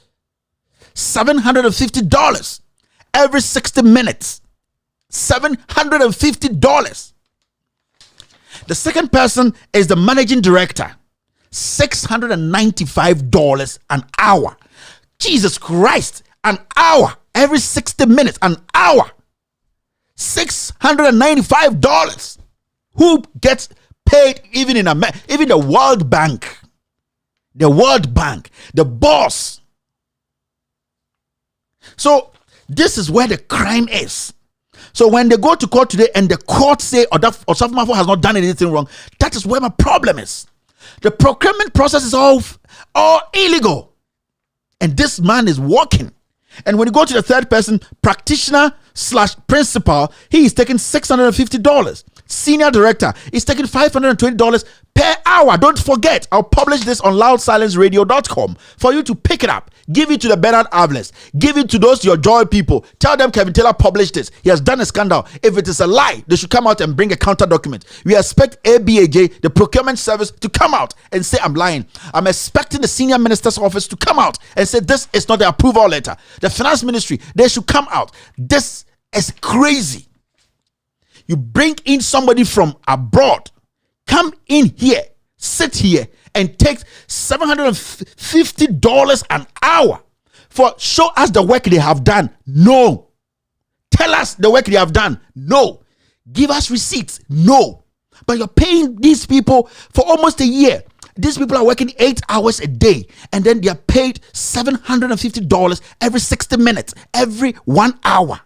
$750 every 60 minutes. $750. The second person is the Managing Director. $695 an hour. Jesus Christ, an hour every 60 minutes, an hour. $695. Who gets paid even in even the World Bank? The World Bank, the boss. So this is where the crime is. So when they go to court today and the court say Osafo has not done anything wrong, that is where my problem is. The procurement process is all illegal. And this man is working. And when you go to the third person, practitioner / principal, he is taking $650. Senior director is taking $520 per hour. Don't forget, I'll publish this on loudsilenceradio.com for you to pick it up. Give it to the Bernard Avles. Give it to those your joy people. Tell them Kevin Taylor published this. He has done a scandal. If it is a lie, they should come out and bring a counter document. We expect ABAJ, the procurement service, to come out and say I'm lying. I'm expecting the senior minister's office to come out and say this is not the approval letter. The finance ministry, they should come out. This is crazy. You bring in somebody from abroad, come in here, sit here, and take $750 an hour for show us the work they have done. No. Tell us the work they have done. No. Give us receipts. No. But you're paying these people for almost a year. These people are working 8 hours a day, and then they are paid $750 every 60 minutes, every 1 hour.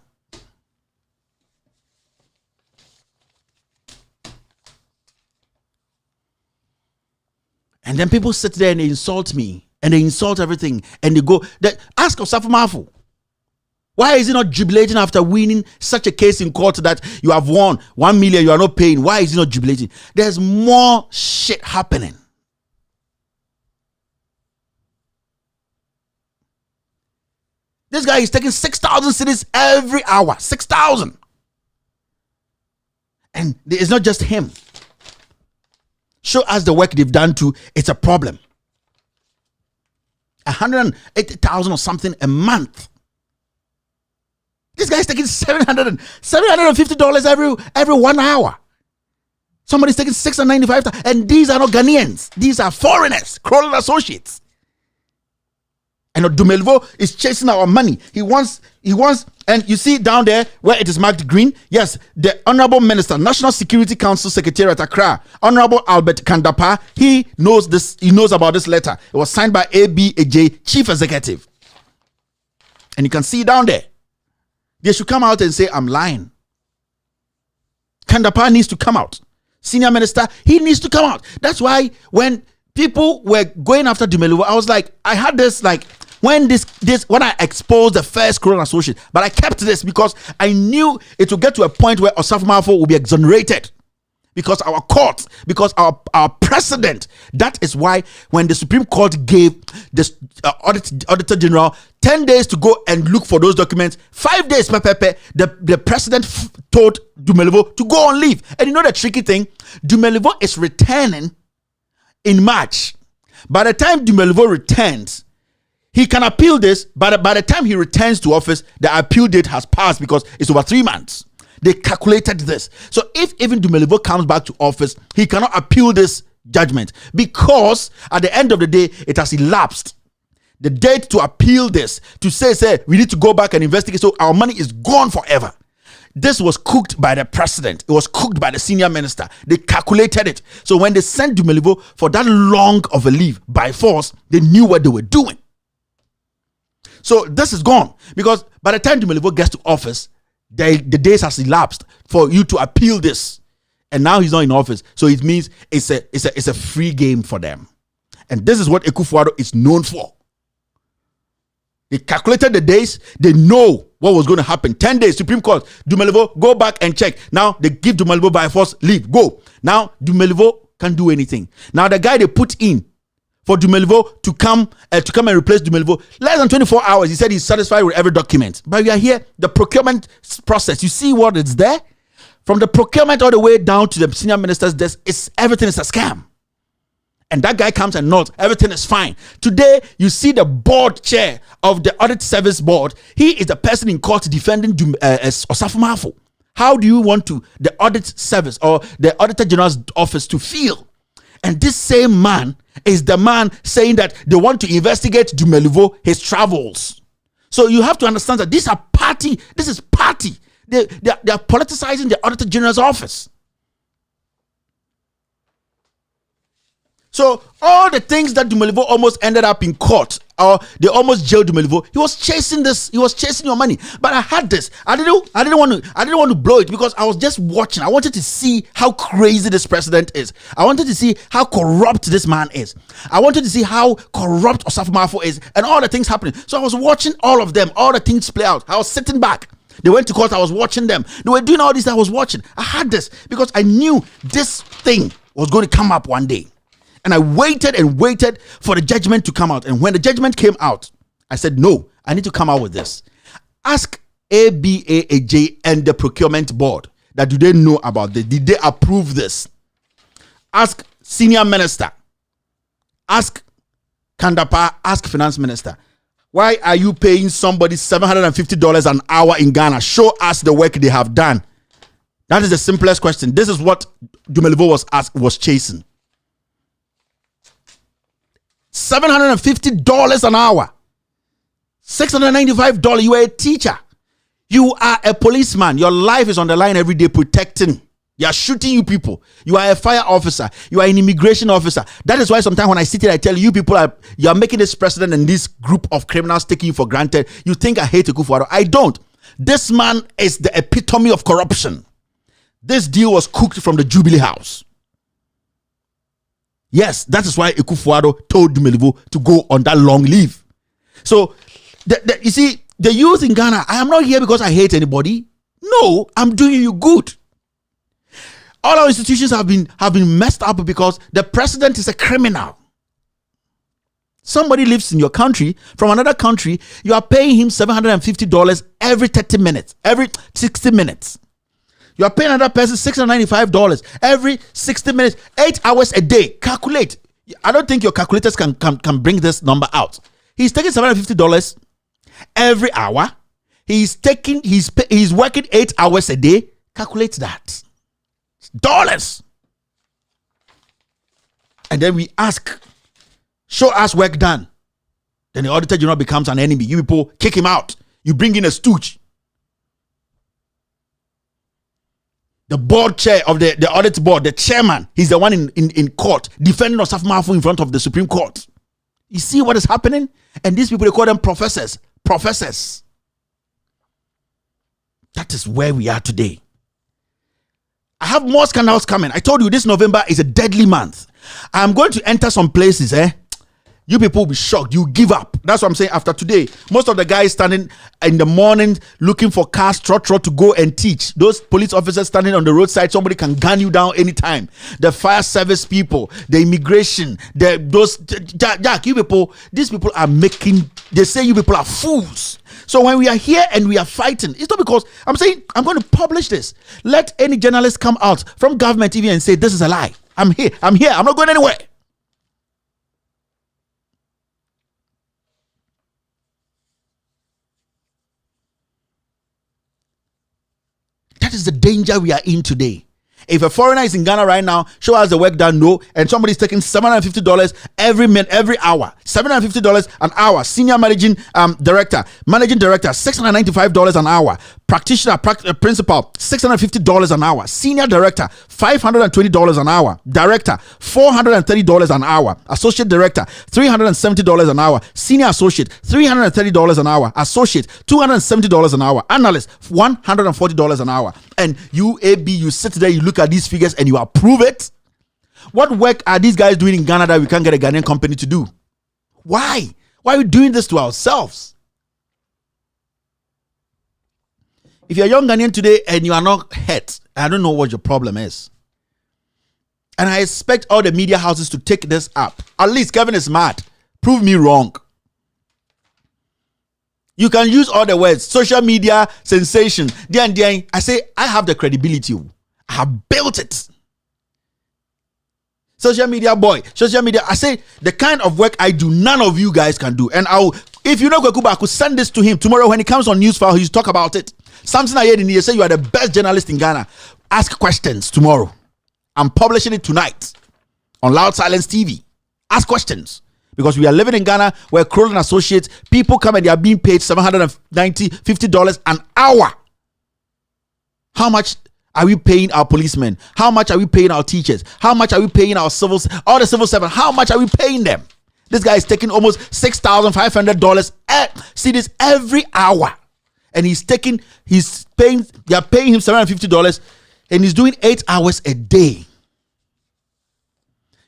And then people sit there and they insult me and they insult everything and they go, ask Osafo Mafu, why is he not jubilating after winning such a case in court that you have won 1 million, you are not paying? Why is he not jubilating? There's more shit happening. This guy is taking 6,000 cedis every hour. 6,000. And it's not just him. Show us the work they've done too. It's a problem. 180,000 or something a month. This guy's taking $750 every 1 hour. Somebody's taking $695, and these are not Ghanaians. These are foreigners. Kroll and Associates. And Dumelvo is chasing our money. He wants, and you see down there where it is marked green. Yes, the Honorable Minister, National Security Council Secretariat Accra, Honorable Albert Kandapa, he knows this. He knows about this letter. It was signed by ABAJ Chief Executive. And you can see down there. They should come out and say, I'm lying. Kandapa needs to come out. Senior Minister, he needs to come out. That's why when people were going after Dumeluwa, I was like, I had this like, when I exposed the first Kroll associate, but I kept this because I knew it would get to a point where Osafo Marfo will be exonerated. Because our court, because our precedent. That is why when the Supreme Court gave the Auditor General 10 days to go and look for those documents, 5 days, the president told Dumelevo to go on leave. And you know the tricky thing? Dumelevo is returning in March. By the time Dumelevo returns, he can appeal this, but by the time he returns to office, the appeal date has passed because it's over 3 months. They calculated this. So if even Dumelevo comes back to office, he cannot appeal this judgment because at the end of the day, it has elapsed. The date to appeal this, to say we need to go back and investigate, so our money is gone forever. This was cooked by the president. It was cooked by the senior minister. They calculated it. So when they sent Dumelevo for that long of a leave by force, they knew what they were doing. So this is gone because by the time Dumelevo gets to office, the days has elapsed for you to appeal this, and now he's not in office, so it means it's a free game for them, and this is what Akufo-Addo is known for. They calculated the days. They know what was going to happen. 10 days, Supreme Court, Dumelevo, go back and check. Now they give Dumelevo by force leave. Go. Now Dumelevo can't do anything. Now the guy they put in for Dumelevo to come and replace Dumelevo, less than 24 hours, he said he's satisfied with every document. But we are here, the procurement process. You see what is there? From the procurement all the way down to the senior minister's desk, everything is a scam. And that guy comes and nods, everything is fine. Today, you see the board chair of the Audit Service Board. He is the person in court defending Osafo Marfo. How do you want the Audit Service or the Auditor General's office to feel? And this same man is the man saying that they want to investigate Dumelevo, his travels. So you have to understand that this is party. They are politicizing the Auditor General's office. So all the things that Dumelevo almost ended up in court, or they almost jailed Dumelevo, he was chasing this. He was chasing your money. But I had this. I didn't want to blow it because I was just watching. I wanted to see how crazy this president is. I wanted to see how corrupt this man is. I wanted to see how corrupt Osafo Marfo is, and all the things happening. So I was watching all of them, all the things play out. I was sitting back. They went to court. I was watching them. They were doing all this. I was watching. I had this because I knew this thing was going to come up one day. And I waited and waited for the judgment to come out. And when the judgment came out, I said, no, I need to come out with this. Ask ABAJ and the procurement board that do they know about this? Did they approve this? Ask senior minister. Ask Kandapa. Ask finance minister. Why are you paying somebody $750 an hour in Ghana? Show us the work they have done. That is the simplest question. This is what Dumelevo was chasing. $750 an hour. $695. You are a teacher. You are a policeman. Your life is on the line every day protecting. You are shooting you people. You are a fire officer. You are an immigration officer. That is why sometimes when I sit here, I tell you people you are making this president and this group of criminals taking you for granted. You think I hate Akufo-Addo. I don't. This man is the epitome of corruption. This deal was cooked from the Jubilee House. Yes, that is why Akufo-Addo told Dumelevo to go on that long leave. So, you see, the youth in Ghana, I am not here because I hate anybody. No, I'm doing you good. All our institutions have been messed up because the president is a criminal. Somebody lives in your country, from another country, you are paying him $750 every 30 minutes, every 60 minutes. You are paying another person $695 every 60 minutes, 8 hours a day. Calculate. I don't think your calculators can bring this number out. He's taking $750 every hour. He's working 8 hours a day. Calculate that. Dollars. And then we ask, show us work done. Then the Auditor General becomes an enemy. You people kick him out. You bring in a stooge. The board chair of the audit board, the chairman, he's the one in court defending Osafo Marfo in front of the Supreme Court. You see what is happening? And these people, they call them professors. Professors. That is where we are today. I have more scandals coming. I told you this November is a deadly month. I'm going to enter some places, You people will be shocked. You give up. That's what I'm saying. After today, most of the guys standing in the morning looking for cars, trot to go and teach. Those police officers standing on the roadside, somebody can gun you down anytime. The fire service people, the immigration, Jack, you people, these people are making, they say you people are fools. So when we are here and we are fighting, it's not because I'm saying I'm going to publish this. Let any journalist come out from government TV and say this is a lie. I'm here, I'm not going anywhere. That is the danger we are in today. If a foreigner is in Ghana right now, show us the work done, no, and somebody's taking $750 every minute, every hour. $750 an hour. Senior managing director, $695 an hour. Practitioner, principal, $650 an hour. Senior director, $520 an hour. Director, $430 an hour. Associate director, $370 an hour. Senior associate, $330 an hour. Associate, $270 an hour. Analyst, $140 an hour. And UAB, you sit there, you look at these figures and you approve it. What work are these guys doing in Ghana that we can't get a Ghanaian company to do? Why are we doing this to ourselves? If you're a young Ghanaian today and you are not hurt, I don't know what your problem is. And I expect all the media houses to take this up. At least Kevin is mad. Prove me wrong. You can use all the words, social media, sensation. I say, I have the credibility. I have built it. Social media boy, social media. I say, the kind of work I do, none of you guys can do. And if you know Kwekuba, I could send this to him tomorrow when he comes on Newsfile. He'll talk about it. Something I heard in here, say you are the best journalist in Ghana. Ask questions tomorrow. I'm publishing it tonight on Loud Silence TV. Ask questions. Because we are living in Ghana where Kroll and Associates, people come and they are being paid $790, $50 an hour. How much are we paying our policemen? How much are we paying our teachers? How much are we paying all the civil servants? How much are we paying them? This guy is taking almost $6,500 cedis every hour. And they are paying him $750 and he's doing 8 hours a day.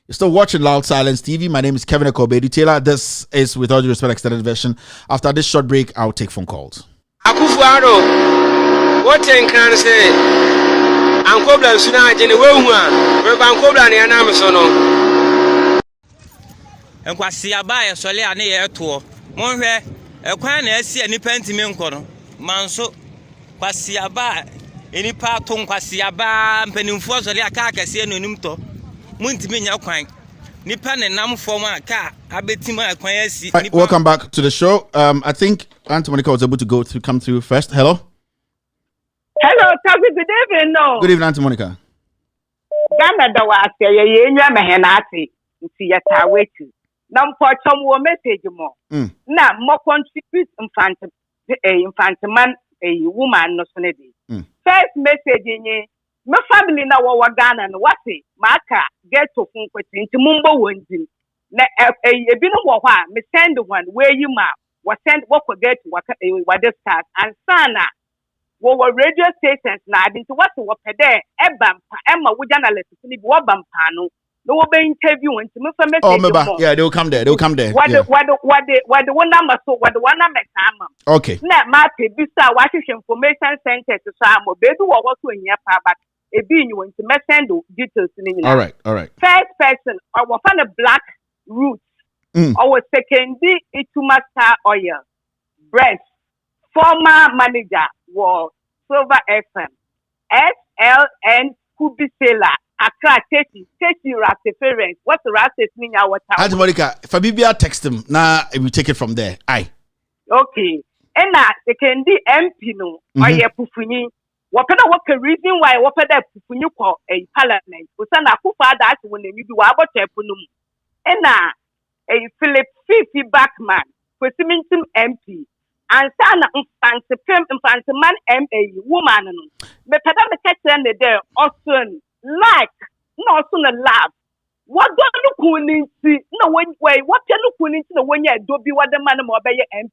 You're still watching Loud Silence TV. My name is Kevin Ekobedi Taylor. This is, with all due respect, extended version. After this short break, I'll take phone calls. Akufuado, what can say? Ankobla suna jene wehu we bankobla ne anam so no. Enkwasi aba ye sole ane ye to. Monhwe ekwan na asi anipa ntimi nko no. Manso kwasi aba enipa to nkwasi aba mpanimfo sole aka akase no nim to. Welcome back to the show. I think Auntie Monica was able to come through first. Hello. Hello, Tabi. Good evening. No. Good evening, Auntie Monica. Ghana da wa se ye enwa mehenati nti ya tawetu. Na mpochom wo message mo. Na mo contribute infant man woman no so ne dey. First message nye my family na wo Ghana no wase maka get to fun kwati nti mumbo wondim na ebi no wo ha me send one where you ma wo send wo get what discuss and sana wo radio stations na adi nti wase wo pede ebampa ema wo journalist ni bi wo bampa no wo be interview nti me fa message yeah, they'll come there what the one number so what the one number time okay na ma pe bisa wa information center to so am be do wo so nya pa but you want to send details in all right. First person, I was on a black root. Our second Ituma Star Oil. Breast. Former manager was Silver FM. SLN Kubisela. Accra Cheque reference. What's the reference mean? Auntie Monica, Fabibia text him. Now we take it from there. Aye. Okay. And now second MP no. Oye Pufuni. Wapena wapena reason why wapena pufunyu kwa parliament. Usana kufa that when you do wabote punum. Ena Philip Fifi Backman, Kwesimintim MP, and sana infant man MA woman. Me peda me kete there also like no also na lab. What don't look kuninti no way what can look kuninti no when you do be what the man mo be MP.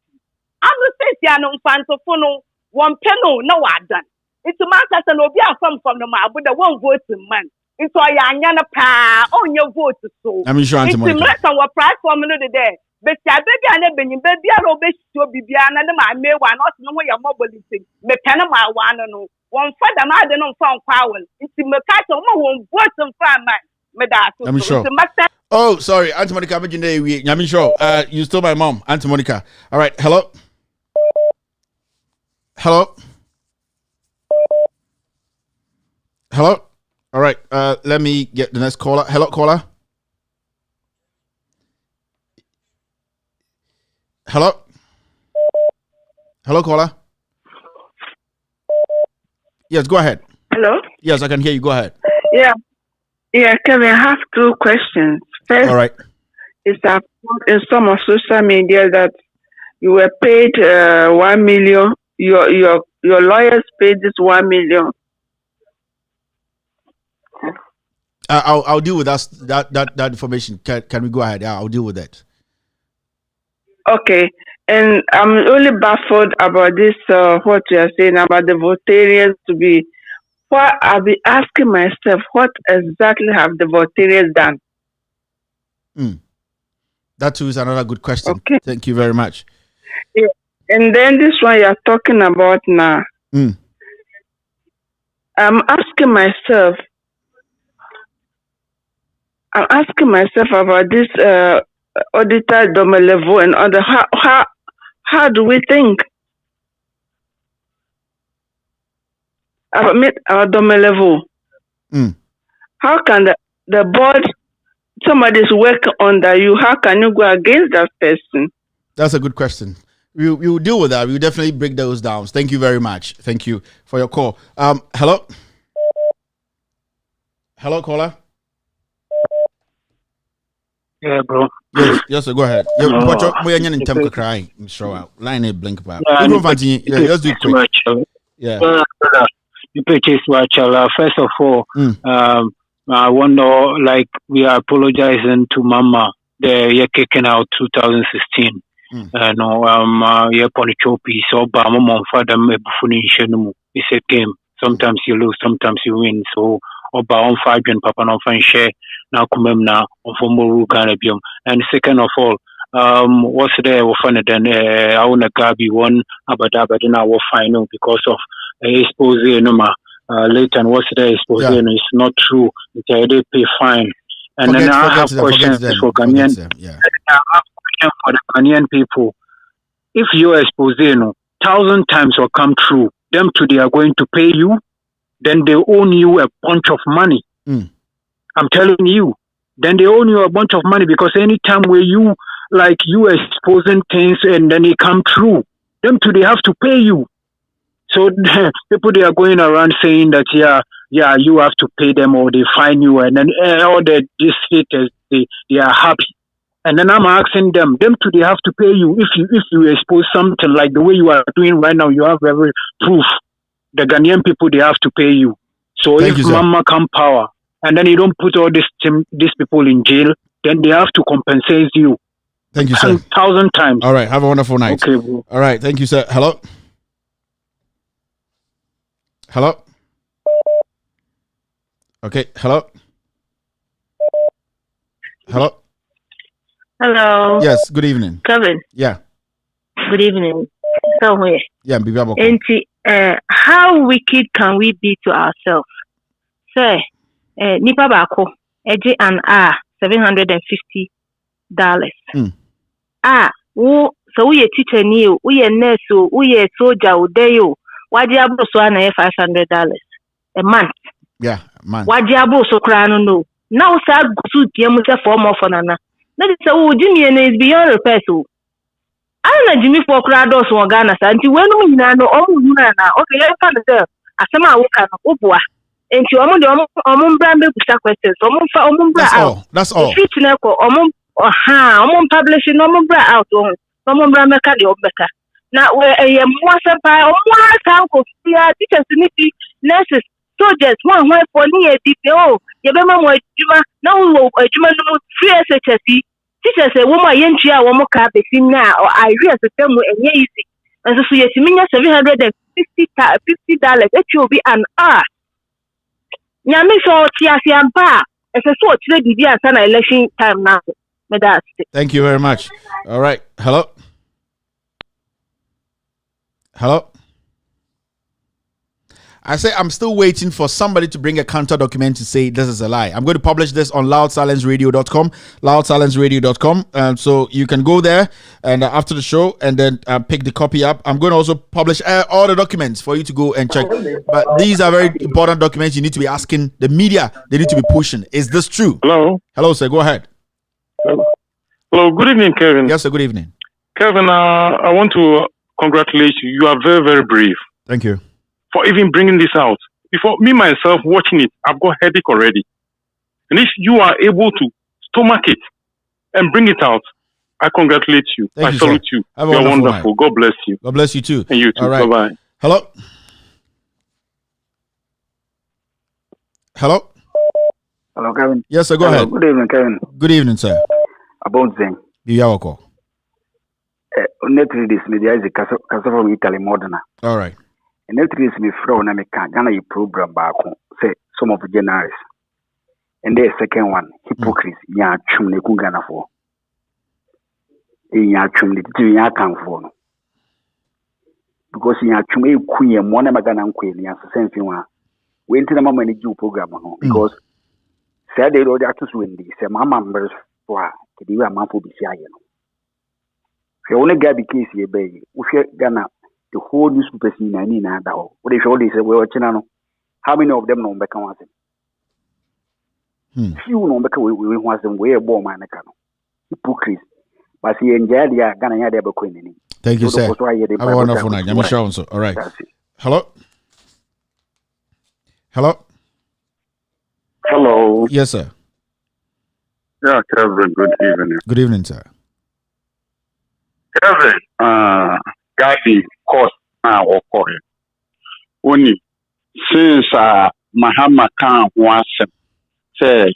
I'm say ya no infant fono one penno no wa done. It's a man that's an obia from the ma, but the one voting man. Into Yana pa on your vote so. I'm sure Auntie Monica. It's on what platform there. But I baby and baby I obey to be beyond and my may one not know your mobility. The Panama one no. One father I don't know found power. It's in the cattle won't vote some farm man. I'm sure. Oh, sorry, Auntie Monica. I'm sure. You stole my mom, Auntie Monica. All right, hello. Hello. Hello. All right. Let me get the next caller. Hello, caller. Hello. Hello, caller. Yes, go ahead. Hello. Yes, I can hear you. Go ahead. Yeah, Kevin, I have two questions. First, all right. It's in some of social media that you were paid 1 million. Your lawyers paid this 1 million. I'll deal with that information. Can we go ahead? Yeah, I'll deal with that. Okay, and I'm only baffled about this. What you are saying about the votarians to be. What I'll be asking myself, what exactly have the votarians done? That too is another good question. Okay. Thank you very much. Yeah. And then this one you're talking about now. I'm asking myself about this auditor Domelevo and other. How do we think about our Domelevo? How can the board, somebody's working under you, how can you go against that person? That's a good question. We will deal with that. We'll definitely break those down. Thank you very much. Thank you for your call. Hello? Hello, caller? Yeah, bro. Yes, go ahead. Crying. Line blink about. Let's do it quick. Yeah. First of all, I wonder, like, we are apologizing to Mama. They're kicking out 2016. Yeah, Ponichopi, so Bama Father it's a game. Sometimes you lose, sometimes you win. So Oba on Fabian Papa no fan share now come now on Fomoru Ganabium. And second of all, what's there fun than I wanna Gabi one Abadaba then I will final because of expose later and what's there expose is not true. They pay fine. And then I have questions for Ghanaian. I have question for the Ghanaian people. If your expose 1,000 times will come true, them too they are going to pay you, then they own you a bunch of money. I'm telling you. Then they own you a bunch of money because anytime where you exposing things and then they come true, them too they have to pay you. So people they are going around saying that you have to pay them or they fine you and then all the these status they are happy. And then I'm asking them too they have to pay you if you expose something like the way you are doing right now. You have every proof. The Ghanaian people they have to pay you. So if Mama come power and then you don't put all these people in jail, then they have to compensate you. Thank you, sir. 1,000 times. All right, have a wonderful night. Okay, bro. All right, thank you, sir. Hello. Hello. Okay. Hello. Hello. Hello. Yes. Good evening. Kevin. Yeah. Good evening. Somewhere. Yeah. How wicked can we be to ourselves? Say, nipa bako eji an $750. So we teacher ni o, we nurse o, we soldier o, dey o. Waji abro so na $500 a month. Yeah, man. Waji abro so kra no. Now say gusu tie mu say for more for nana. Na dey say wo Jimmy is beyond repair so. Ana Jimmy for kra do so Ghana sa nti we no nyina no omu huna na. Okay, you can say asema awoka no oboa. Enti omu de omu brand be kusa questions. Omu bra out. That's all. Fit na ko omu publish no omu bra out on. Omu bra meka de obeka. Na we more teachers nurses, soldiers, one for near DPO, Yabema Juma, no Juma free SHSC, teachers a woman yentia womo car now or I real system and easy. And so you mean $750 it will be an hour. Nyame so tiasiampa ese so chire bibi ansa na election time now. Thank you very much. All right. Hello. Hello. I say I'm still waiting for somebody to bring a counter document to say this is a lie. I'm going to publish this on loudsilenceradio.com, loudsilenceradio.com. So you can go there and after the show and then pick the copy up. I'm going to also publish all the documents for you to go and check. But these are very important documents. You need to be asking the media. They need to be pushing. Is this true? Hello. Hello, sir. Go ahead. Hello. Good evening, Kevin. Yes, sir. Good evening. Kevin, I want to congratulate you. You are very, very brave. Thank you. For even bringing this out. Before me, myself, watching it, I've got headache already. And if you are able to stomach it and bring it out, I congratulate you. I salute you. You're wonderful. Night. God bless you. God bless you too. And you too. All right. Bye-bye. Hello? Hello? Hello, Kevin. Yes, sir. Go ahead. Good evening, Kevin. Good evening, sir. About Zeng. Biyawako. Netri this media is a casa from Italy Moderna. All right. And netri is me from America. Ghana you program back say some of the generals. And the second one, hypocrisy. Ya chumne kungana for. Ya chumne to ya can for. Because ya chume kuye mwana magana nkwe ya same thing wa. We into the mama ni ju program no because say they already have to win this. Say mama members for kidi wa man for bi sia ye no. Say only guy be case ye be. Uhwe Ghana the whole newspaper scene na ni na da ho. What they show they say we watching no. How many of them no be kan wa say? Few no be kan we want them we born man na kan. Hypocrite. But see enjoy dia Ghana ya dey be ko ni. Thank you, sir. Have a wonderful night. I'm sure also. All right. Hello? Hello? Hello. Yes, sir. Yeah, Kevin, good evening. Good evening, sir. Kevin, Gadi, course, or Korea. Only since Mahama Khan wants say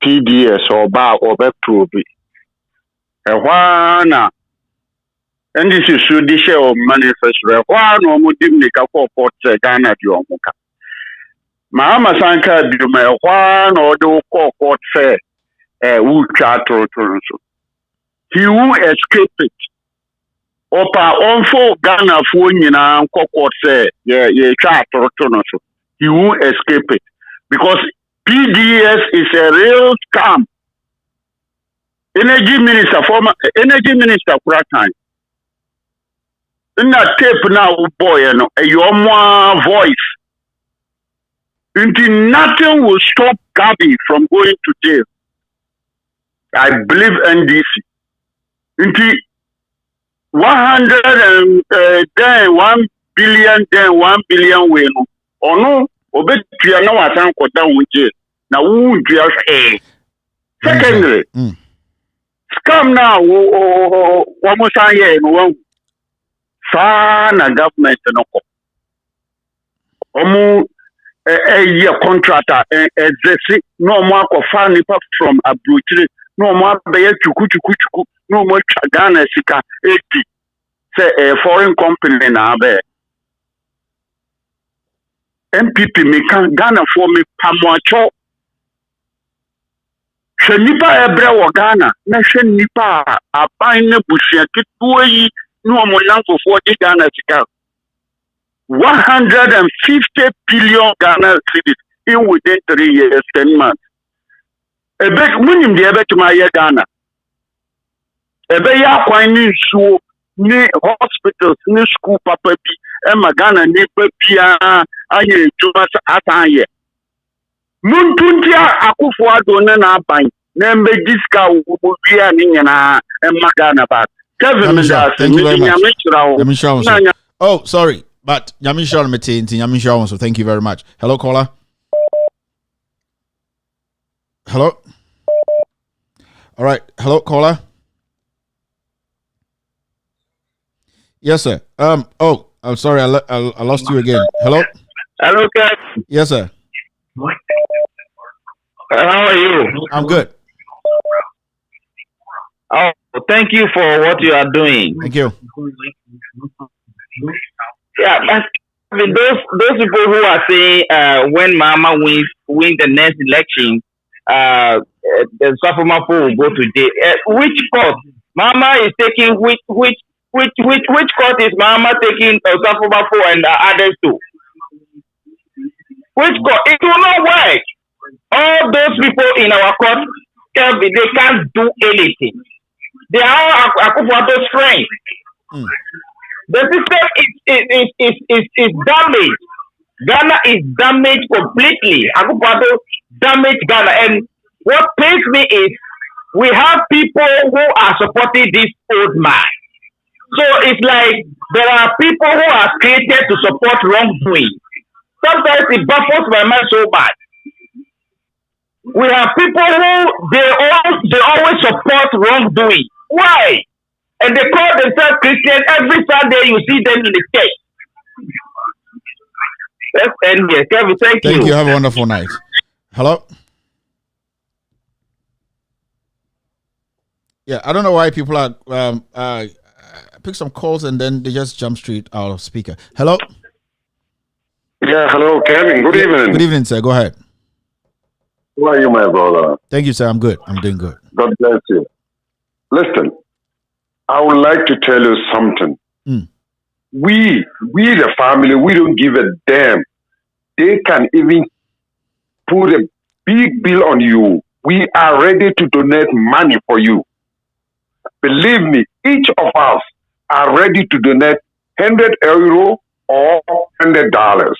TDS or bar or Betrobi. And this is Judicial manifesto. Why no more dimnika for Port Ghana Diomuka? Mahama Sanka Dume, one or do court fair, who charter to he will escape it. Opa on for Ghana for Nina court fair, charter to he will escape it. Because PDS is a real scam. Energy minister, former energy minister, for that time. In that tape now, boy, your more voice. Until nothing will stop Gabi from going to jail. I believe NDC. Until 1 billion way no. Or no, obey you know what I'm down with jail. Now who just secondly. Scam now, one more time, one na government no a contractor exist no more fan from abroad no more be chuku no more Ghana sika 80 say a foreign company na be MPP me kan Ghana for me pamoacho hwe nipa ebre wo Ghana na hwe nipa aban na busia ketuo yi no mo nanfo for Ghana sika 150 billion Ghana cedis in within 3 years 10 months ebe munim de ebe tuma ye Ghana ebe ya kwan ni nsuo ni hospitals ni school papa bi e ma Ghana ni pa bia anye ejuma atan ye muntuntia akufo adone na aban na mbe diska wo bia ni nyina e ma Ghana ba Kevin thank you very much. Oh, sorry, but Yamisha Metin, so thank you very much. Hello, caller. Hello. All right. Hello, caller. Yes, sir. Oh, I'm sorry. I lost you again. Hello. Hello, Kevin. Yes, sir. How are you? I'm good. Oh, thank you for what you are doing. Thank you. Yeah, those people who are saying when Mama wins the next election, the Safuma will go to jail. Which court? Mama is taking which court is Mama taking Safuma and others to? Which court? It will not work. All those people in our court, they can't do anything. They are Akufuato's friends. The system is damaged. Ghana is damaged completely. Akufuato damaged Ghana. And what pains me is we have people who are supporting this old man. So it's like there are people who are created to support wrongdoing. Sometimes it baffles my mind so bad. We have people who they always support wrongdoing. Why? And they call themselves Christians. Every Sunday you see them in the church. Let's end here. Kevin, thank you. Thank you. Have a wonderful night. Hello? Yeah, I don't know why people are pick some calls and then they just jump straight out of speaker. Hello? Yeah, hello, Kevin. Good evening. Good evening, sir. Go ahead. How are you, my brother? Thank you, sir. I'm good. I'm doing good. God bless you. Listen, I would like to tell you something. We the family, we don't give a damn. They can even put a big bill on you. We are ready to donate money for you. Believe me, each of us are ready to donate €100 or $100.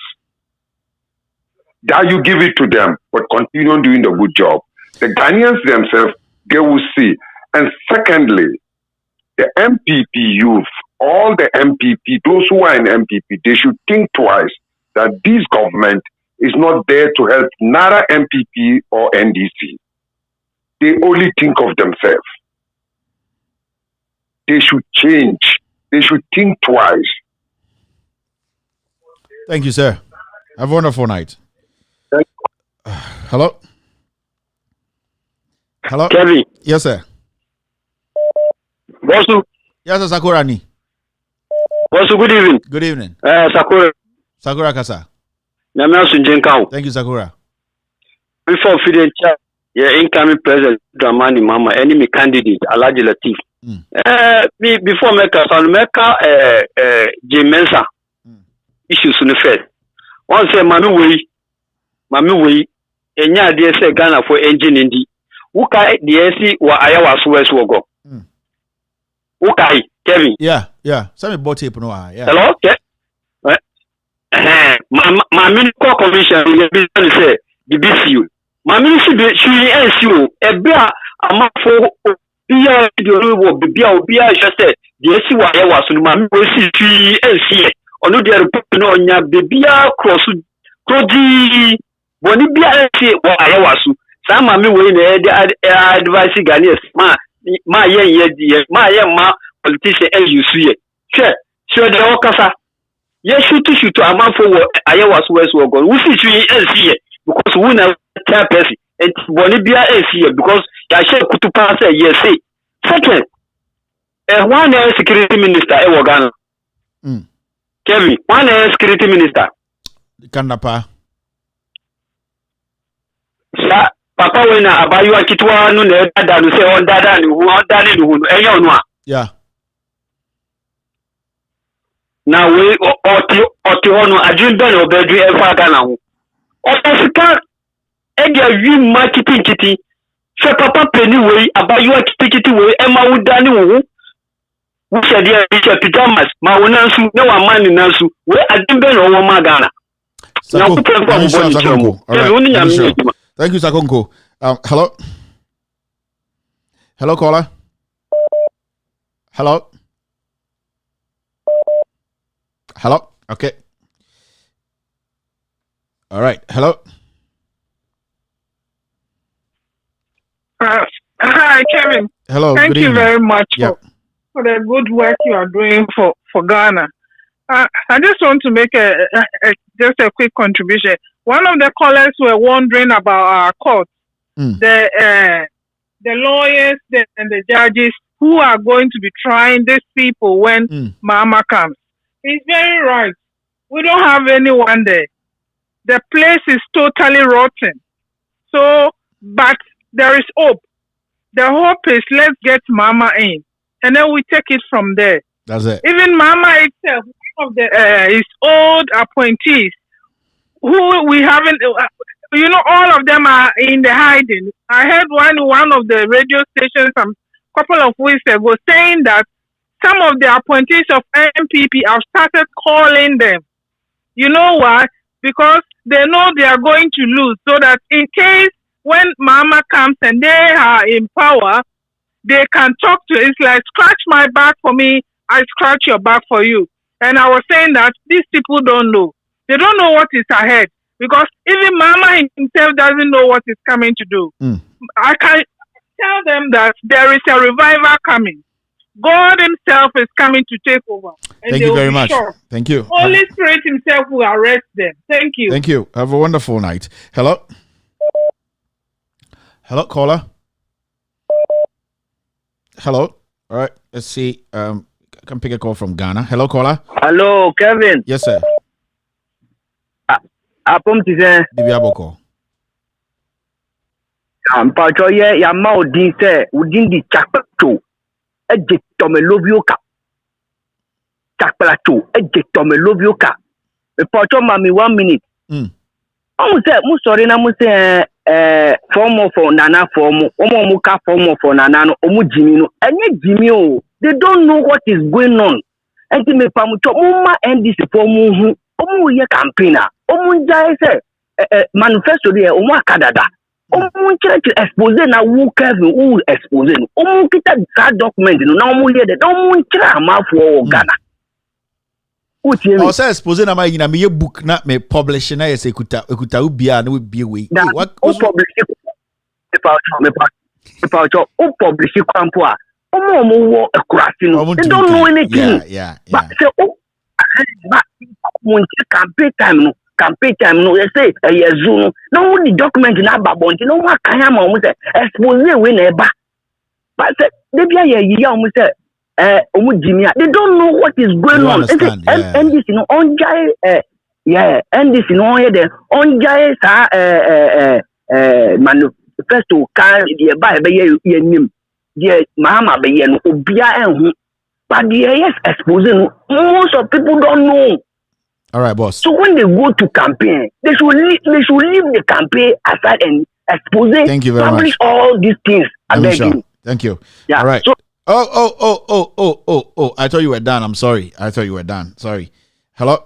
That you give it to them, but continue doing the good job. The Ghanaians themselves, they will see. And secondly, the MPP youth, all the MPP, those who are in MPP, they should think twice that this government is not there to help neither MPP or NDC. They only think of themselves. They should change. They should think twice. Thank you, sir. Have a wonderful night. Hello? Hello? Kevin. Yes, sir. Bosu. Yes, sir, Sakurani. Bosu, good evening. Good evening. Sakura. Sakura Kasa. Thank you, Sakura. Before feeding chat, incoming president Dramani Mama, enemy candidate, Alaji Latif. Before Jimensa issues in the Fed. One say, Mami Wei, Enya DSA Ghana for engine in the Ukai DSC wa Ayawa Suez Wogo. Ukai, Kevin. Yeah. Some bought tape no. Yeah. Hello? Mami call commission say the BCU. Mami she NCO. Ebia amafo bia the wo bia just said DSC wa Ayawa so Mami we see NCA. Onu dey report no onya bia cross Koji boni bia NCA wa Ayawa so. Sa Mami we na advice Ghanaians ma yen politician LUC. Sure the okasa. Yes, shoot a man for Iowa West Wogon. We see NCA because we never tell person and Bonibia NCA because I share to pass a yes. Second, one security minister Ghana. Kevin, one security minister. Kanapa. Sa Papa when Abayu Kitwa no dada say on dada who on dada no. Yeah. Now we otihono ajunda no bedru efa Ghana ho. Ofisika e dia wi marketing kiti. Se papa penny we abayu kiti we e ma wudani wo. Wo se dia Richard Thomas ma wonansu na wa mani nansu we ajumbe no wo ma Ghana. Na ku pempo bo ni Thank you, Sakonko. Hello? Hello, caller? Hello? Hello? Okay. All right. Hello? Hi, Kevin. Hello. Thank you very much for the good work you are doing for Ghana. I just want to make just a quick contribution. One of the callers were wondering about our courts, the lawyers and the judges who are going to be trying these people when Mama comes. He's very right. We don't have anyone there. The place is totally rotten. So, but there is hope. The hope is let's get Mama in, and then we take it from there. That's it. Even Mama itself, one of the his old appointees, who we haven't, all of them are in the hiding. I heard one of the radio stations some couple of weeks ago saying that some of the appointees of MPP have started calling them. You know why? Because they know they are going to lose, so that in case when Mama comes and they are in power, they can talk to it. It's like, scratch my back for me, I scratch your back for you. And I was saying that these people don't know. They don't know what is ahead. Because even Mama himself doesn't know what he's coming to do. I can tell them that there is a revival coming. God himself is coming to take over. And Thank you very much. Thank you. Holy Spirit himself will arrest them. Thank you. Thank you. Have a wonderful night. Hello? Hello, caller? Hello? All right. Let's see. I can pick a call from Ghana. Hello, caller? Hello, Kevin. Yes, sir. Apom tise. Dibiaboko. Mpacho ye ya ma odin se odin di chakpato. Eje tome lovioka. Chakplato. Eje tome lovioka. Mpacho mami 1 minute. Omu se mu sorry na mu se form for nana form. Omo mu ka form for nana no omu jimi no. Enye jimi o. They don't know what is going on. Enti me pamucho mumma NDC for mu hu. Omu ye campaigner. Omu jai se manifesto de omu akadada. Omu church expose na wu Kevin wu expose no. Omu kita that document no na omu ye de omu chira amafo Ghana. O say expose na ma yina me ye book na me publish na ye se ekuta ubia na we bie we. What publish me pa o publish kwampo a omu wo ekurasi no. They don't know anything. Yeah. But say but campaign time no you say yezu no the document na babonti no wa kan am o say expose we na eba but say they be ye o say omu jimia they don't know what is going on. NDC no onjai NDC no here the onjai sa manifesto kan the eba be ye nim the mama be ye no obia enhu but yes exposing most of people don't know. All right, boss. So when they go to campaign, they should leave the campaign aside and expose. Thank you very publish much. all these things. I beg you. Thank you. Yeah. All right. So, oh. I thought you were done. I'm sorry. I thought you were done. Sorry. Hello?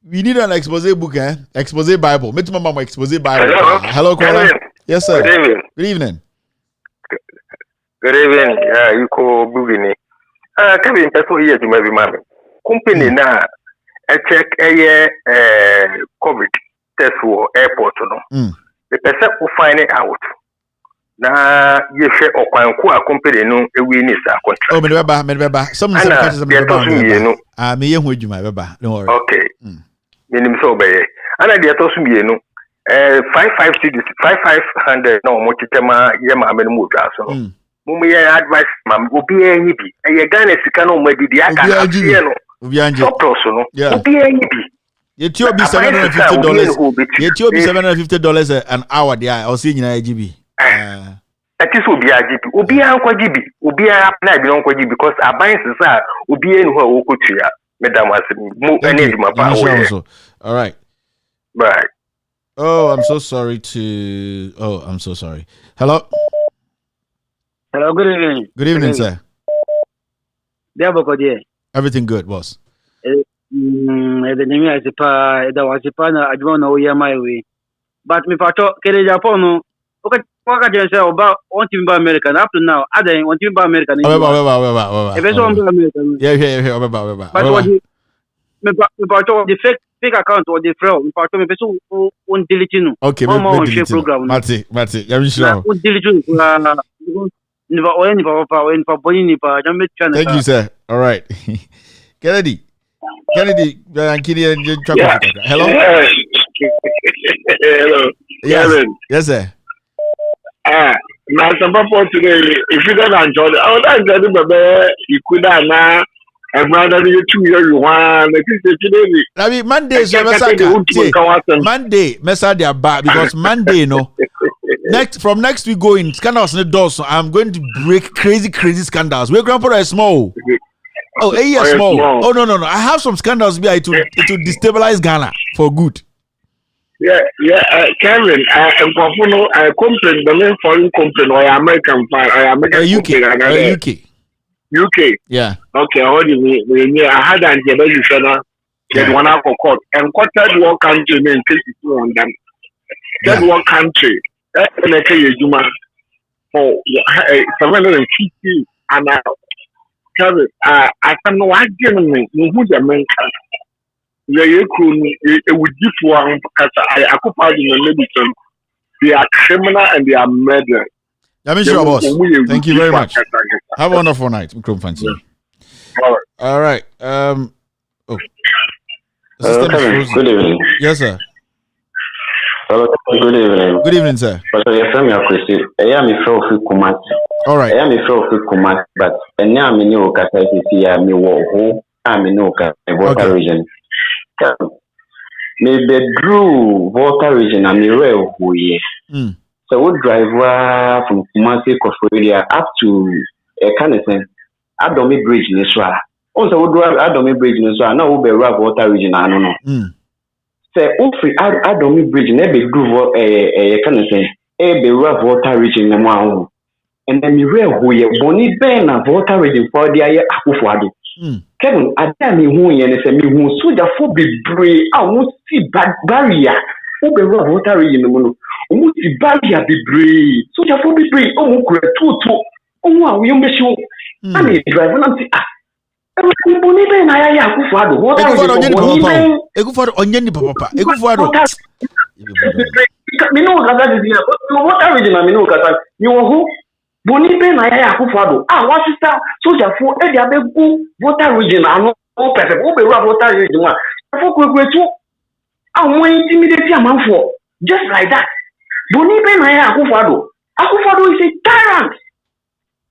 We need an expose book, Expose Bible. Meet my mama expose Bible. Hello, caller. Yes, sir. Good evening. Good evening. Good evening. You call Bugini. Kevin, that's what he is to maybe mammy. Company now, a check a COVID test for airport. No, the person will find it out. Now, you share or company no, a win is a contract. Oh, Medbeba. Some me you my baba. Don't worry. Okay. Minimum so by and I get also me no 5,500 no much tema yema amenu muja so mumu ya advice mam obi enyi bi e Ghana sika no madi di aka na tie no obi anje so no obi enyi bi yeti obi $750 yeti obi $750 an hour there I see nyina GB ati so obi ajibi obi ankwa gibi obi apply bi ankwa gibi because aban sisa obi enu ho okotua Madam all right. Bye. I'm so sorry. Hello. Hello, good evening. Good evening, sir. Everything good, boss. The name is that was a partner. I don't know where my way. But me pato kere Japan. Okay, what can say about wanting by American up to now? I don't want to buy American. Yeah. But me pato the fake account or the fraud. Me pato me peso on diligent. Okay, me program. Mati. I'm sure. On diligent. Thank you, sir. All right. Kennedy. Hello. Hello. Yes, sir. Now, some people today, if you don't enjoy it, I would enjoy it, you could have and rather you 2 years you want. I mean, Monday, Monday, Messa they are back because Monday, no. From next week going scandals in the doors. So I'm going to break crazy scandals. We're grandpa is small. Oh, a year small. Oh no. I have some scandals be to destabilize Ghana for good. Yeah, Kevin, I complain the main foreign complaint or American file or American UK. Yeah. Okay, I had an intervention. Get one out for court and third world country in case you on them. Third world country. And I tell you, Juma for 750 and now. Kevin, I can know what gentleman who the man can. It would give one because I occupy in the medicine. They are criminal and they are murder. Sure, boss. Thank you very much. Have a wonderful night. All right. Good evening. Yes, sir. Hello, good evening. Good evening, sir. But I am your question. I am a fellow Kumat. All right. I am a fellow Kumat, but I am in your capacity. I am who I'm in your voter region. Maybe Drew voter region. I'm a real who ye. So we drive from Kumasi Koforia up to Canada. Adomi Bridge in Israel. Also, we drive Adomi Bridge in Israel. Now we be rough water region. I don't know. Say, if Adomi Bridge never do Canada, be rough water region in the and then you real who ye boni ben a water region for the air Akufo. Kevin, I tell me who ye and say me who soldier for be brave. I won't see bad barrier. Who be rough water region in the Umuti barrier be brave. So therefore be brave. Two. We show. I mean, drive on and Bonibe na ya Akufo. What are you? Ekufo onyeni papa. Ekufo. Me know that is here. But what are you? Me know that you who Bonibe na ya Akufo. What sister? So therefore, e dey abegu voter region anu. O person who be voter region one. Therefore, kwetu. We intimidate amanfo. Just like that. Bonibe na ya Akufo. Akufo is a tyrant.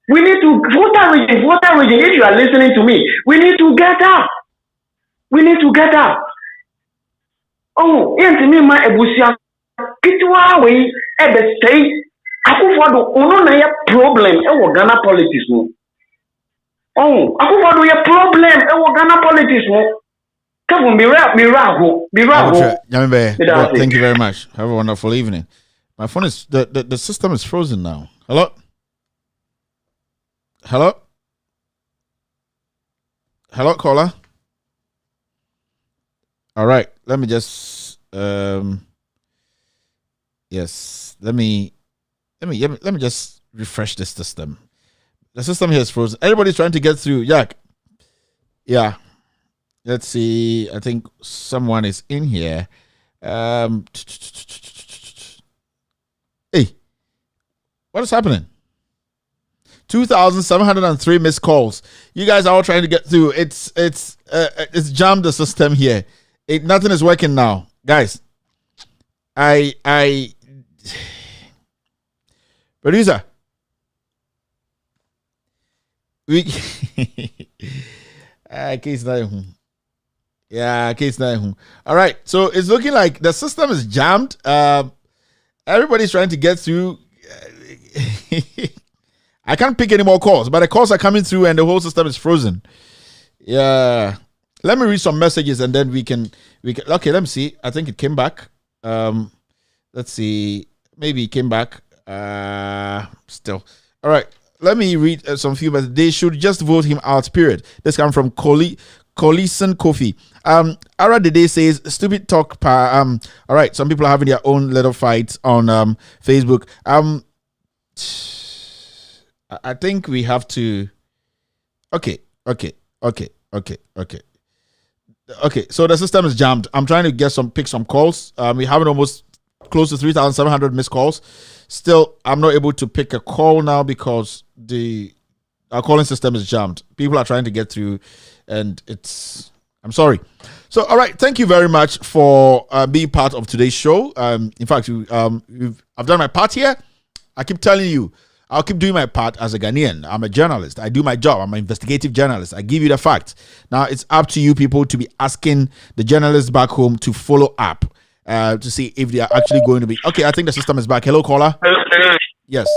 We need to voter region. If you are listening to me, we need to get up. Oh, yes, me my ebusia. Kitwa we ebe say Akufo ono na ya problem e Ghana politics no. Oh, Akufo ya problem e Ghana politics no. Come miracle. Thank you very much. Have a wonderful evening. My phone is the system is frozen now. Hello, caller. All right, let me just let me just refresh this system. The system here is frozen. Everybody's trying to get through. Yeah. Let's see. I think someone is in here. Hey, what is happening? 2,703 missed calls. You guys are all trying to get through. It's jammed the system here. Nothing is working now, guys. Producer, case 9. Yeah, case 9. All right, so it's looking like the system is jammed. Everybody's trying to get through. I can't pick any more calls, but the calls are coming through and the whole system is frozen. Yeah. Let me read some messages and then we can okay, let me see. I think it came back. Let's see. Maybe it came back. Still. All right. Let me read some few messages. They should just vote him out, period. This comes from Collison Kofi. Aradede says stupid talk all right, some people are having their own little fights on Facebook. I think we have to. Okay. So the system is jammed. I'm trying to pick some calls. We have almost close to 3,700 missed calls. Still, I'm not able to pick a call now because our calling system is jammed. People are trying to get through, and I'm sorry. So, all right. Thank you very much for being part of today's show. In fact, I've done my part here. I keep telling you. I'll keep doing my part as a Ghanaian. I'm a journalist. I do my job. I'm an investigative journalist. I give you the facts. Now it's up to you people to be asking the journalists back home to follow up to see if they are actually going to be. Okay, I think the system is back. Hello, caller. Hello. Yes.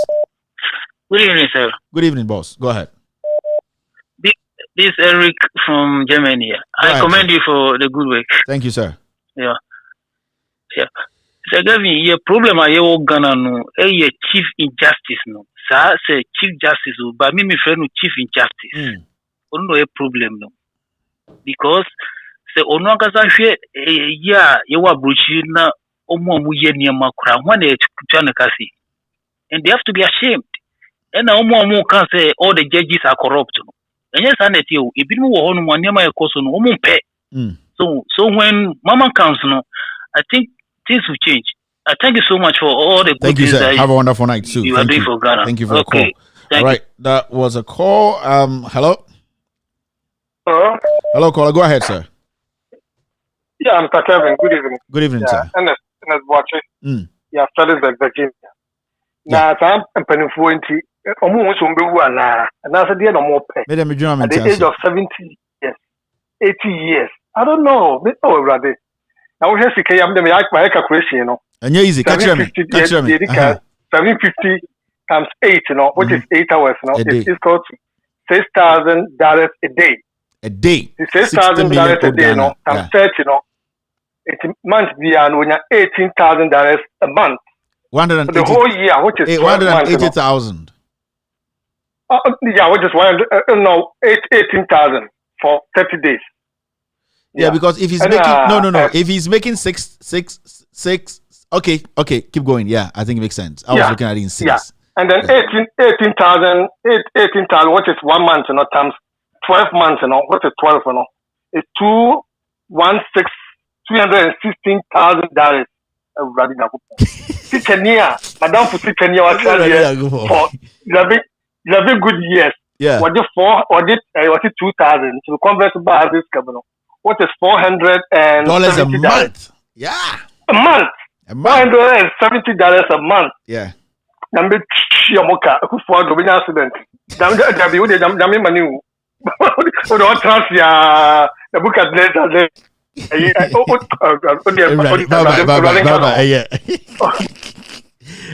Good evening, sir. Good evening, boss. Go ahead. This is Eric from Germany. I commend you for the good work. Thank you, sir. Yeah. So, Gavin, your problem I have Ghana no, chief injustice no. Sir, say chief justice, but me friend chief injustice. Don't know a problem no, because say ono kasa hwe ya yewa bruchi na omo ye niam kra when they try kasi, and they have to be ashamed. And omo can say all the judges are corrupt. And yes, sanity o e bi mo wo no mo niam e koso no omo pe. So when Mama comes no, I think things will change. I thank you so much for all the good things. Thank you, sir. Have a wonderful night too. You are doing for Ghana. Thank you for the call. All right, that was a call. Hello. Hello, caller. Go ahead, sir. Yeah, Mr. Kevin. Good evening. Good evening, sir. And watching. Yeah, Fredericksburg, Virginia. Now, I'm penning for 20. Almost and that's the other more pay. At the age of 70 years, 80 years. I don't know. Oh, brother. Now we have to carry my calculation, you know. And you're easy. Catch me. 750 times 8, you know, which is 8 hours, you know. It's equal to $6,000 a day. A day. $6,000 a day, you know. Times 30, you know. It's month beyond when you're $18,000 a month. For the whole year, which is 180,000. Yeah, which is 18,000 for 30 days. Yeah, because if he's making if he's making six, okay, keep going. Yeah, I think it makes sense. I was looking at it in 6. Yeah, and then 18,000, which is 1 month, you know, times 12 months, you know, what is 12, you know, it's $316,000. Madam for 6 years for 11 good years. Yeah. Was it 2,000? So convert to buy this company. What is $470 a month? Yeah. A month. $470 a month. Yeah. Number Yamoka for the accident. Damn money. Don't trust the book at later.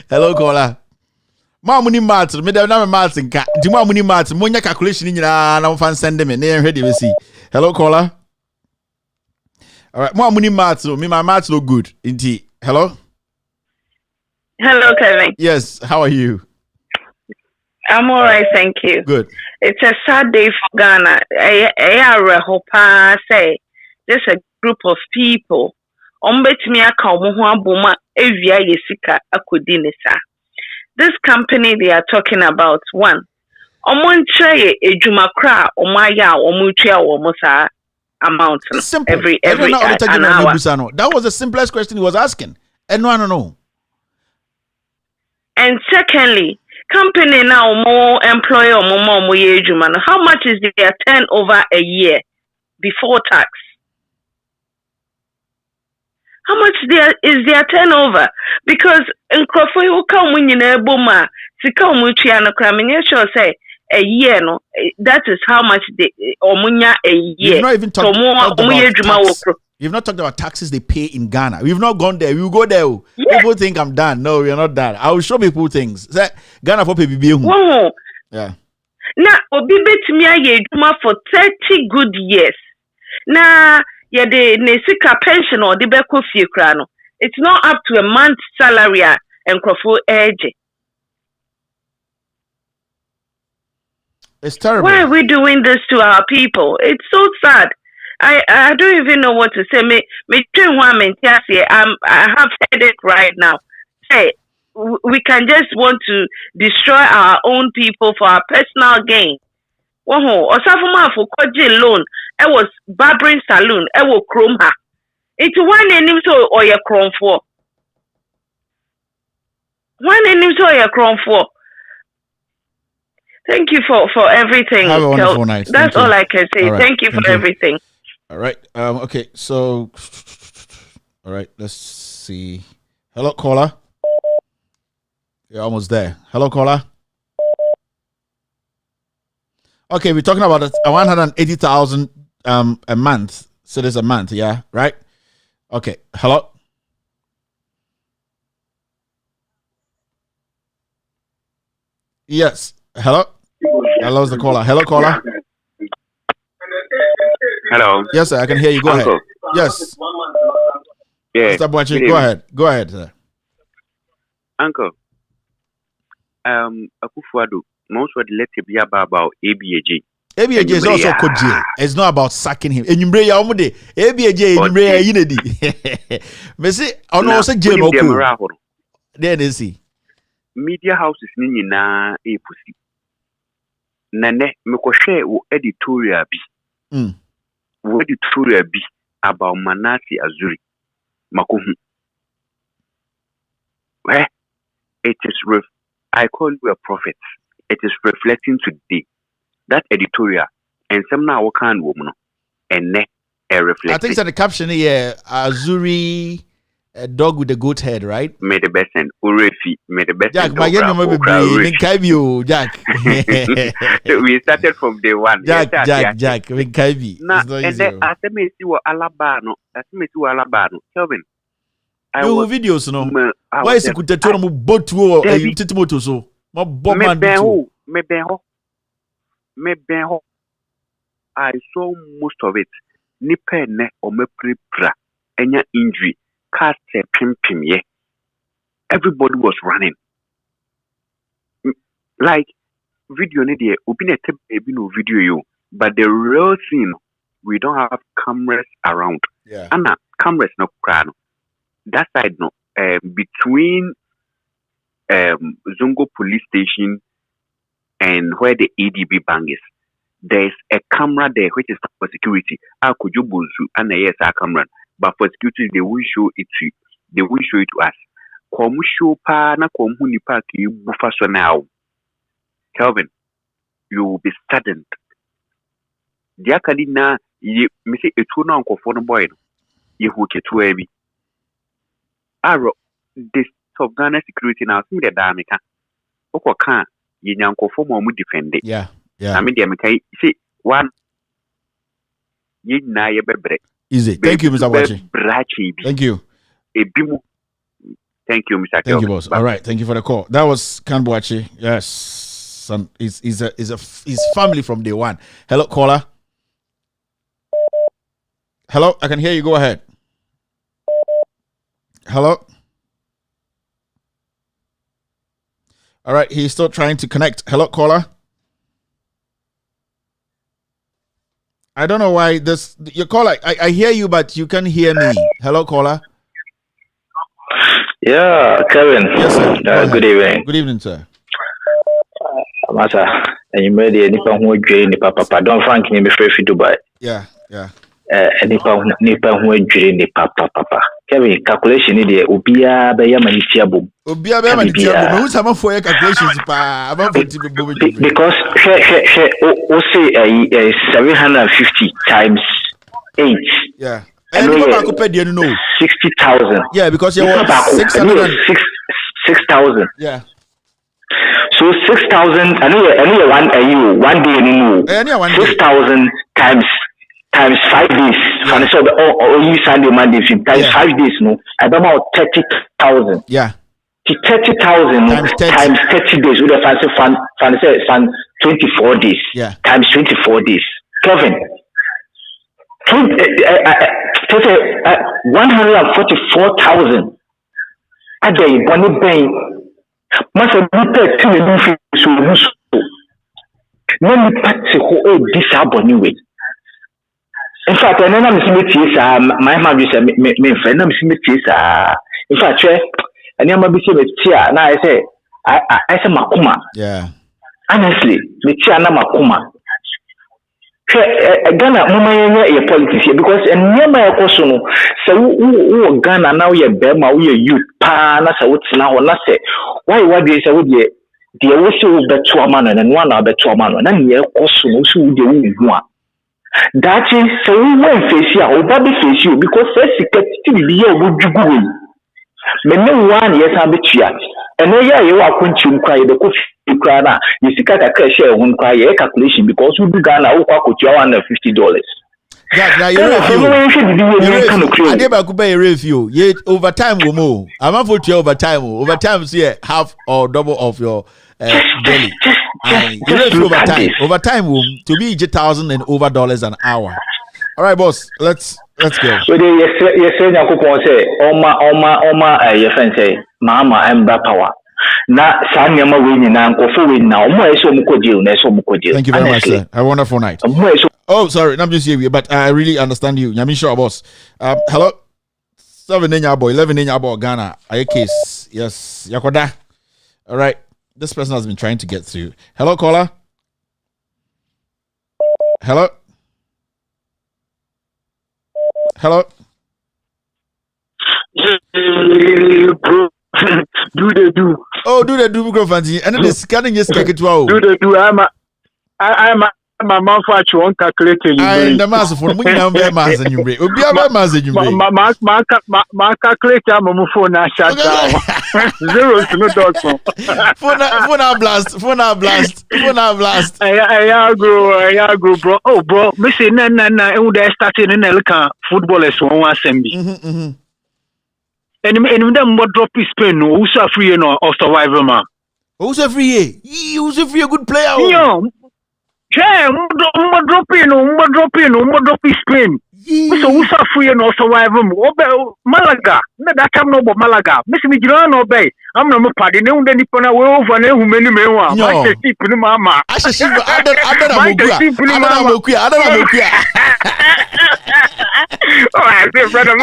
Hello, caller. Mamuni Marts, Madame Martin, Dimamuni Marts, Monia calculation in our fan send them in there. Ready to see. Hello, caller. All right, Mamuni Marts, me, my Marts look good. Indeed. Hello. Hello, Kevin. Yes, how are you? I'm all right, thank you. Good. It's a sad day for Ghana. I hope I say there's a group of people. This company they are talking about, one, amount every an hour. That was the simplest question he was asking. And no. And secondly, company now more employer or more how much is their turnover a year before tax? How much is their turnover? Because in Kroll come when you know boma, say a year no, that is how much they omunya a year. You've not even talked about tax. You've not talked about taxes they pay in Ghana. We've not gone there. We'll go there. Yeah. People think I'm done. No, we're not done. I will show people things. Say Ghana for people. Wow. Yeah. Now, obi betimi aye juma for 30 good years. Now, yeah, the nesika pension or the beko fie kra no. It's not up to a month's salary and Kroll age. It's terrible. Why are we doing this to our people? It's so sad. I don't even know what to say. I have said it right now. Say we can just want to destroy our own people for our personal gain. Osafuma for koji loan. I was barbering saloon. I will chrome her. It's one name so or your chrome for. One name so your chrome for. Thank you for everything. Have a wonderful night. That's all I can say. Right. Thank you for everything. All right. Okay. So, all right. Let's see. Hello, caller. You're almost there. Hello, caller. Okay, we're talking about 180,000 a month. So there's a month, yeah, right? Okay. Hello. Yes. Hello. Hello's the caller. Hello, caller. Hello. Yes, sir. I can hear you. Go Uncle. ahead. Yes. Yeah. Mr. Boachi, go ahead. Go ahead, sir. Uncle. Akufuado. Most of the letter be about ABAJ. ABAJ is also called jail. It's not about sacking him. And you bring your own day. ABAJ, you bring your unity. Me say, I know what's a jail. No, then they see. Media houses ni na pussy. Nane me ko share wo editorial bi. Wo editorial bi about Manasi Azuri. Makohu. It is I call you a prophet. It is reflecting today. That editorial and some now can woman and ne a reflect. I think that the caption here Azuri, a dog with a goat head, right? Made the best and Urefi made the best. Jack, my young Jack. We started from day one. Jack, Kaivi. Now, and then as I may see what Alabano, Kelvin. You videos, no? Why is it good to tell me boat to a Titimoto so? My Bobman. I saw most of it. Nipene or me prepra, enya injury, cast a pim ye. Everybody was running. Like video media, open a no video you, but the real thing, we don't have cameras around. Yeah. Anna, cameras no crano. That side no, between Zongo police station and where the EDB bank is, there's a camera there which is for security. Could you and yes, our camera, but for security they will show it to you. They will show it to us. Komu show pa na komu ni pa ki bufa so now. Kelvin, you will be saddened. The akadina ye me say etu na nkofo no boy no. Ye hu ketu ebi. Aro this of Ghana security now see the damika. Oko kan ye nyankofo mo mu defend it. Yeah. I mean, see one. Easy. Thank you, Mr. Wachi. Thank you. Thank you, Mr. Thank you, boss. All right. Thank you for the call. That was Kanbuachi. Yes. He's family from day one. Hello, caller. Hello, I can hear you. Go ahead. Hello. All right. He's still trying to connect. Hello, caller. I don't know why your caller. I hear you, but you can't hear me. Hello, caller. Yeah, Kevin. Yes, sir. Good evening. Good evening, sir. Masa, and you made the nipa who dream the papa. Don't Frank me before you Dubai. Yeah. Nipa who dream the papa. Kevin, calculation is the Ubia Bayamanitia. Ubia Bayamanitia. Who's some for your calculations? Because she 750 times 8. Yeah. And you know 60,000. Yeah, because you want 6,000. Yeah. So 6,000. I know one day you know 6,000 times 5 days. And so you Sunday, Monday, times 5 days. No, I about 30,000. Yeah. 30,000 times 30 days. With a fan 24 days. Yeah. Times 24 days. Kevin. 144,000. A day, one day. Must have been so. No, this way. In fact, I never see my mother is my friend. I'm seeing in fact, I never be seen with Tia. Now I say, I say Makuma. Yeah. Honestly, the Tia na Makuma. Ghana, Mama, your politics here because and near my question. So, Ghana now you're Bema, we are youth, Pana, so what's now, and I say, why they say, would you, the also bet 2 man and one other 2 man, and then you're also who they want. That is so we won't face you or baby face you because first you get to be here would you go in. But no one yes I bet you. And no yeah you are going to cry the coffee Ukrana, you see that share one calculation because we do Ghana $150. Yeah, overtime more. I'm not for overtime. Overtime see half or double of your daily. Overtime to be $1,000 and over dollars an hour. All right, boss. Let's go. So yes, say your friend say mama embra power. Na sanyama winning na nkofo win now. Mo eso mukodil na eso mukodil. Thank you very much, sir. Have a wonderful night. Oh, sorry, I'm just here, but I really understand you. Nyami sure, boss. Hello. 7 in your boy, 11 in your boy, Ghana. Are you case? Yes, Yakoda. All right. This person has been trying to get through. Hello, caller. Hello. Hello. Do they do? Oh, do they do microphone? And then the scanning is Cheque it wow. Do they do? I'm a man for one calculator. I'm the master for me now. Be a master and you break. Be a master and you break. My calculator, my phone, I shut down. Zero to no dots. Phone blast. I go, bro. Oh, bro. Missy, na. And they started in Elka footballers one assembly. And them what drop his pen, who's a free or survivor man. Who's a free? Who's a free a good player? Yeah, drop his pen. So who's a free or survivor? Malaga, that time no Malaga. Miss Mijran obey. I'm not party. No, then you put away over who many men want. I say, keep in mama. I say, I don't know. Oh, I say, brother,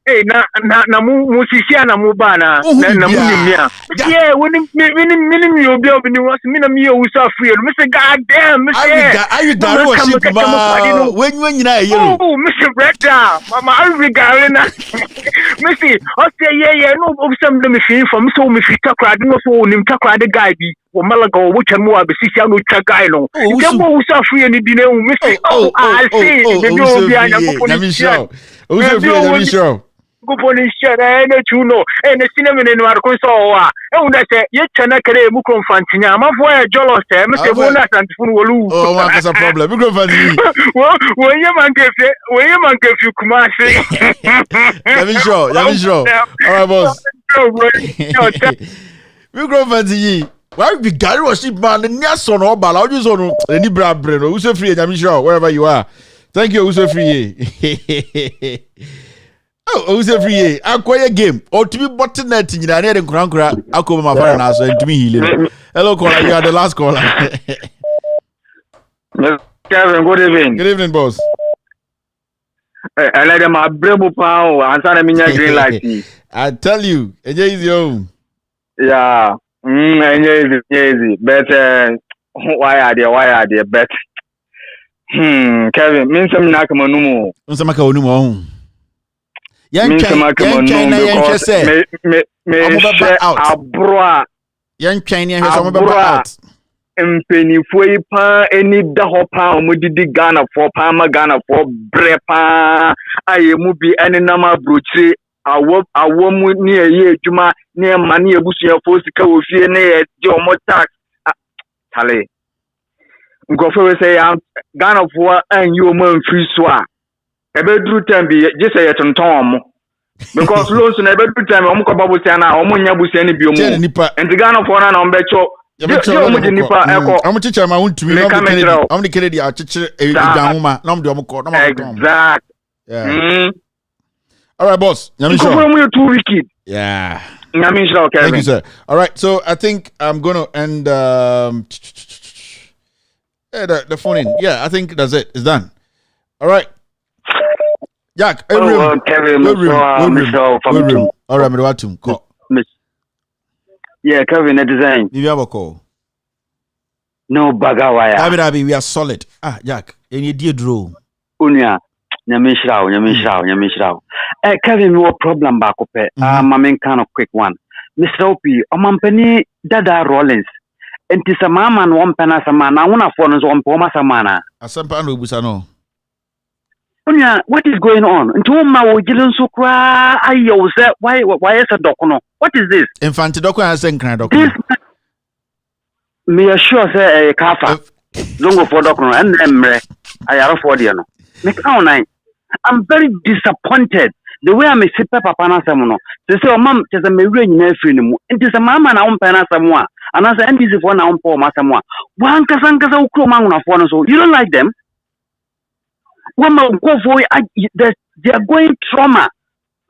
hey, na musisia na mubana na munimia. Yeah, when you'll be open, you want me to usa free. Mr. Goddamn, are you done? When you know, oh, Mr. Rector, Mama, I'm regarding Missy, I'll say, yeah, no, some of machine from so much Takra, no so him Takra the guy be or Malaga, which and more, but see, no Chagano. You can go usa free and dinner, Missy. Oh, I see, the show. Go police and you know, and the cinnamon in Marcosa. And I say, yet Chanakare Mukon Fantina, my boy, Jolos, Mr. Bonas and Fulu. Oh, that's a problem. Well, William gave you Kumasi. Let me show. All right, boss. We go fancy. Why be Gary was sheep man? And yes, on all ball. I'll use on any brand, who's a free, I'm sure, wherever you are. Thank you, who's a free. Oh, who's a free? I'll call a game. Or to be button net in the and Crankra. I'll call my father now, and to me, hello, caller. You are the last caller. Kevin, good evening. Good evening, boss. I let them a bravo power and send me a green light. I tell you, enjoy your own. Yeah, easy. But why are they? But Kevin, means I'm not coming no more. Unsamaka Young China, say, Abroa, young China has out. And penny pa any dahopa, Mudi Ghana for Palma Ghana for Brepa. I movie any number brooche. I won't near ye, Juma, near money, a bush, your force, near your motax. Tale. Go for say, I'm Ghana for and you man free swap. A bedroom time be just a tom. Because loans in a bedroom time, Omkabusana, Omunyabusiani Biomo, and the Ghana for an umbecho. I'm a teacher, my own to me. I'm the Kennedy, our teacher, exact. All right, boss. You're too wicked. Yeah. Thank you, sir. All right, so I think I'm going to end the phone in. Yeah, I think that's it. It's done. All right. Jack, Kevin, all right, Mr. Call. Yeah, Kevin, a design. You have a call. No bagawaya. Abi, we are solid. Jack, any dear draw. Unia, Nyamishrao. Kevin, no problem back up. My main kind of quick one. Mr. Opie, Omampani, Dada Rollins. enti sa mama no ompena sa mana wona fo no so ompoma sa mana asempa no busa no Onya, what is going on? Ntoma wo gilin so kra ayo se why is a dokono? What is this? Infant dokono has nkran dokono. Me assure say kafa. Zongo for dokono and emre ayaro for dia no. Me count nine. I'm very disappointed the way I'm a sister papa na samuno. They say mom just a me nyina free ni mu. Enti se mama na ompa na samwa. Anasa NDC for na ompa ma samwa. Wan kasa ukro ma una for no so. You don't like them? Women go for they are going trauma.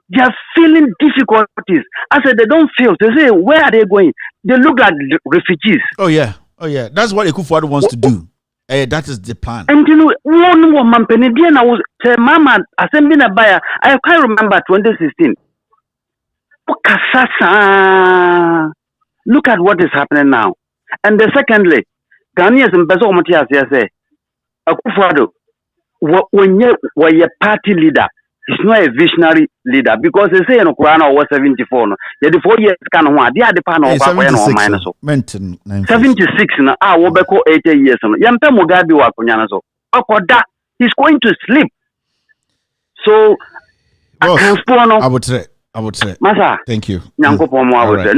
They are feeling difficulties. I said they don't feel. They say, where are they going? They look like refugees. Oh yeah. That's what Ekufuado wants to do. That is the plan. And you know, one woman Penediana was mama assembling a buyer. I can't remember 2016. Look at what is happening now. And secondly, Ghanaians and Bezo Matias say Ekufuado. When you're a party leader, he's not a visionary leader because they say in Ukraine was 74. No, the 4 years can one. They are the panel of 76 na wobeko 80 years no. Yampe Mugabe wa kunyana so. Okoda he's going to sleep. So I would say. Masa. Thank you. Nyankopo mo I would say.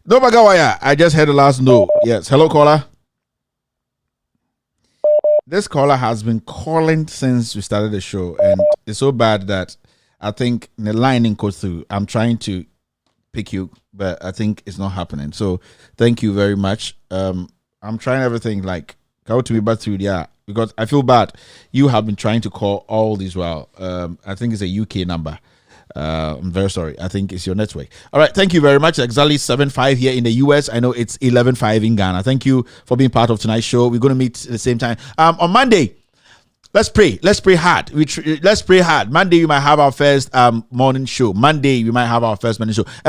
No Bagawaya. I just heard the last no. Yes. Hello caller. This caller has been calling since we started the show, and it's so bad that I think the line didn't go through. I'm trying to pick you, but I think it's not happening. So thank you very much. I'm trying everything like go to be back through because I feel bad. You have been trying to call all this while. I think it's a UK number. I'm very sorry. I think it's your network. All right. Thank you very much. Exactly 7:05 here in the US. I know it's 11:05 in Ghana. Thank you for being part of tonight's show. We're going to meet at the same time. On Monday, let's pray. Let's pray hard. Let's pray hard. Monday, we might have our first morning show. And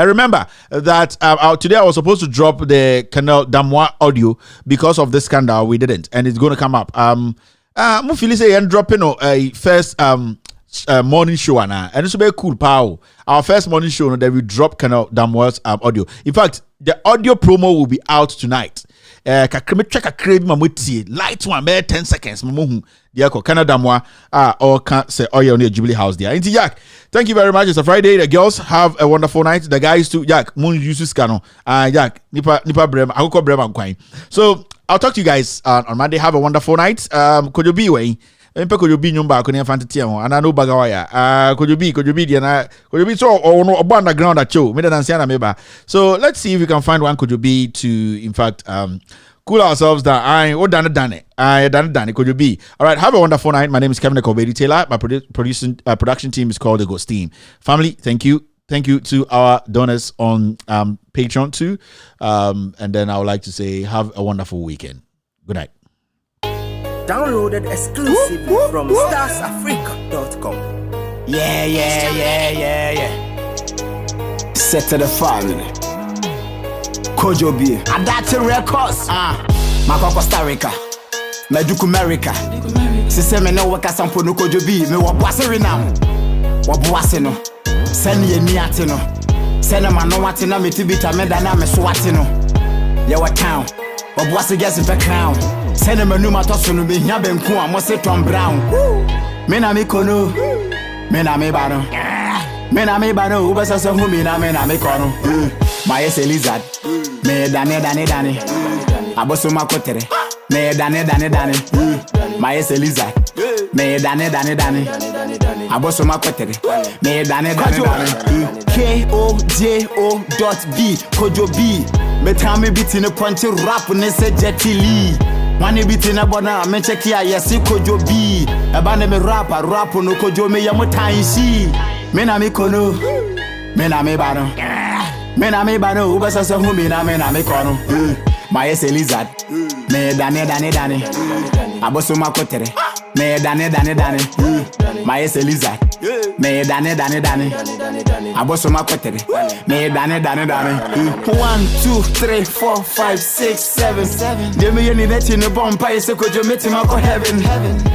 remember that today I was supposed to drop the Canal Damwa audio because of this scandal. We didn't. And it's going to come up. Mufili say I'm dropping a first morning show and it's very cool pow. Our first morning show that we drop Canal Damwa's audio. In fact, the audio promo will be out tonight. Check a crave mamuti light one 10 seconds mamuhu diako Canada Damwa or can say oh on your Jubilee House there. Inti Jack, thank you very much. It's a Friday. The girls have a wonderful night. The guys too. Jack, moon uses scano. Jack, nipa brem. I go brem and so I'll talk to you guys on Monday. Have a wonderful night. Could you be way? Could you be nyumba kwenye fantasy and I know bagawaya. Could you be so or no underground at show. So let's see if we can find one could you be to in fact cool ourselves that done it. Could you be? All right, have a wonderful night. My name is Kevin Ekobedi Taylor. My production team is called the Ghost Team. Family, thank you to our donors on Patreon too. And then I would like to say have a wonderful weekend. Good night. Downloaded exclusively from starsafrica.com. Yeah. Set to the family. Kojo B. Adati Records. Mako Costa Rica. Meduku America. Sise me no waka sampo no Kojo B. Me wabwase renam. Wabwase no. Send ye niate no. Send ma no wate na me tibita me da na me swate no. Ye wa town. Wabwase gesi pe crown. Send me no matter so no be hia benku a mo se Tom Brown. Me na me kono. Me na me bano. Ubasa so hu me na me kono. My yes lizard. Me dane. Aboso makotere. Me dane. My yes lizard. Me dane. Aboso makotere. Me dane. KOJO.B Kojo B. Me tell me beat in a punchy rap ne se Jetty Lee. Money beat in a bona me check ya yes Kojo B. Abane me rap no Kojo me yamutai shi. Me na me kono. Me na me bano. Ubasa so hu me na me kono. My yes lizard. Me dane. Aboso makotere. Me dane. My yes lizard. Me dane. Aboso makotere. Me dane. 1, 2, 3, 4, 5, 6, 7. They me any net in the bomb pie so could you meet him go heaven.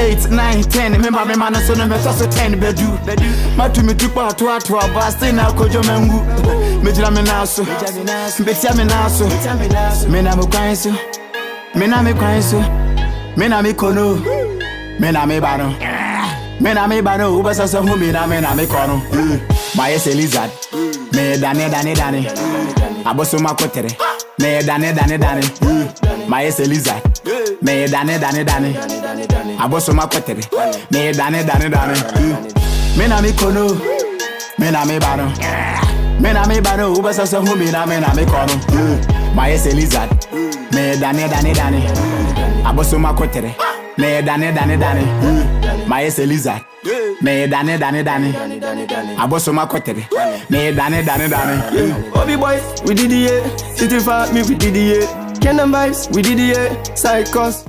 8, 9, 10. Remember me man so no me so 10 bedu. Matu me tupa to basti na kojo mengu. Me jira me naso. Betia me naso. Me na mo kwanso. Me na me kwan so. Me na me kono. Me na me bano. Me na me bano. Ubasa so hu me na me kono. My is a lizard. Me dane. Aboso makotere. Me dane. My is a lizard. Me dane. Aboso makotere. Me dane. Me na me kono. Me na me bano. Me na me bano. Ubasa so hu me na me kono. My is a lizard. Me dane. Aboso makotere. Me dane. My is a lizard. Me dane. Aboso makotere. Me dane. Obi boys, we did it. City Fat me, we did it. Cannon vibes, we did it. Side cost.